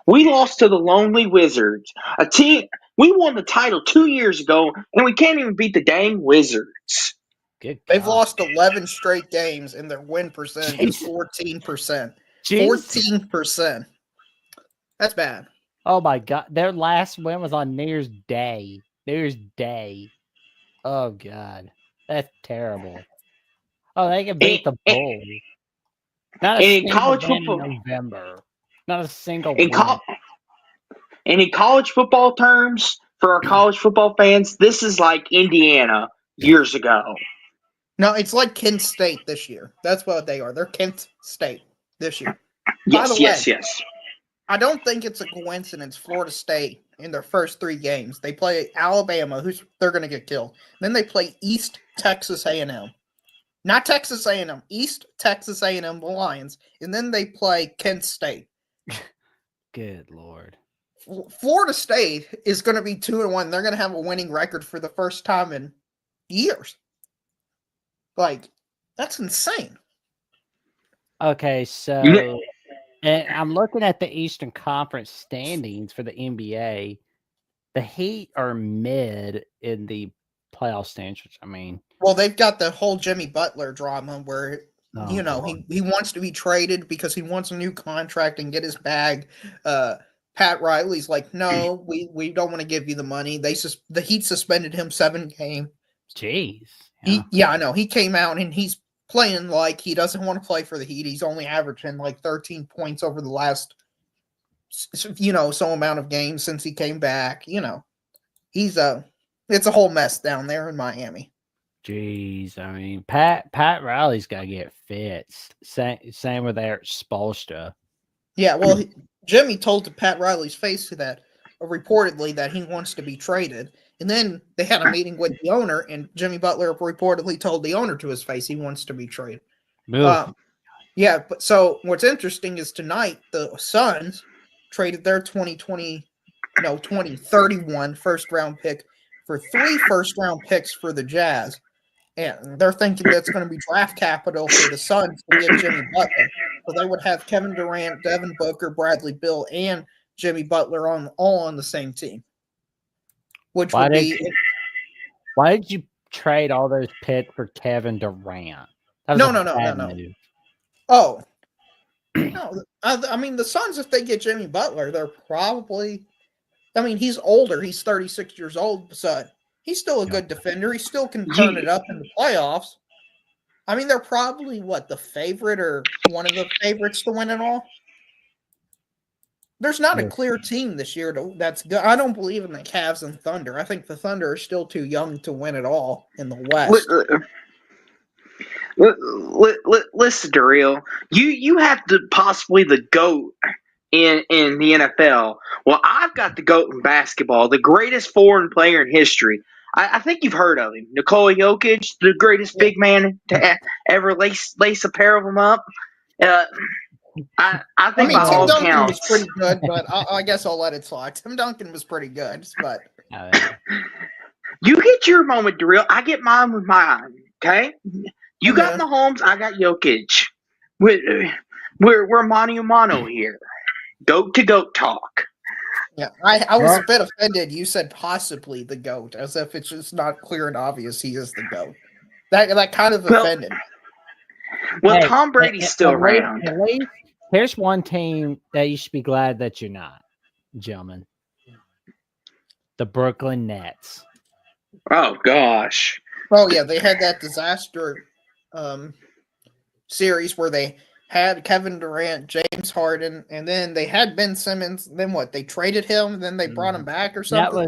We lost to the Lonely Wizards, a team. We won the title 2 years ago, and we can't even beat the dang Wizards. They've lost 11 straight games, and their win percentage is 14%. 14%. That's bad. Oh my God! Their last win was on New Year's Day. New Year's Day. Oh God, that's terrible. Oh, they can beat the Bulls. Not a single college win football in November. Not a single in win. And in college football terms, for our college football fans, this is like Indiana years ago. No, it's like Kent State this year. That's what they are. They're Kent State this year. Yes, By the way, yes. I don't think it's a coincidence Florida State in their first 3 games. They play Alabama, they're going to get killed. Then they play East Texas A&M. Not Texas A&M. East Texas A&M, the Lions. And then they play Kent State. Good Lord. Florida State is going to be 2-1. They're going to have a winning record for the first time in years. Like, that's insane. Okay, so and I'm looking at the Eastern Conference standings for the NBA. The Heat are mid in the playoff standings. I mean, well, they've got the whole Jimmy Butler drama where God. he wants to be traded because he wants a new contract and get his bag. Pat Riley's like, no, we don't want to give you the money. The Heat suspended him 7 games. Jeez. I know. He came out and he's playing like he doesn't want to play for the Heat. He's only averaging like 13 points over the last, some amount of games since he came back. It's a whole mess down there in Miami. Jeez, I mean, Pat Riley's got to get fixed. Same with Eric Spoelstra. Yeah, well, Jimmy told to Pat Riley's face that reportedly that he wants to be traded. And then they had a meeting with the owner, and Jimmy Butler reportedly told the owner to his face he wants to be traded. Yeah, but so what's interesting is tonight the Suns traded their 2031 first-round pick for 3 first-round picks for the Jazz. And they're thinking that's going to be draft capital for the Suns to get Jimmy Butler. So they would have Kevin Durant, Devin Booker, Bradley Beal, and Jimmy Butler all on the same team. Why did you trade all those picks for Kevin Durant? No. Oh, no. I mean, the Suns, if they get Jimmy Butler, they're probably. I mean, he's older. He's 36 years old, so he's still a good defender. He still can turn it up in the playoffs. I mean, they're probably the favorite or one of the favorites to win it all. There's not a clear team this year that's good. I don't believe in the Cavs and Thunder. I think the Thunder are still too young to win it all in the West. Listen, Daryl, you have possibly the GOAT in the NFL. Well, I've got the GOAT in basketball, the greatest foreign player in history. I think you've heard of him, Nikola Jokic, the greatest big man to ever lace a pair of them up. I think by all Tim Duncan counts, was pretty good, but I guess I'll let it slide. Tim Duncan was pretty good, but you get your moment, Daryl. I get mine with mine. Okay, you got Mahomes, I got Jokic. We're mano a mano here. Goat to goat talk. Yeah, I was a bit offended. You said possibly the GOAT, as if it's just not clear and obvious he is the GOAT. That kind of offended. Well, Tom Brady's still around. At least, here's one team that you should be glad that you're not, gentlemen. The Brooklyn Nets. Oh, gosh. Oh, yeah, they had that disaster series where they had Kevin Durant, James Harden, and then they had Ben Simmons. Then what? They traded him, and then they brought him back or something?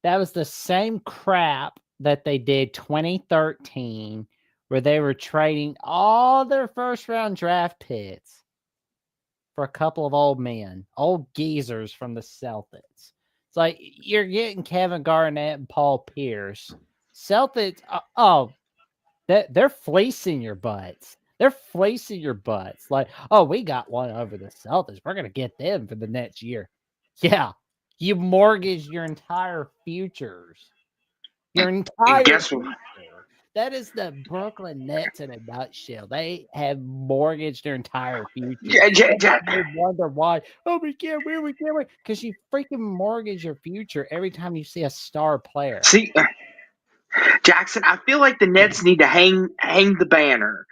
That was the same crap that they did 2013, where they were trading all their first-round draft picks for a couple of old men, old geezers from the Celtics. It's like you're getting Kevin Garnett and Paul Pierce. Celtics, they're fleecing your butts. They're fleecing your butts. Like, oh, we got one over the Celtics. We're going to get them for the next year. Yeah. You mortgage your entire futures. Your entire future. That is the Brooklyn Nets in a nutshell. They have mortgaged their entire future. They wonder why. Oh, we can't win. Because you freaking mortgage your future every time you see a star player. See, Jackson, I feel like the Nets need to hang the banner.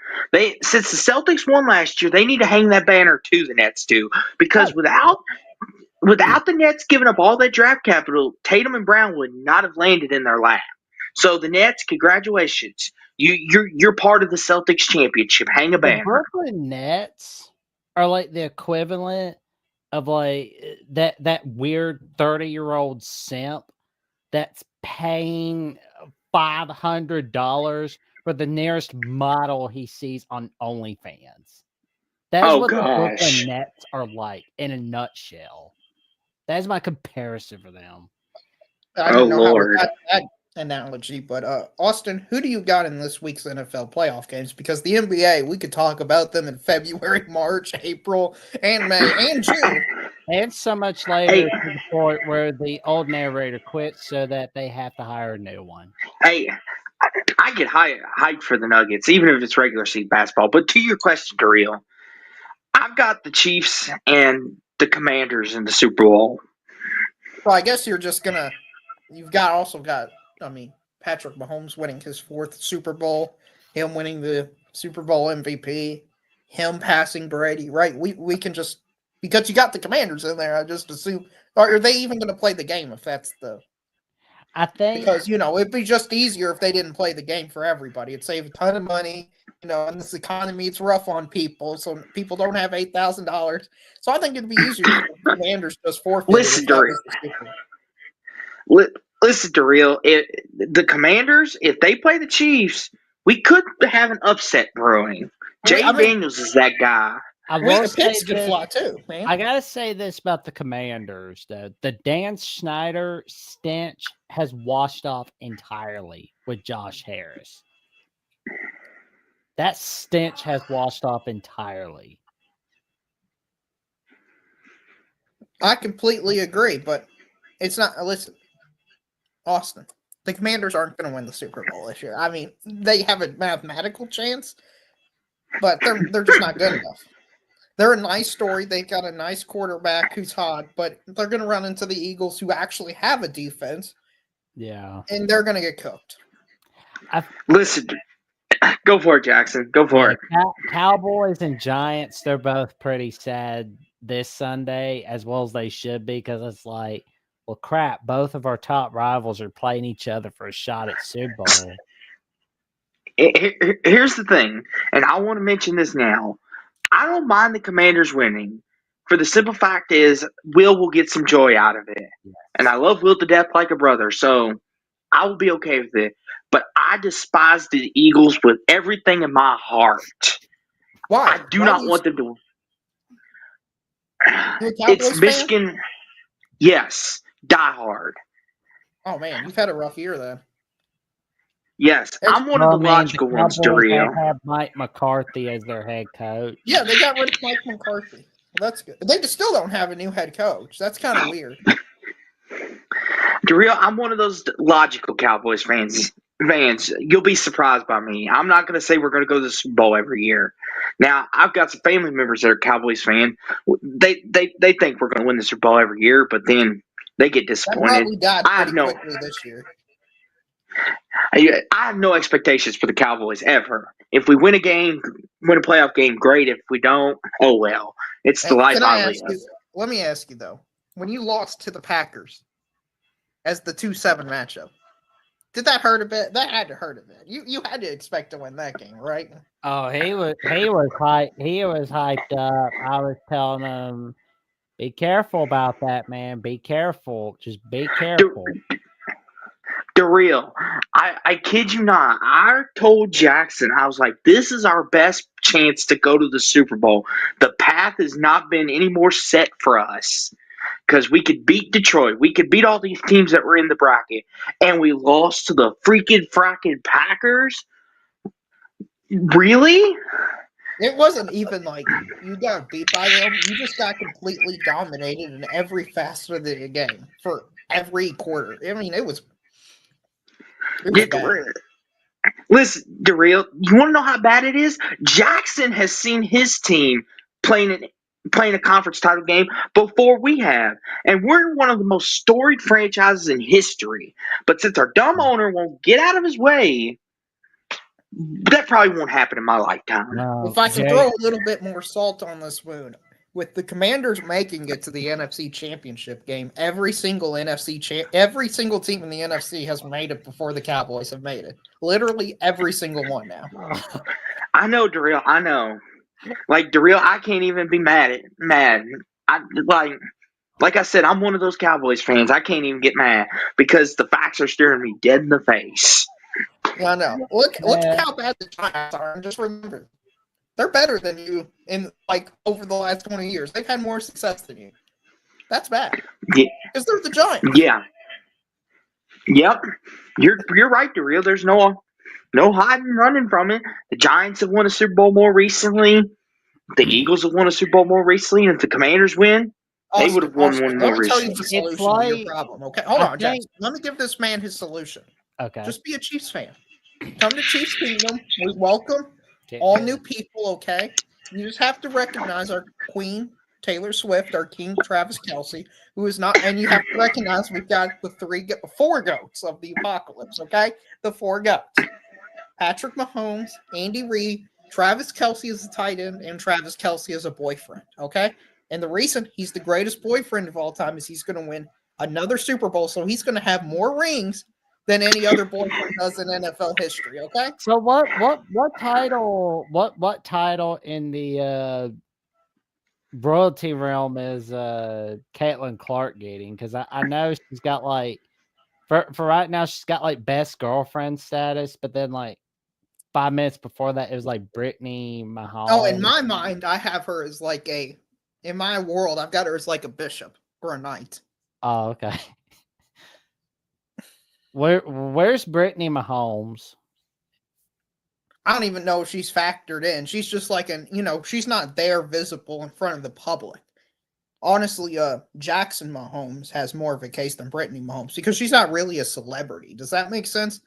Since the Celtics won last year, they need to hang that banner to the Nets too. Because without the Nets giving up all that draft capital, Tatum and Brown would not have landed in their lap. So the Nets, congratulations. You're part of the Celtics championship. Hang a banner. The Brooklyn Nets are like the equivalent of like that weird 30-year-old simp that's paying $500 for the nearest model he sees on OnlyFans. That's what the Brooklyn Nets are like in a nutshell. That's my comparison for them. I don't know Lord. analogy, but Austin, who do you got in this week's NFL playoff games? Because the NBA, we could talk about them in February, March, April, and May, and June. And so much later to the point where the old narrator quits so that they have to hire a new one. Hey, I get hyped for the Nuggets, even if it's regular season basketball. But to your question, Daryl, I've got the Chiefs and the Commanders in the Super Bowl. So I guess you're just gonna. You've also got. I mean, Patrick Mahomes winning his 4th Super Bowl, him winning the Super Bowl MVP, him passing Brady. Right? We can just because you got the Commanders in there. I just assume. Or are they even going to play the game if that's the? I think because it'd be just easier if they didn't play the game for everybody. It'd save a ton of money. In this economy, it's rough on people, so people don't have $8,000. So I think it'd be easier if the Commanders just forfeit. Listen, Daryl, the Commanders, if they play the Chiefs, we could have an upset brewing. Jay Daniels is that guy. The picks could fly too, man. I gotta say this about the Commanders, though. The Dan Snyder stench has washed off entirely with Josh Harris. That stench has washed off entirely. I completely agree, but it's not. Listen, Austin, the Commanders aren't going to win the Super Bowl this year. I mean, they have a mathematical chance, but they're just not good enough. They're a nice story. They've got a nice quarterback who's hot, but they're going to run into the Eagles, who actually have a defense. Yeah, and they're going to get cooked. Listen. Go for it, Jackson. Go for it. Cowboys and Giants, they're both pretty sad this Sunday, as well as they should be, because it's like, well, crap, both of our top rivals are playing each other for a shot at Super Bowl. Here's the thing, and I want to mention this now. I don't mind the Commanders winning, for the simple fact is will get some joy out of it. Yes. And I love Will to death like a brother, so I will be okay with it. But I despise the Eagles with everything in my heart. Why? I do not want them to. It's Michigan. Fan? Yes. Die hard. Oh, man. You've had a rough year, then. Yes. I'm one of the logical ones, Dario. They have Mike McCarthy as their head coach. Yeah, they got rid of Mike McCarthy. Well, that's good. They still don't have a new head coach. That's kind of weird. Dario, I'm one of those logical Cowboys fans. You'll be surprised by me. I'm not going to say we're going to go to the Super Bowl every year. Now, I've got some family members that are Cowboys fan. They think we're going to win the Super Bowl every year, but then they get disappointed. That died pretty quickly this year. I have no expectations for the Cowboys ever. If we win a playoff game, great. If we don't, oh well. It's the life I live. Let me ask you, though. When you lost to the Packers as the 2-7 matchup, did that hurt a bit? That had to hurt a bit. You had to expect to win that game, right? Oh, he was hyped. He was hyped up. I was telling him, be careful about that, man. Be careful. Just be careful. Daryl, I kid you not. I told Jackson, I was like, this is our best chance to go to the Super Bowl. The path has not been any more set for us. Because we could beat Detroit. We could beat all these teams that were in the bracket. And we lost to the fracking Packers? Really? It wasn't even like you got beat by them. You just got completely dominated in every facet of the game for every quarter. I mean, it was bad. Listen, Daryl, you want to know how bad it is? Jackson has seen his team playing a conference title game before we have. And we're one of the most storied franchises in history. But since our dumb owner won't get out of his way, that probably won't happen in my lifetime. No, if I can throw a little bit more salt on this wound, with the Commanders making it to the NFC Championship game, every single team in the NFC has made it before the Cowboys have made it. Literally every single one now. I know, Daryl. I know. Like, Daryl, I can't even be mad. Like I said, I'm one of those Cowboys fans. I can't even get mad because the facts are staring me dead in the face. Yeah, I know. Look how bad the Giants are, and just remember, they're better than you in over the last 20 years. They've had more success than you. That's bad. Yeah, because they're the Giants. Yeah. Yep, you're right, Daryl. There's no hiding, running from it. The Giants have won a Super Bowl more recently. The Eagles have won a Super Bowl more recently, and if the Commanders win, they would have won one Let more me tell you recently. the It's solution to your like problem. Okay, hold I on, think Jackson. Let me give this man his solution. okay. Just be a Chiefs fan. Come to Chiefs Kingdom. We welcome Get all good. new people. Okay, you just have to recognize our Queen Taylor Swift, our King Travis Kelsey, who is not, and you have to recognize we've got the four goats of the apocalypse. Okay, the four goats: Patrick Mahomes, Andy Reid, Travis Kelsey is a tight end, and Travis Kelsey is a boyfriend. Okay, and the reason he's the greatest boyfriend of all time is he's going to win another Super Bowl, so he's going to have more rings than any other boyfriend does in NFL history. Okay. So what title in the royalty realm is Caitlin Clark getting? Because I know she's got like for right now she's got like best girlfriend status, but then like 5 minutes before that it was like Brittany Mahomes. Oh, in my mind, I have her as like in my world, I've got her as like a bishop or a knight. Oh, okay. Where's Brittany Mahomes? I don't even know if she's factored in. She's just like she's not there visible in front of the public. Honestly, Jackson Mahomes has more of a case than Brittany Mahomes because she's not really a celebrity. Does that make sense?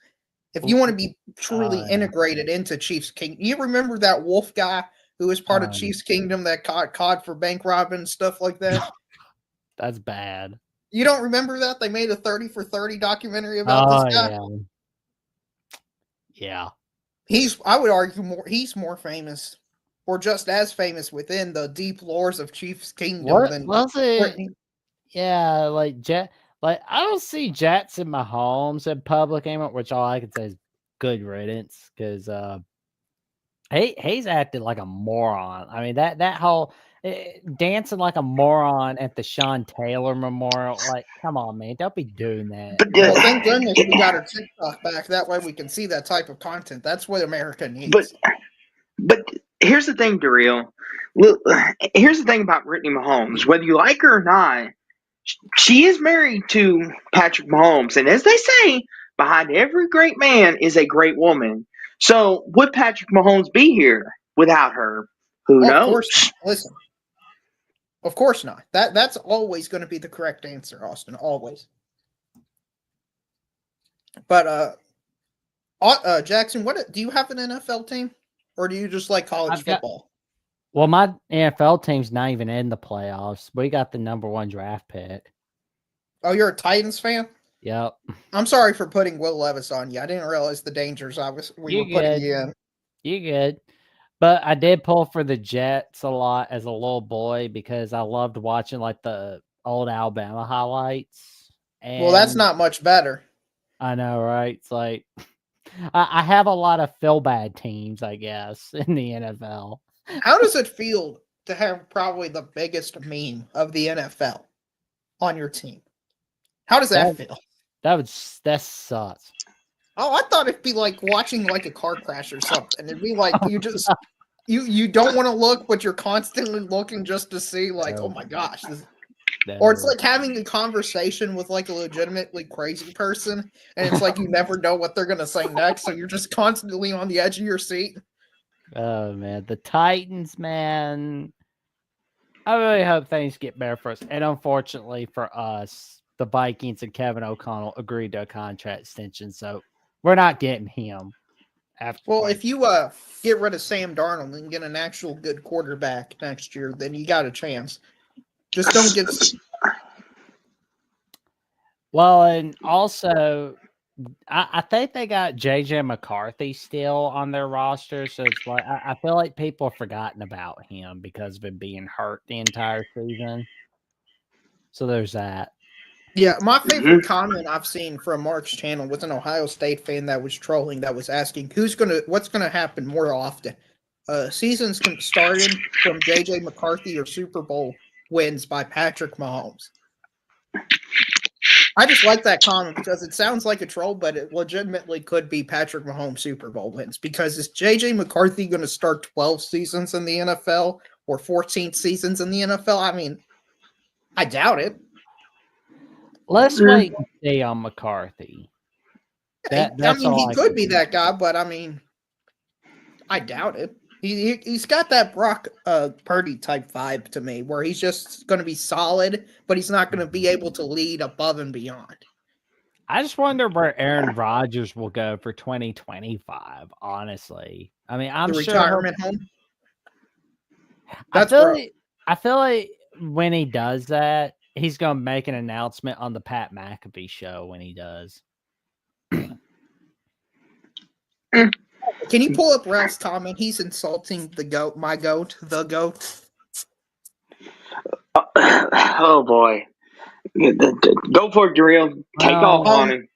If you want to be truly integrated into Chiefs Kingdom, you remember that wolf guy who was part of Chiefs Kingdom that caught for bank robbing and stuff like that? That's bad. You don't remember that? They made a 30 for 30 documentary about this guy. Yeah. I would argue he's more famous or just as famous within the deep lores of Chiefs Kingdom than was it? Brittany. Yeah, like I don't see Jackson Mahomes in public anymore, which all I can say is good riddance because he's acted like a moron. I mean that whole dancing like a moron at the Sean Taylor Memorial, like come on, man, don't be doing that. But Well, thank goodness we got our TikTok back. That way we can see that type of content. That's what America needs. But here's the thing, Daryl. Here's the thing about Brittany Mahomes. Whether you like her or not, she is married to Patrick Mahomes, and as they say, behind every great man is a great woman. So would Patrick Mahomes be here without her? Who knows? Of course not. Listen, of course not. That's always going to be the correct answer, Austin. Always. But Jackson, what do you have an NFL team, or do you just like college football? Well, my NFL team's not even in the playoffs. We got the #1 draft pick. Oh, you're a Titans fan? Yep. I'm sorry for putting Will Levis on you. I didn't realize the dangers we were putting you in. You good. But I did pull for the Jets a lot as a little boy because I loved watching like the old Alabama highlights. And well, that's not much better. I know, right? It's like I have a lot of feel bad teams, I guess, in the NFL. How does it feel to have probably the biggest meme of the NFL on your team? How does that feel? That sucks. Oh, I thought it'd be like watching like a car crash or something. It'd be like you just you don't want to look, but you're constantly looking just to see like, oh my gosh. Or it's like having a conversation with like a legitimately crazy person, and it's like you never know what they're gonna say next, so you're just constantly on the edge of your seat. Oh man, the Titans, man. I really hope things get better for us. And unfortunately for us, the Vikings and Kevin O'Connell agreed to a contract extension, so we're not getting him. Well, if you get rid of Sam Darnold and get an actual good quarterback next year, then you got a chance. Just don't get. Well, and also, I think they got JJ McCarthy still on their roster, so it's like I feel like people have forgotten about him because of him being hurt the entire season. So there's that. Yeah, my favorite comment I've seen from Mark's channel was an Ohio State fan that was trolling, that was asking what's gonna happen more often. Seasons starting from JJ McCarthy or Super Bowl wins by Patrick Mahomes. I just like that comment because it sounds like a troll, but it legitimately could be Patrick Mahomes Super Bowl wins. Because is JJ McCarthy going to start 12 seasons in the NFL or 14 seasons in the NFL? I mean, I doubt it. Let's wait and see on McCarthy. That's all he could be that guy, but I mean, I doubt it. He's got that Brock Purdy type vibe to me, where he's just going to be solid, but he's not going to be able to lead above and beyond. I just wonder where Aaron Rodgers will go for 2025. Honestly, I mean, I'm the sure retirement home. I feel like when he does that, he's gonna make an announcement on the Pat McAfee show when he does. Can you pull up Ralph's comment? He's insulting the goat, my goat, the goat. Oh boy, go for it, Darrell. Take off on him.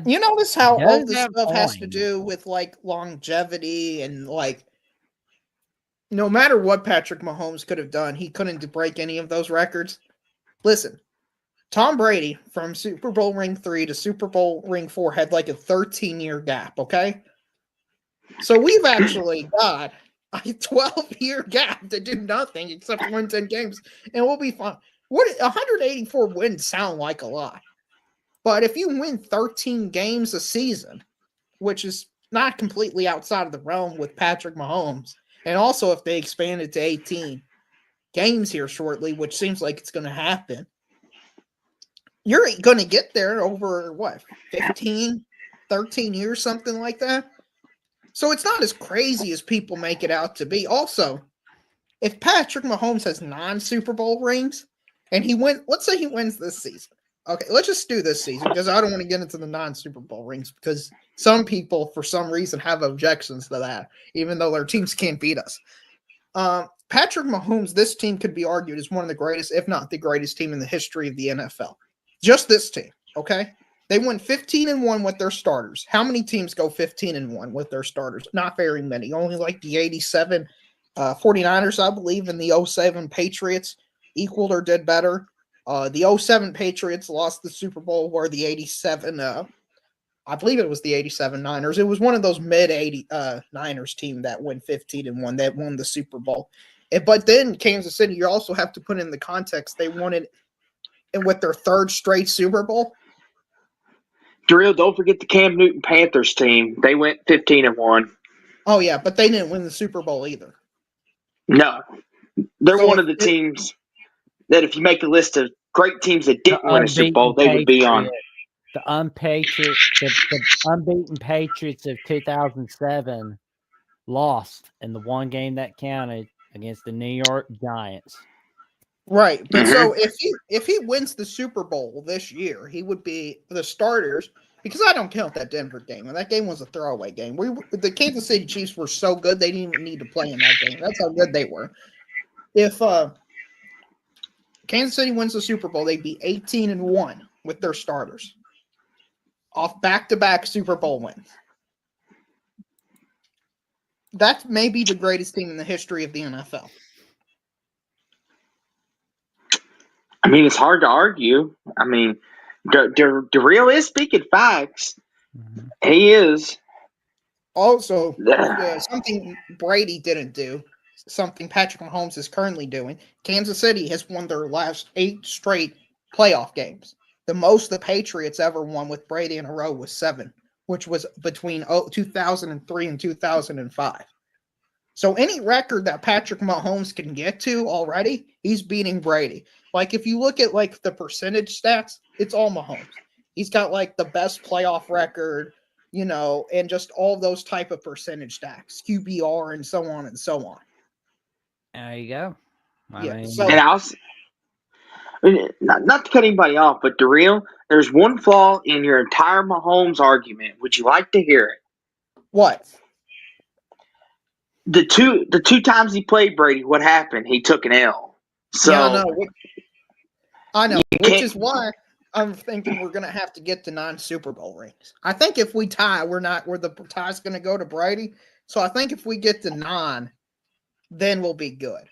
You notice how all this stuff has to do with like longevity and like no matter what Patrick Mahomes could have done, he couldn't break any of those records. Listen, Tom Brady from Super Bowl ring 3 to Super Bowl ring 4 had like a 13-year gap, okay? So we've actually got a 12-year gap to do nothing except win 10 games, and we'll be fine. 184 wins sound like a lot. But if you win 13 games a season, which is not completely outside of the realm with Patrick Mahomes, and also if they expand it to 18 games here shortly, which seems like it's going to happen, you're going to get there over, 15, 13 years, something like that? So it's not as crazy as people make it out to be. Also, if Patrick Mahomes has 9 Super Bowl rings, and let's say he wins this season. Okay, let's just do this season because I don't want to get into the non-Super Bowl rings because some people, for some reason, have objections to that, even though their teams can't beat us. Patrick Mahomes, this team could be argued as one of the greatest, if not the greatest team in the history of the NFL. Just this team, okay? They went 15-1 with their starters. How many teams go 15-1 with their starters? Not very many. Only like the 87 49ers, I believe, and the 07 Patriots equaled or did better. The 07 Patriots lost the Super Bowl, where the 87, I believe it was the 87 Niners. It was one of those mid-80 Niners team that went 15-1 that won the Super Bowl. But then Kansas City, you also have to put in the context, they won it with their 3rd straight Super Bowl. Darrell, don't forget the Cam Newton Panthers team. They went 15-1. Oh, yeah, but they didn't win the Super Bowl either. No. They're one of the teams that if you make a list of great teams that didn't win a Super Bowl, they would be on. The unbeaten Patriots of 2007 lost in the one game that counted against the New York Giants. Right, but so if he wins the Super Bowl this year, he would be the starters, because I don't count that Denver game, and that game was a throwaway game. The Kansas City Chiefs were so good they didn't even need to play in that game. That's how good they were. If Kansas City wins the Super Bowl, they'd be 18-1 with their starters off back-to-back Super Bowl wins. That may be the greatest team in the history of the NFL. I mean, it's hard to argue. I mean, Darrell is speaking facts. Mm-hmm. He is. Also, something Brady didn't do, something Patrick Mahomes is currently doing. Kansas City has won their last 8 straight playoff games. The most the Patriots ever won with Brady in a row was 7, which was between 2003 and 2005. So any record that Patrick Mahomes can get to already, he's beating Brady. Like if you look at like the percentage stats, it's all Mahomes. He's got like the best playoff record, and just all those type of percentage stats, QBR and so on and so on. There you go. Not to cut anybody off, but Darrell, there's one flaw in your entire Mahomes argument. Would you like to hear it? What? The two times he played Brady, what happened? He took an L. So yeah, I know, which is why I'm thinking we're gonna have to get to 9 Super Bowl rings. I think if we tie, the tie's gonna go to Brady. So I think if we get to 9, then we'll be good.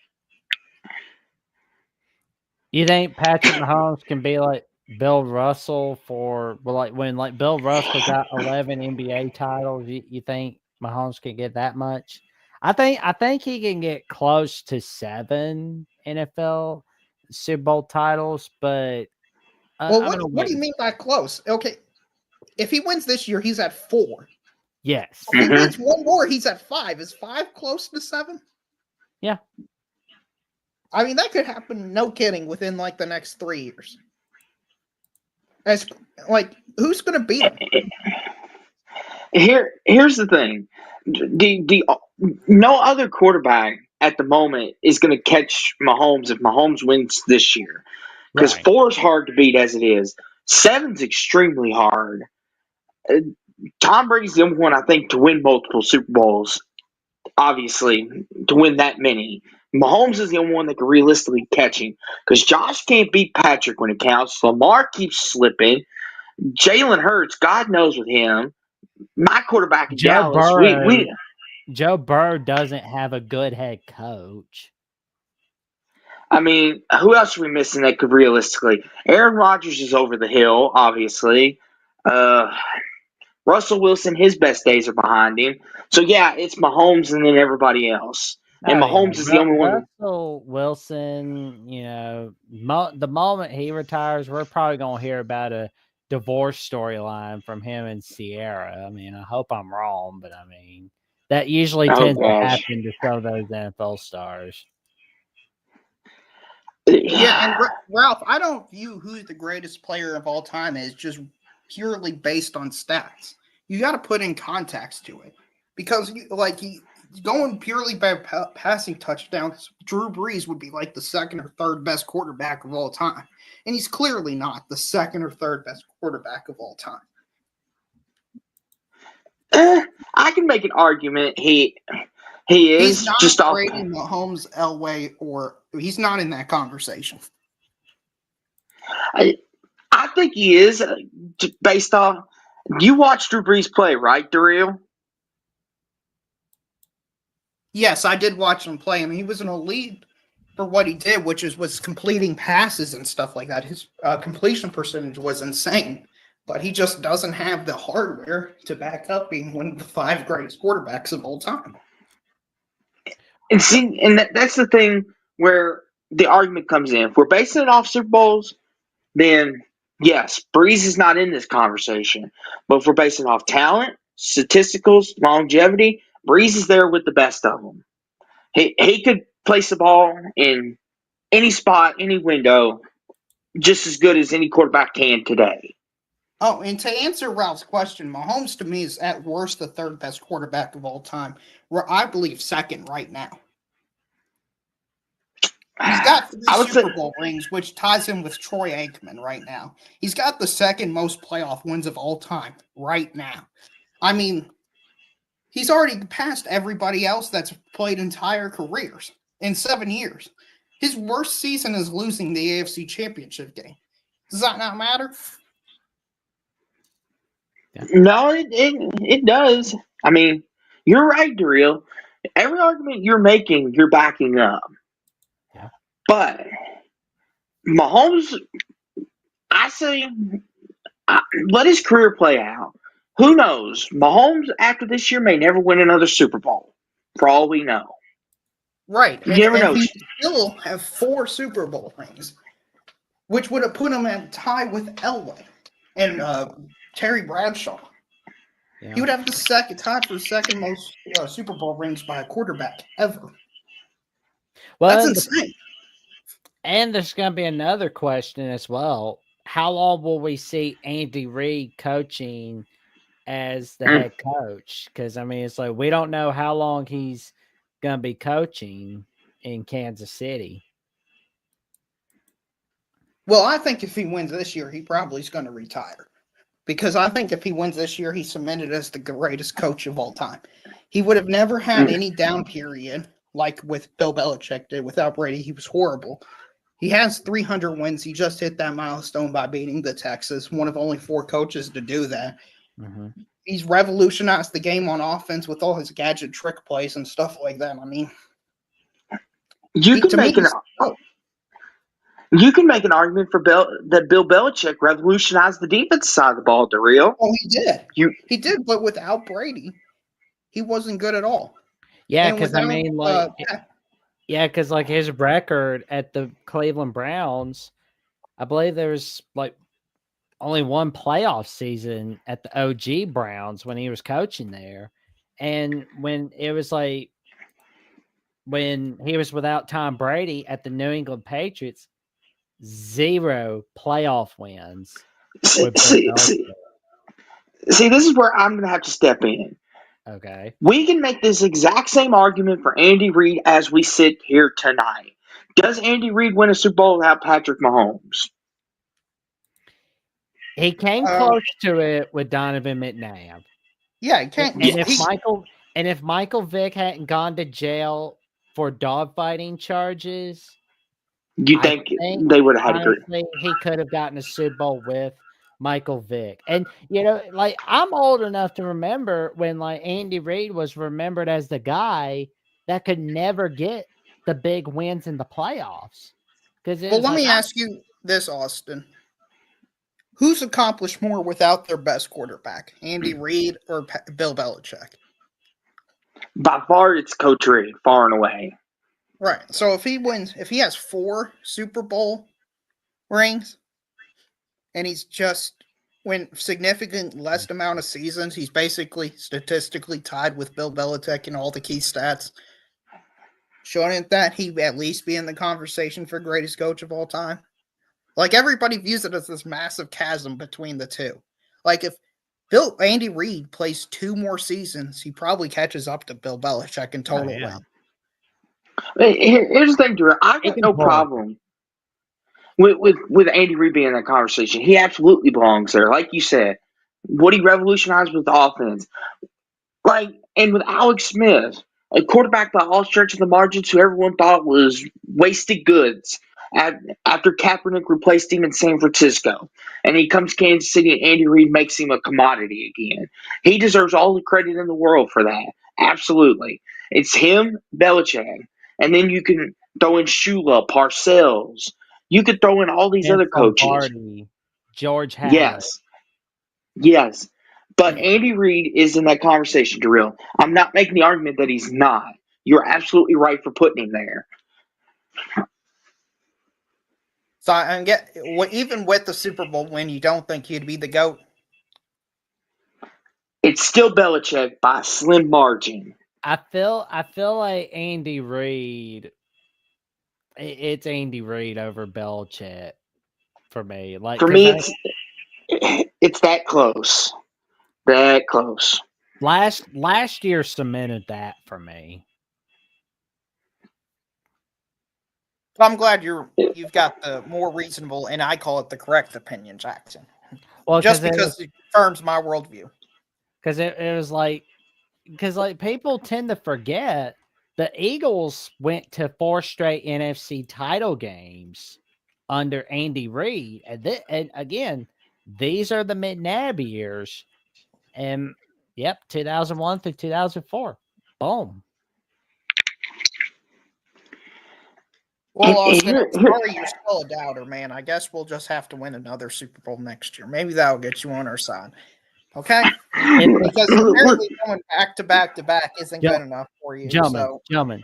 You think Patrick Mahomes can be like Bill Russell when Bill Russell got 11 NBA titles? You think Mahomes can get that much? I think he can get close to 7 NFL Super Bowl titles, but what do you mean by close? Okay, if he wins this year, he's at 4. Yes. If he wins one more, he's at 5. Is 5 close to 7? Yeah. I mean, that could happen, no kidding, within like the next 3 years. As like, who's going to beat him? Here's the thing: no other quarterback at the moment is going to catch Mahomes if Mahomes wins this year, because Right. 4 is hard to beat as it is. 7's extremely hard. Tom Brady's the only one I think to win multiple Super Bowls. Obviously, to win that many. Mahomes is the only one that can realistically catch him, because Josh can't beat Patrick when it counts. Lamar keeps slipping. Jalen Hurts, God knows with him. My quarterback in Dallas, Joe Burrow doesn't have a good head coach. I mean, who else are we missing that could realistically? Aaron Rodgers is over the hill, obviously. Russell Wilson, his best days are behind him. So, yeah, it's Mahomes and then everybody else. And Mahomes is the only one. Russell Wilson, the moment he retires, we're probably going to hear about a divorce storyline from him and Sierra. I mean, I hope I'm wrong, but I mean, that usually tends to happen to some of those NFL stars. Yeah, and Ralph, I don't view who's the greatest player of all time as just purely based on stats. You got to put in context to it, because going purely by passing touchdowns, Drew Brees would be like the second or third best quarterback of all time, and he's clearly not the second or third best quarterback of all time. I can make an argument he is. He's not just Brady, Mahomes, Elway, or he's not in that conversation. I think he is, based off. You watched Drew Brees play, right, Daryl? Yes, I did watch him play. I mean, he was an elite for what he did, which was completing passes and stuff like that. His completion percentage was insane, but he just doesn't have the hardware to back up being one of the 5 greatest quarterbacks of all time. And see, and that's the thing where the argument comes in. If we're basing it off Super Bowls, then yes, Brees is not in this conversation. But if we're basing it off talent, statisticals, longevity, Brees is there with the best of them. He could place the ball in any spot, any window, just as good as any quarterback can today. Oh, and to answer Ralph's question, Mahomes to me is at worst the 3rd best quarterback of all time, where I believe 2nd right now. He's got 3 Super Bowl rings, which ties him with Troy Aikman right now. He's got the 2nd most playoff wins of all time right now. I mean, he's already passed everybody else that's played entire careers in 7 years. His worst season is losing the AFC Championship game. Does that not matter? Yeah. No, it does. I mean, you're right, Daryl. Every argument you're making, you're backing up. Yeah. But Mahomes, I say, let his career play out. Who knows? Mahomes, after this year, may never win another Super Bowl, for all we know. Right. You never know. He still have 4 Super Bowl rings, which would have put him at tie with Elway and Terry Bradshaw. Yeah. He would have the tie for the 2nd most Super Bowl rings by a quarterback ever. Well, that's insane. And there's going to be another question as well. How long will we see Andy Reid coaching as the head coach? Because, I mean, it's like we don't know how long he's going to be coaching in Kansas City. Well, I think if he wins this year, he probably is going to retire. Because I think if he wins this year, he's cemented as the greatest coach of all time. He would have never had any down period like with Bill Belichick did. Without Brady, he was horrible. He has 300 wins. He just hit that milestone by beating the Texans, one of only 4 coaches to do that. Mm-hmm. He's revolutionized the game on offense with all his gadget trick plays and stuff like that. I mean, you can make an argument for that Bill Belichick revolutionized the defense side of the ball, Daryl. Oh, he did. He did, but without Brady, he wasn't good at all. Yeah, because I mean, because like his record at the Cleveland Browns, I believe there was like only one playoff season at the OG Browns when he was coaching there. And when it was like when he was without Tom Brady at the New England Patriots, 0 playoff wins with Bill See, Belichick. this is where I'm going to have to step in. Okay. We can make this exact same argument for Andy Reid as we sit here tonight. Does Andy Reid win a Super Bowl without Patrick Mahomes? He came close to it with Donovan McNabb. Yeah, he can't. And if Michael Vick hadn't gone to jail for dogfighting charges, You think they would have had a great? honestly, he could have gotten a Super Bowl with Michael Vick. And like I'm old enough to remember when like Andy Reid was remembered as the guy that could never get the big wins in the playoffs. Well, let me ask you this, Austin. Who's accomplished more without their best quarterback, Andy Reid or Bill Belichick? By far, it's Coach Reid, far and away. Right. So if he has 4 Super Bowl rings, and he's just win significant less amount of seasons, he's basically statistically tied with Bill Belichick in all the key stats. Shouldn't that he at least be in the conversation for greatest coach of all time? Like everybody views it as this massive chasm between the two. Like if Andy Reid plays 2 more seasons, he probably catches up to Bill Belichick in total win. Here's the thing, Drew. I've got no problem with Andy Reid being in that conversation. He absolutely belongs there. Like you said, what he revolutionized with the offense. And with Alex Smith, a quarterback by all stretch of the margins who everyone thought was wasted goods after Kaepernick replaced him in San Francisco. And he comes to Kansas City and Andy Reid makes him a commodity again. He deserves all the credit in the world for that. Absolutely. It's him, Belichick. And then you can throw in Shula, Parcells. You could throw in all these other coaches. Lombardi, George Halas. Yes. But Andy Reid is in that conversation, Darrell. I'm not making the argument that he's not. You're absolutely right for putting him there. So even with the Super Bowl win, you don't think he'd be the GOAT? It's still Belichick by a slim margin. I feel like Andy Reid. It's Andy Reid over Belichick for me. Like for me, it's that close. That close. Last year cemented that for me. I'm glad you've got the more reasonable, and I call it the correct opinion, Jackson. Well, just because it confirms my worldview. Because it was like, people tend to forget the Eagles went to 4 straight NFC title games under Andy Reid, and again, these are the McNabb years, and 2001 through 2004, boom. Well, Austin, I'm sorry you're still a doubter, man. I guess we'll just have to win another Super Bowl next year. Maybe that'll get you on our side. Okay? Because apparently going back to back to back isn't good enough for you. Gentlemen,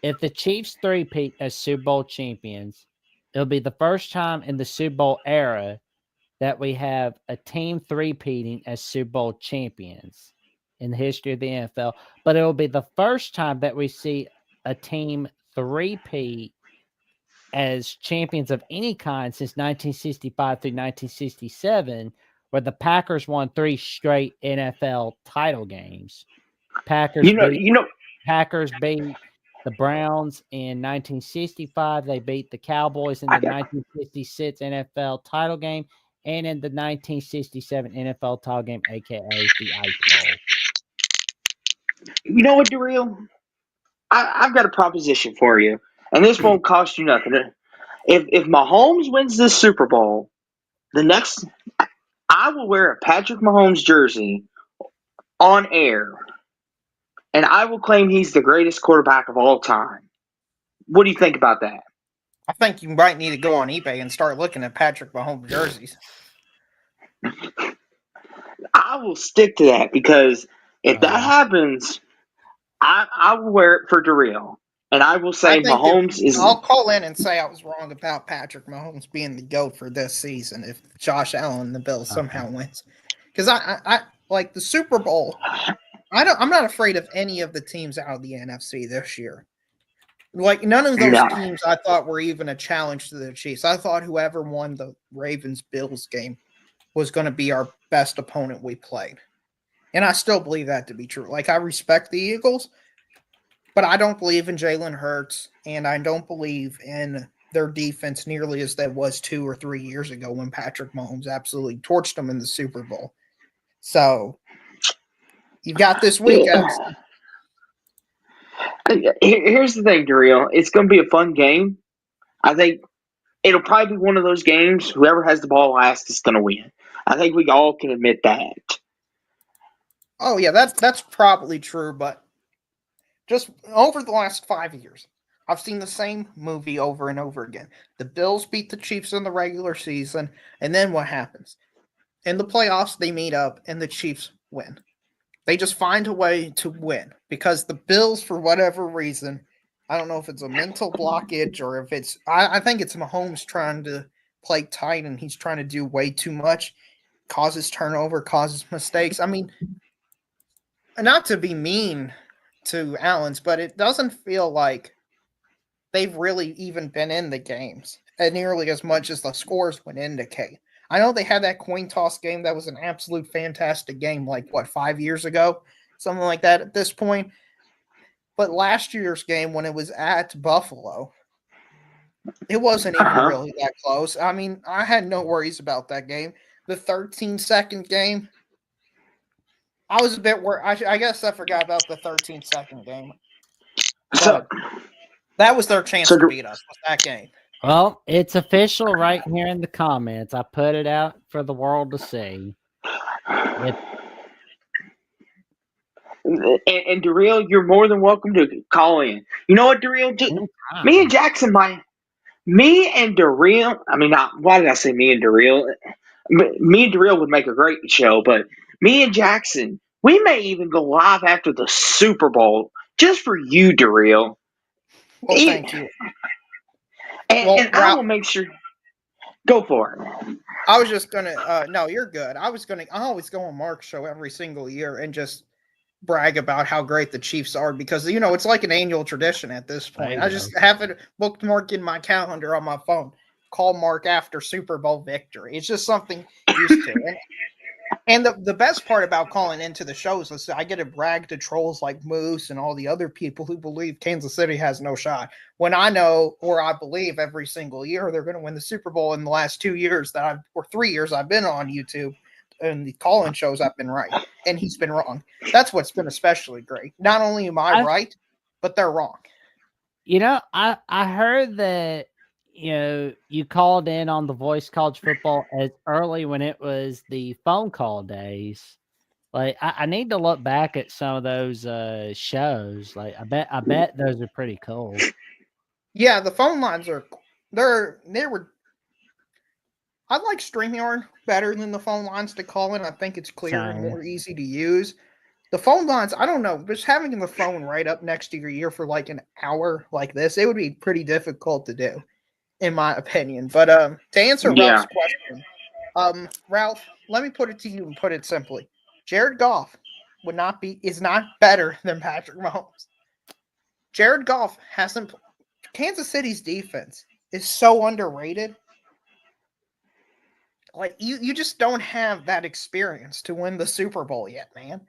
if the Chiefs three-peat as Super Bowl champions, it'll be the first time in the Super Bowl era that we have a team three-peating as Super Bowl champions in the history of the NFL. But it will be the first time that we see a team three-peat as champions of any kind since 1965 through 1967, where the Packers won 3 straight NFL title games. Packers beat the Browns in 1965. They beat the Cowboys in the 1966 NFL title game and in the 1967 NFL title game, aka the Ice Bowl. You know what, Darrell? I've got a proposition for you, and this won't cost you nothing. If Mahomes wins this Super Bowl, I will wear a Patrick Mahomes jersey on air, and I will claim he's the greatest quarterback of all time. What do you think about that? I think you might need to go on eBay and start looking at Patrick Mahomes jerseys. I will stick to that because if that happens, I will wear it for Darrell. And I will say Mahomes is. I'll call in and say I was wrong about Patrick Mahomes being the GOAT for this season if Josh Allen and the Bills somehow wins. Because I like the Super Bowl. I'm not afraid of any of the teams out of the NFC this year. Like none of those teams I thought were even a challenge to the Chiefs. I thought whoever won the Ravens-Bills game was going to be our best opponent we played. And I still believe that to be true. Like I respect the Eagles, but I don't believe in Jalen Hurts, and I don't believe in their defense nearly as that was 2 or 3 years ago when Patrick Mahomes absolutely torched them in the Super Bowl. So you've got this week. Here's the thing, Daryl. It's going to be a fun game. I think it'll probably be one of those games. Whoever has the ball last is going to win. I think we all can admit that. Oh yeah, that's probably true. But just over the last 5 years, I've seen the same movie over and over again. The Bills beat the Chiefs in the regular season, and then what happens? In the playoffs, they meet up, and the Chiefs win. They just find a way to win because the Bills, for whatever reason, I don't know if it's a mental blockage or if it's, I think it's Mahomes trying to play tight and he's trying to do way too much, causes turnover, causes mistakes. I mean, not to be mean to Allen's, but it doesn't feel like they've really even been in the games nearly as much as the scores would indicate. I know they had that coin toss game that was an absolute fantastic game, like 5 years ago, something like that at this point. But last year's game, when it was at Buffalo, it wasn't even really that close. I mean, I had no worries about that game. The 13-second game, I was a bit worried. I guess I forgot about the 13-second game. But that was their chance to beat us, was that game. Well, it's official right here in the comments. I put it out for the world to see. And Daryl, you're more than welcome to call in. You know what, Daryl? Me and Daryl. I mean, why did I say me and Daryl? Me and Daryl would make a great show, but me and Jackson, we may even go live after the Super Bowl just for you, Daryl. Well, thank you. And I will make sure. Go for it. I was just gonna. No, you're good. I always go on Mark's show every single year and just brag about how great the Chiefs are because it's like an annual tradition at this point. I just have it bookmarked in my calendar on my phone. Call Mark after Super Bowl victory. It's just something used to. And the best part about calling into the shows is I get to brag to trolls like Moose and all the other people who believe Kansas City has no shot. When I know, or I believe every single year they're going to win the Super Bowl in the last 2 years or 3 years I've been on YouTube and the call-in shows, I've been right. And he's been wrong. That's what's been especially great. Not only am I right, but they're wrong. I heard that you called in on the Voice College Football as early when it was the phone call days. Like I need to look back at some of those shows. Like I bet those are pretty cool. Yeah, the phone lines are I like StreamYard better than the phone lines to call in. I think it's clearer and more easy to use. The phone lines, I don't know, just having the phone right up next to your ear for like an hour like this, it would be pretty difficult to do, in my opinion. But to answer Ralph's question, Ralph, let me put it to you and put it simply. Jared Goff is not better than Patrick Mahomes. Jared Goff hasn't. Kansas City's defense is so underrated. Like you just don't have that experience to win the Super Bowl yet, man.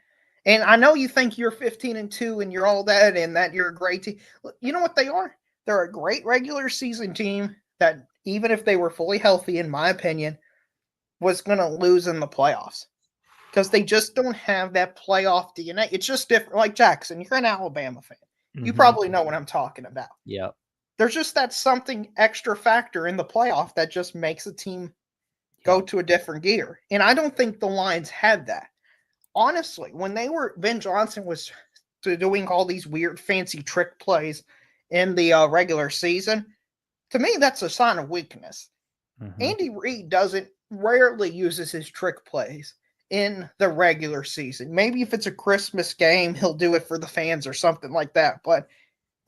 And I know you think you're 15-2 and you're all that and that you're a great team. You know what they are? They're a great regular season team that even if they were fully healthy, in my opinion, was going to lose in the playoffs. Because they just don't have that playoff DNA. It's just different. Like Jackson, you're an Alabama fan. Mm-hmm. You probably know what I'm talking about. Yep. There's just that something extra factor in the playoff that just makes a team go to a different gear. And I don't think the Lions had that. Honestly, when Ben Johnson was doing all these weird fancy trick plays in the regular season, to me, that's a sign of weakness. Mm-hmm. Andy Reid rarely uses his trick plays in the regular season. Maybe if it's a Christmas game, he'll do it for the fans or something like that. But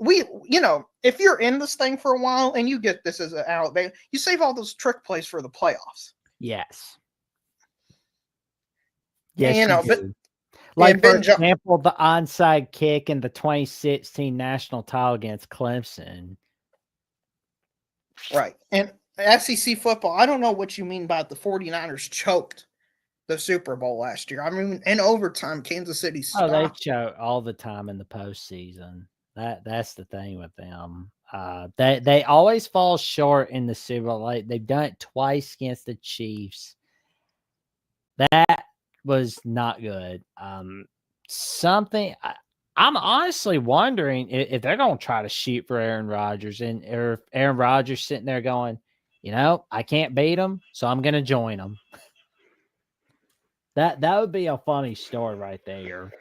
if you're in this thing for a while and you get this as an Alabama, you save all those trick plays for the playoffs. Yes. Yes, And, you do. Like, for example, the onside kick in the 2016 national title against Clemson. Right. And SEC football, I don't know what you mean by the 49ers choked the Super Bowl last year. I mean, in overtime, Kansas City stopped. Oh, they choke all the time in the postseason. That's the thing with them. They always fall short in the Super Bowl. Like, they've done it twice against the Chiefs. That was not good. Something I'm honestly wondering if they're going to try to shoot for Aaron Rodgers, and or if Aaron Rodgers sitting there going, I can't beat him, so I'm going to join him. That would be a funny story right there.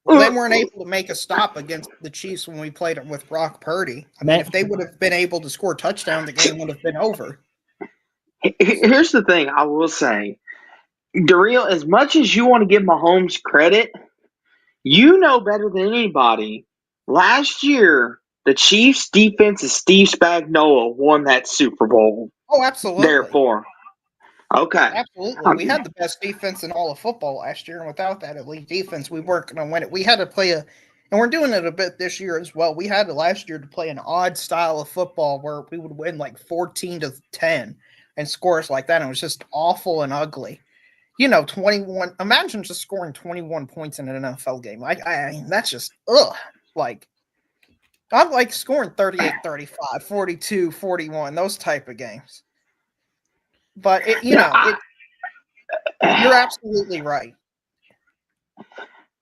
Well, they weren't able to make a stop against the Chiefs when we played it with Brock Purdy. I mean, if they would have been able to score a touchdown, the game would have been over. Here's the thing I will say. Daryl, as much as you want to give Mahomes credit, you know better than anybody. Last year, the Chiefs' defense of Steve Spagnuolo won that Super Bowl. Oh, absolutely. Therefore, okay. Absolutely. We had the best defense in all of football last year, and without that elite defense, we weren't going to win it. We had to play and we're doing it a bit this year as well. We had to last year to play an odd style of football where we would win like 14-10 and scores like that. And it was just awful and ugly. 21. Imagine just scoring 21 points in an NFL game. I that's just like I'm like scoring 38-35, 42-41, those type of games. But you're absolutely right.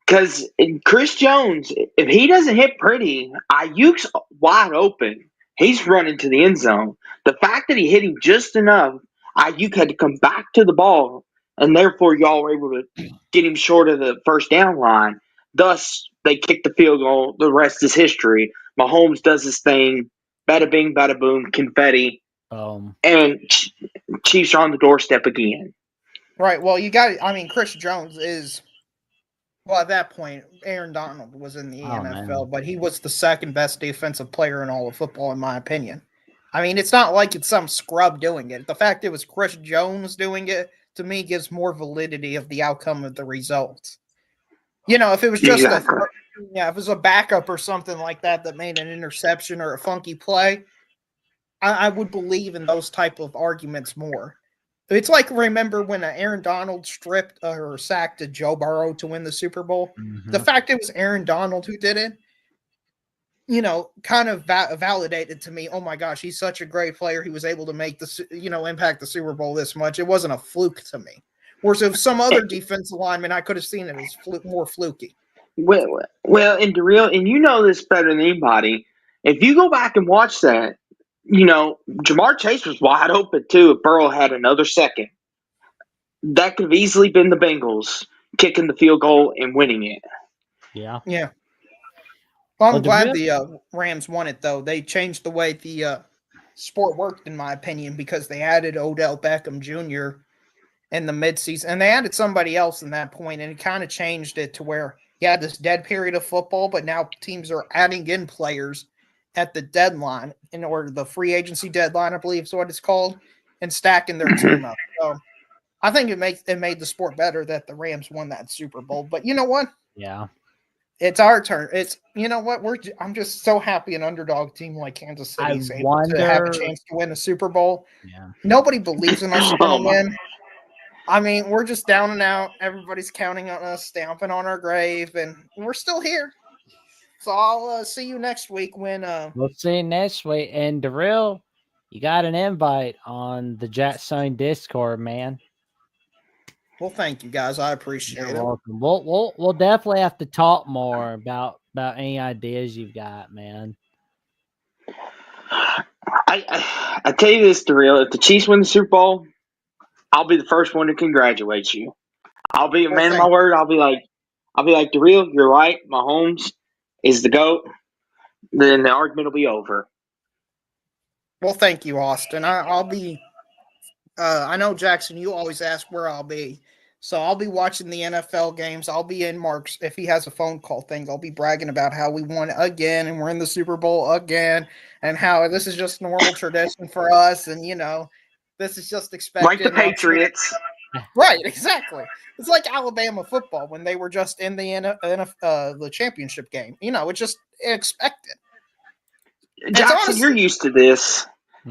Because Chris Jones, if he doesn't hit pretty, Ayuk's wide open. He's running to the end zone. The fact that he hit him just enough, Ayuk had to come back to the ball, and therefore y'all were able to get him short of the first down line. Thus, they kicked the field goal. The rest is history. Mahomes does his thing. Bada bing, bada boom, confetti. And Chiefs are on the doorstep again. Right. Well, Chris Jones is, well, at that point, Aaron Donald was in the NFL, but he was the second best defensive player in all of football, in my opinion. I mean, it's not like it's some scrub doing it. The fact it was Chris Jones doing it, to me, gives more validity of the outcome of the results. If it was just if it was a backup or something like that made an interception or a funky play, I would believe in those type of arguments more. It's like, remember when Aaron Donald stripped or sacked Joe Burrow to win the Super Bowl? Mm-hmm. The fact it was Aaron Donald who did it, kind of validated to me, oh my gosh, he's such a great player. He was able to make impact the Super Bowl this much. It wasn't a fluke to me. Whereas if some other defensive lineman, I could have seen it as more fluky. Well, and Daryl, and you know this better than anybody. If you go back and watch that, Jamar Chase was wide open too. If Burrow had another second, that could have easily been the Bengals kicking the field goal and winning it. Yeah. Yeah. Well, I'm glad the Rams won it, though. They changed the way the sport worked, in my opinion, because they added Odell Beckham Jr. in the midseason, and they added somebody else in that point, and it kind of changed it to where you had this dead period of football, but now teams are adding in players at the deadline, in order the free agency deadline, I believe is what it's called, and stacking their team up. So I think it made the sport better that the Rams won that Super Bowl. But you know what? Yeah. It's our turn. It's, you know what? I'm just so happy an underdog team like Kansas City is able to have a chance to win a Super Bowl. Yeah. Nobody believes in us going to win. I mean, we're just down and out. Everybody's counting on us, stamping on our grave, and we're still here. So I'll see you next week when we'll see you next week. And Daryl, you got an invite on the Jackson Discord, man. Well, thank you guys. I appreciate it. You're welcome. We'll definitely have to talk more about any ideas you've got, man. I tell you this, Daryl, if the Chiefs win the Super Bowl, I'll be the first one to congratulate you. I'll be a man of my word. I'll be like, Daryl, you're right. Mahomes is the GOAT. Then the argument will be over. Well, thank you, Austin. I'll be. I know, Jackson, you always ask where I'll be. So I'll be watching the NFL games. I'll be in Mark's, if he has a phone call thing, I'll be bragging about how we won again and we're in the Super Bowl again and how this is just normal tradition for us. And, this is just Like the expected. Patriots. Right, exactly. It's like Alabama football when they were just in the championship game. It's just expected. Jackson, you're used to this.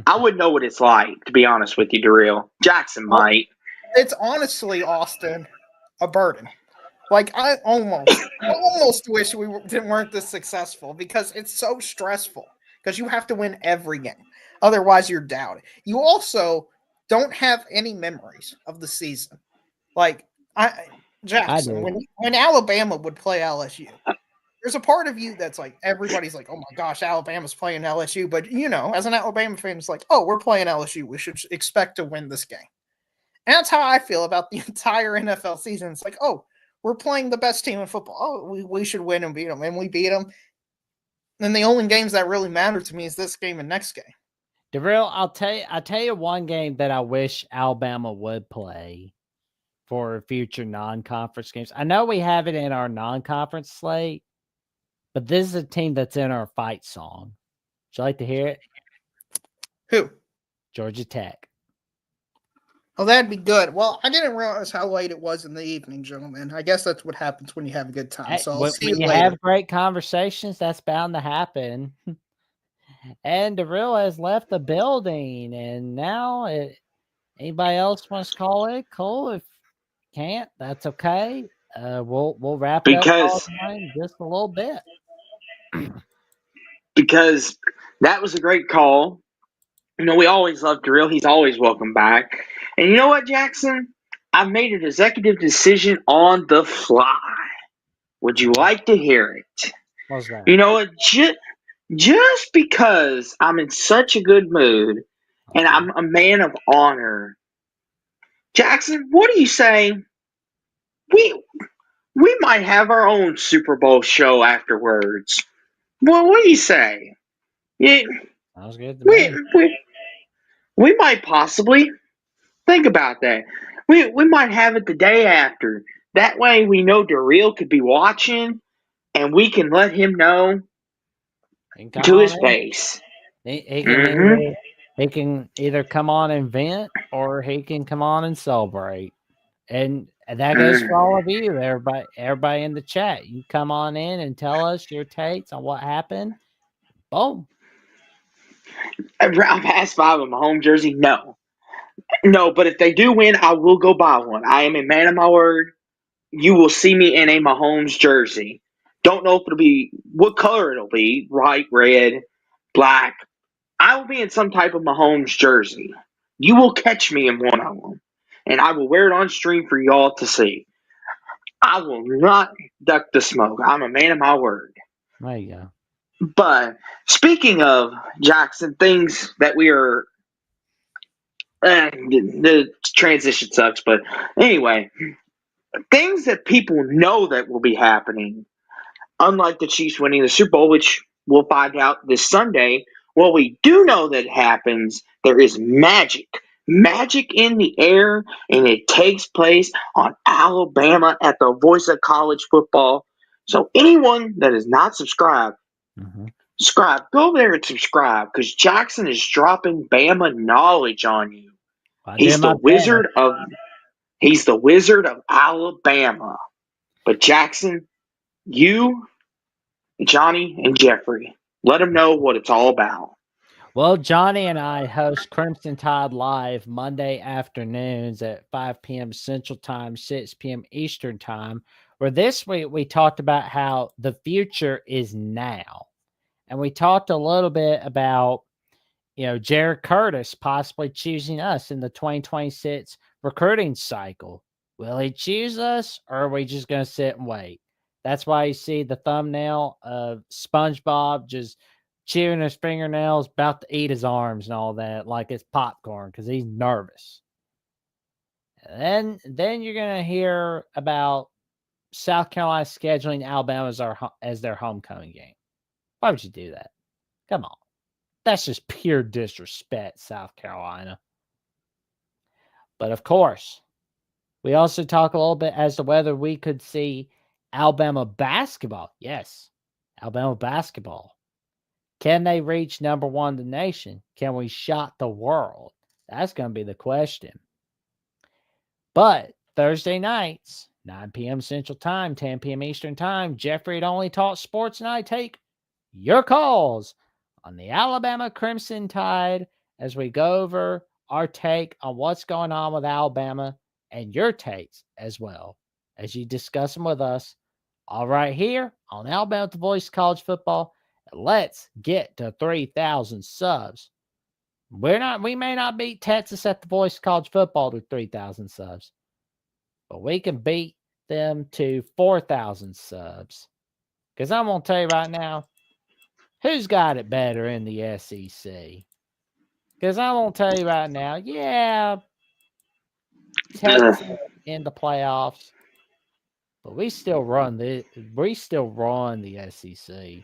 I wouldn't know what it's like, to be honest with you, Darrell. Jackson might. It's honestly, Austin, a burden. Like, I almost wish we weren't this successful because it's so stressful because you have to win every game. Otherwise, you're doubted. You also don't have any memories of the season. Like, Jackson, when Alabama would play LSU, there's a part of you that's like, everybody's like, oh my gosh, Alabama's playing LSU. But, as an Alabama fan, it's like, oh, we're playing LSU. We should expect to win this game. And that's how I feel about the entire NFL season. It's like, oh, we're playing the best team in football. Oh, we should win and beat them. And we beat them. And the only games that really matter to me is this game and next game. Darrell, I'll tell you one game that I wish Alabama would play for future non-conference games. I know we have it in our non-conference slate, but this is a team that's in our fight song. Would you like to hear it? Who? Georgia Tech. Oh, that'd be good. Well, I didn't realize how late it was in the evening, gentlemen. I guess that's what happens when you have a good time. So I'll see you later. Have great conversations, that's bound to happen. And Darrell has left the building, and now anybody else wants to call it? Cool. If can't, that's okay. We'll wrap it up in just a little bit. Because that was a great call. We always love Darrell. He's always welcome back. And you know what, Jackson? I've made an executive decision on the fly. Would you like to hear it? What's that? You know what? Just because I'm in such a good mood and I'm a man of honor, Jackson, what do you say? We might have our own Super Bowl show afterwards. Well, what do you say? Yeah, sounds good to me. We might possibly think about that. We might have it the day after. That way, we know Darrell could be watching, and we can let him know to his face. He can either come on and vent, or he can come on and celebrate. And that goes for all of you, everybody in the chat. You come on in and tell us your takes on what happened. Boom. Round past 5 of my home jersey? No, but if they do win, I will go buy one. I am a man of my word. You will see me in a Mahomes jersey. Don't know if it'll be what color it'll be, white, red, black. I will be in some type of Mahomes jersey. You will catch me in one of them, and I will wear it on stream for y'all to see. I will not duck the smoke. I'm a man of my word. There you go. But speaking of Jackson, things that we are. The transition sucks, but anyway, things that people know that will be happening, unlike the Chiefs winning the Super Bowl, which we'll find out this Sunday. What we do know that happens, there is magic. Magic in the air, and it takes place on Alabama at the voice of college football. So anyone that is not subscribed, subscribe. Go over there and subscribe, because Jackson is dropping Bama knowledge on you. He's the wizard of Alabama. But Jackson, you, Johnny, and Jeffrey, let them know what it's all about. Well, Johnny and I host Crimson Tide Live Monday afternoons at 5 p.m. Central Time, 6 p.m. Eastern Time, where this week we talked about how the future is now. And we talked a little bit about, Jared Curtis possibly choosing us in the 2026 recruiting cycle. Will he choose us, or are we just going to sit and wait? That's why you see the thumbnail of SpongeBob just chewing his fingernails, about to eat his arms and all that, like it's popcorn, because he's nervous. And then you're going to hear about South Carolina scheduling Alabama as their homecoming game. Why would you do that? Come on. That's just pure disrespect, South Carolina. But of course, We also talk a little bit as to whether we could see Alabama basketball. Yes, Alabama basketball. Can they reach number one in the nation? Can we shock the world? That's going to be the question. But Thursday nights, 9 p.m. Central Time, 10 p.m. Eastern Time, Jeffrey at Only Talk Sports and I take your calls on the Alabama Crimson Tide as we go over our take on what's going on with Alabama and your takes as well as you discuss them with us. All right, here on Alabama The Voice College Football. Let's get to 3,000 subs. We may not beat Texas at The Voice College Football to 3,000 subs, but we can beat them to 4,000 subs. Because I'm going to tell you right now, who's got it better in the SEC? Because I'm going to tell you right now, yeah, Texas in the playoffs, but we still run the SEC.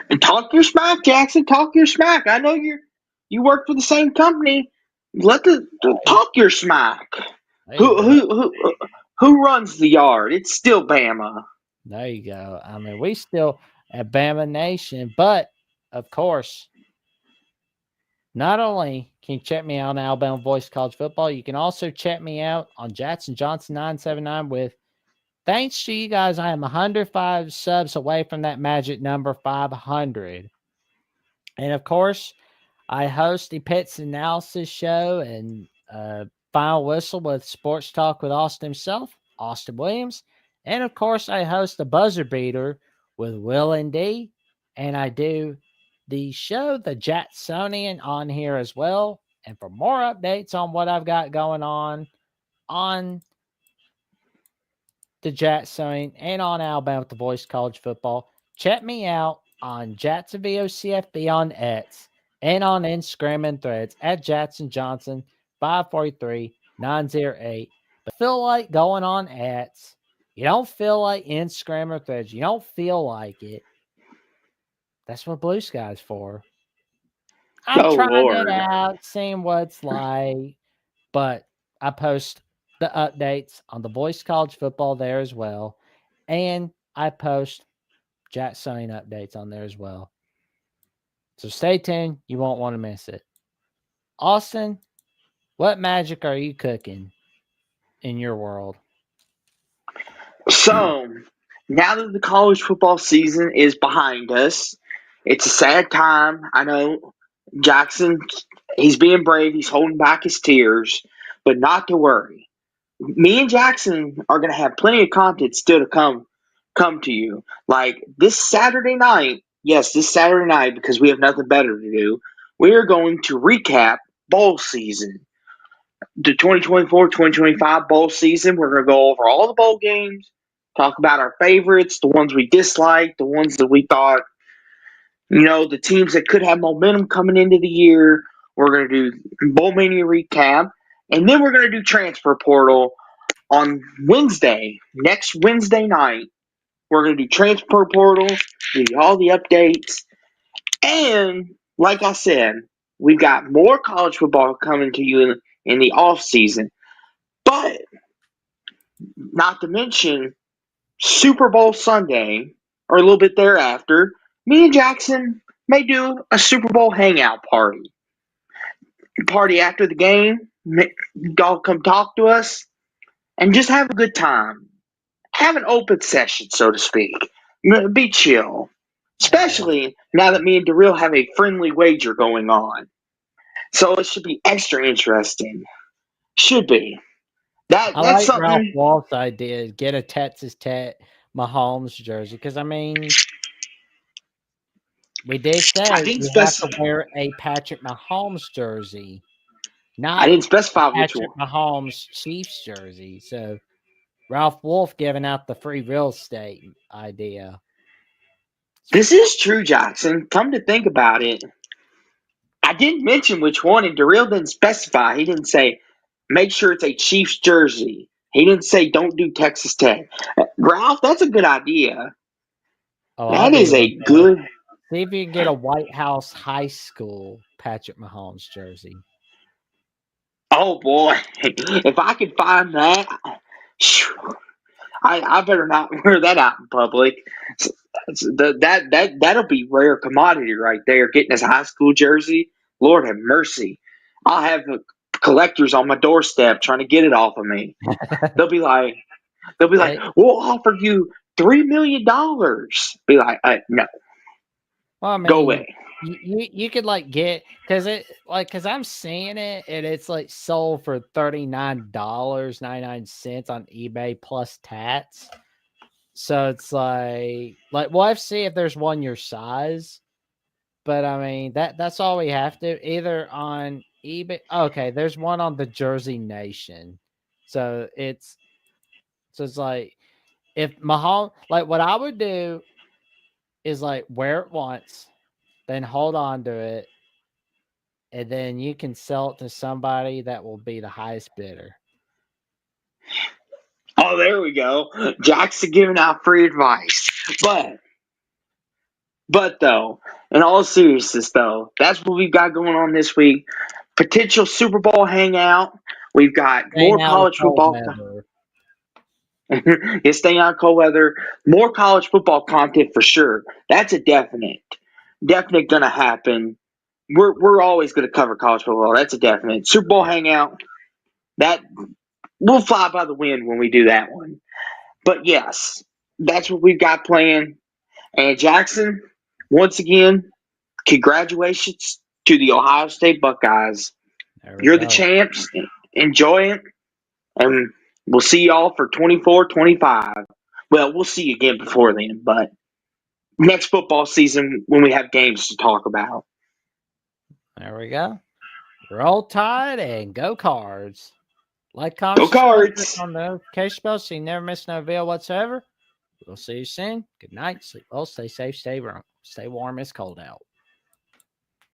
And talk your smack, Jackson. Talk your smack. I know you work for the same company. Let the talk your smack. Who runs the yard? It's still Bama. There you go. I mean, we still at Bama Nation, but of course, not only can you check me out on Alabama Voice College Football, you can also check me out on Jackson Johnson 979 with. Thanks to you guys, I am 105 subs away from that magic number 500. And of course, I host the Pits Analysis Show and Final Whistle with Sports Talk with Austin himself, Austin Williams. And of course, I host the Buzzer Beater with Will and D. And I do the show, the Jacksonian, on here as well. And for more updates on what I've got going on the Jacksonian and on Alabama The Voice College Football, check me out on Jackson VOCFB on X and on Instagram and Threads at Jackson Johnson 543908. But feel like going on X, you don't feel like Instagram or Threads, you don't feel like it. That's what Blue Sky's for. I'm trying it out, seeing what it's like, but I post the updates on the Voice College Football there as well, and I post Jacksonian updates on there as well. So stay tuned. You won't want to miss it. Austin, what magic are you cooking in your world? So, now that the college football season is behind us, it's a sad time. I know Jackson, he's being brave. He's holding back his tears, but not to worry. Me and Jackson are going to have plenty of content still to come to you. Like this Saturday night, yes, this Saturday night, because we have nothing better to do, we are going to recap bowl season. The 2024-2025 bowl season. We're going to go over all the bowl games, talk about our favorites, the ones we disliked, the ones that we thought, the teams that could have momentum coming into the year. We're going to do Bowl Mania recap, and then we're going to do transfer portal on Wednesday, next Wednesday night. We're going to do transfer portal, give you all the updates, and like I said, we've got more college football coming to you in the off season. But not to mention Super Bowl Sunday, or a little bit thereafter, me and Jackson may do a Super Bowl hangout party. Party after the game, y'all come talk to us, and just have a good time. Have an open session, so to speak. Be chill. Especially now that me and Darrell have a friendly wager going on. So it should be extra interesting. Should be. I That's like Ralph something. Walt's idea. Get a Texas Tech Mahomes jersey. Because, I mean, we did I say didn't you have specify. to wear a Patrick Mahomes jersey, I not didn't specify which Patrick one. Mahomes Chiefs jersey. So Ralph Wolf giving out the free real estate idea. This is true, Jackson. Come to think about it, I didn't mention which one, and Darrell didn't specify. He didn't say, make sure it's a Chiefs jersey. He didn't say, don't do Texas Tech. Ralph, that's a good idea. Oh, I'll That be is like a that. good. See if you can get a White House High School Patrick Mahomes jersey. Oh boy, if I could find that, I better not wear that out in public. That'll be rare commodity right there. Getting his high school jersey, Lord have mercy. I'll have collectors on my doorstep trying to get it off of me. They'll be like, Hey, we'll offer you $3 million. Be like, no, well, I go mean, away. you could like get because I'm seeing it and it's like sold for $39.99 on eBay plus tats. So it's like we'll have to see if there's one your size. But I mean that's all we have to either on eBay. Okay, there's one on the Jersey Nation. So it's like if Mahomes, like what I would do is like wear it once, then hold on to it, and then you can sell it to somebody that will be the highest bidder. Oh, there we go. Jackson giving out free advice. But though, in all seriousness though, that's what we've got going on this week. Potential Super Bowl hangout. We've got more Staying out of college cold football. weather. It's staying out of cold weather. More college football content for sure. That's a definite gonna happen. We're always gonna cover college football. That's a definite. Super Bowl hangout. That we'll fly by the wind when we do that one. But yes, that's what we've got planned. And Jackson, once again, congratulations to the Ohio State Buckeyes. There we You're the go. champs. Enjoy it. And we'll see y'all for 24-25. Well, we'll see you again before then, but next football season when we have games to talk about. There we go. Roll Tide and go Cards. Like, Go comment, subscribe, click Cards! on the notification bell so you never miss no video whatsoever. We'll see you soon. Good night. Sleep well. Stay safe. Stay warm. It's cold out.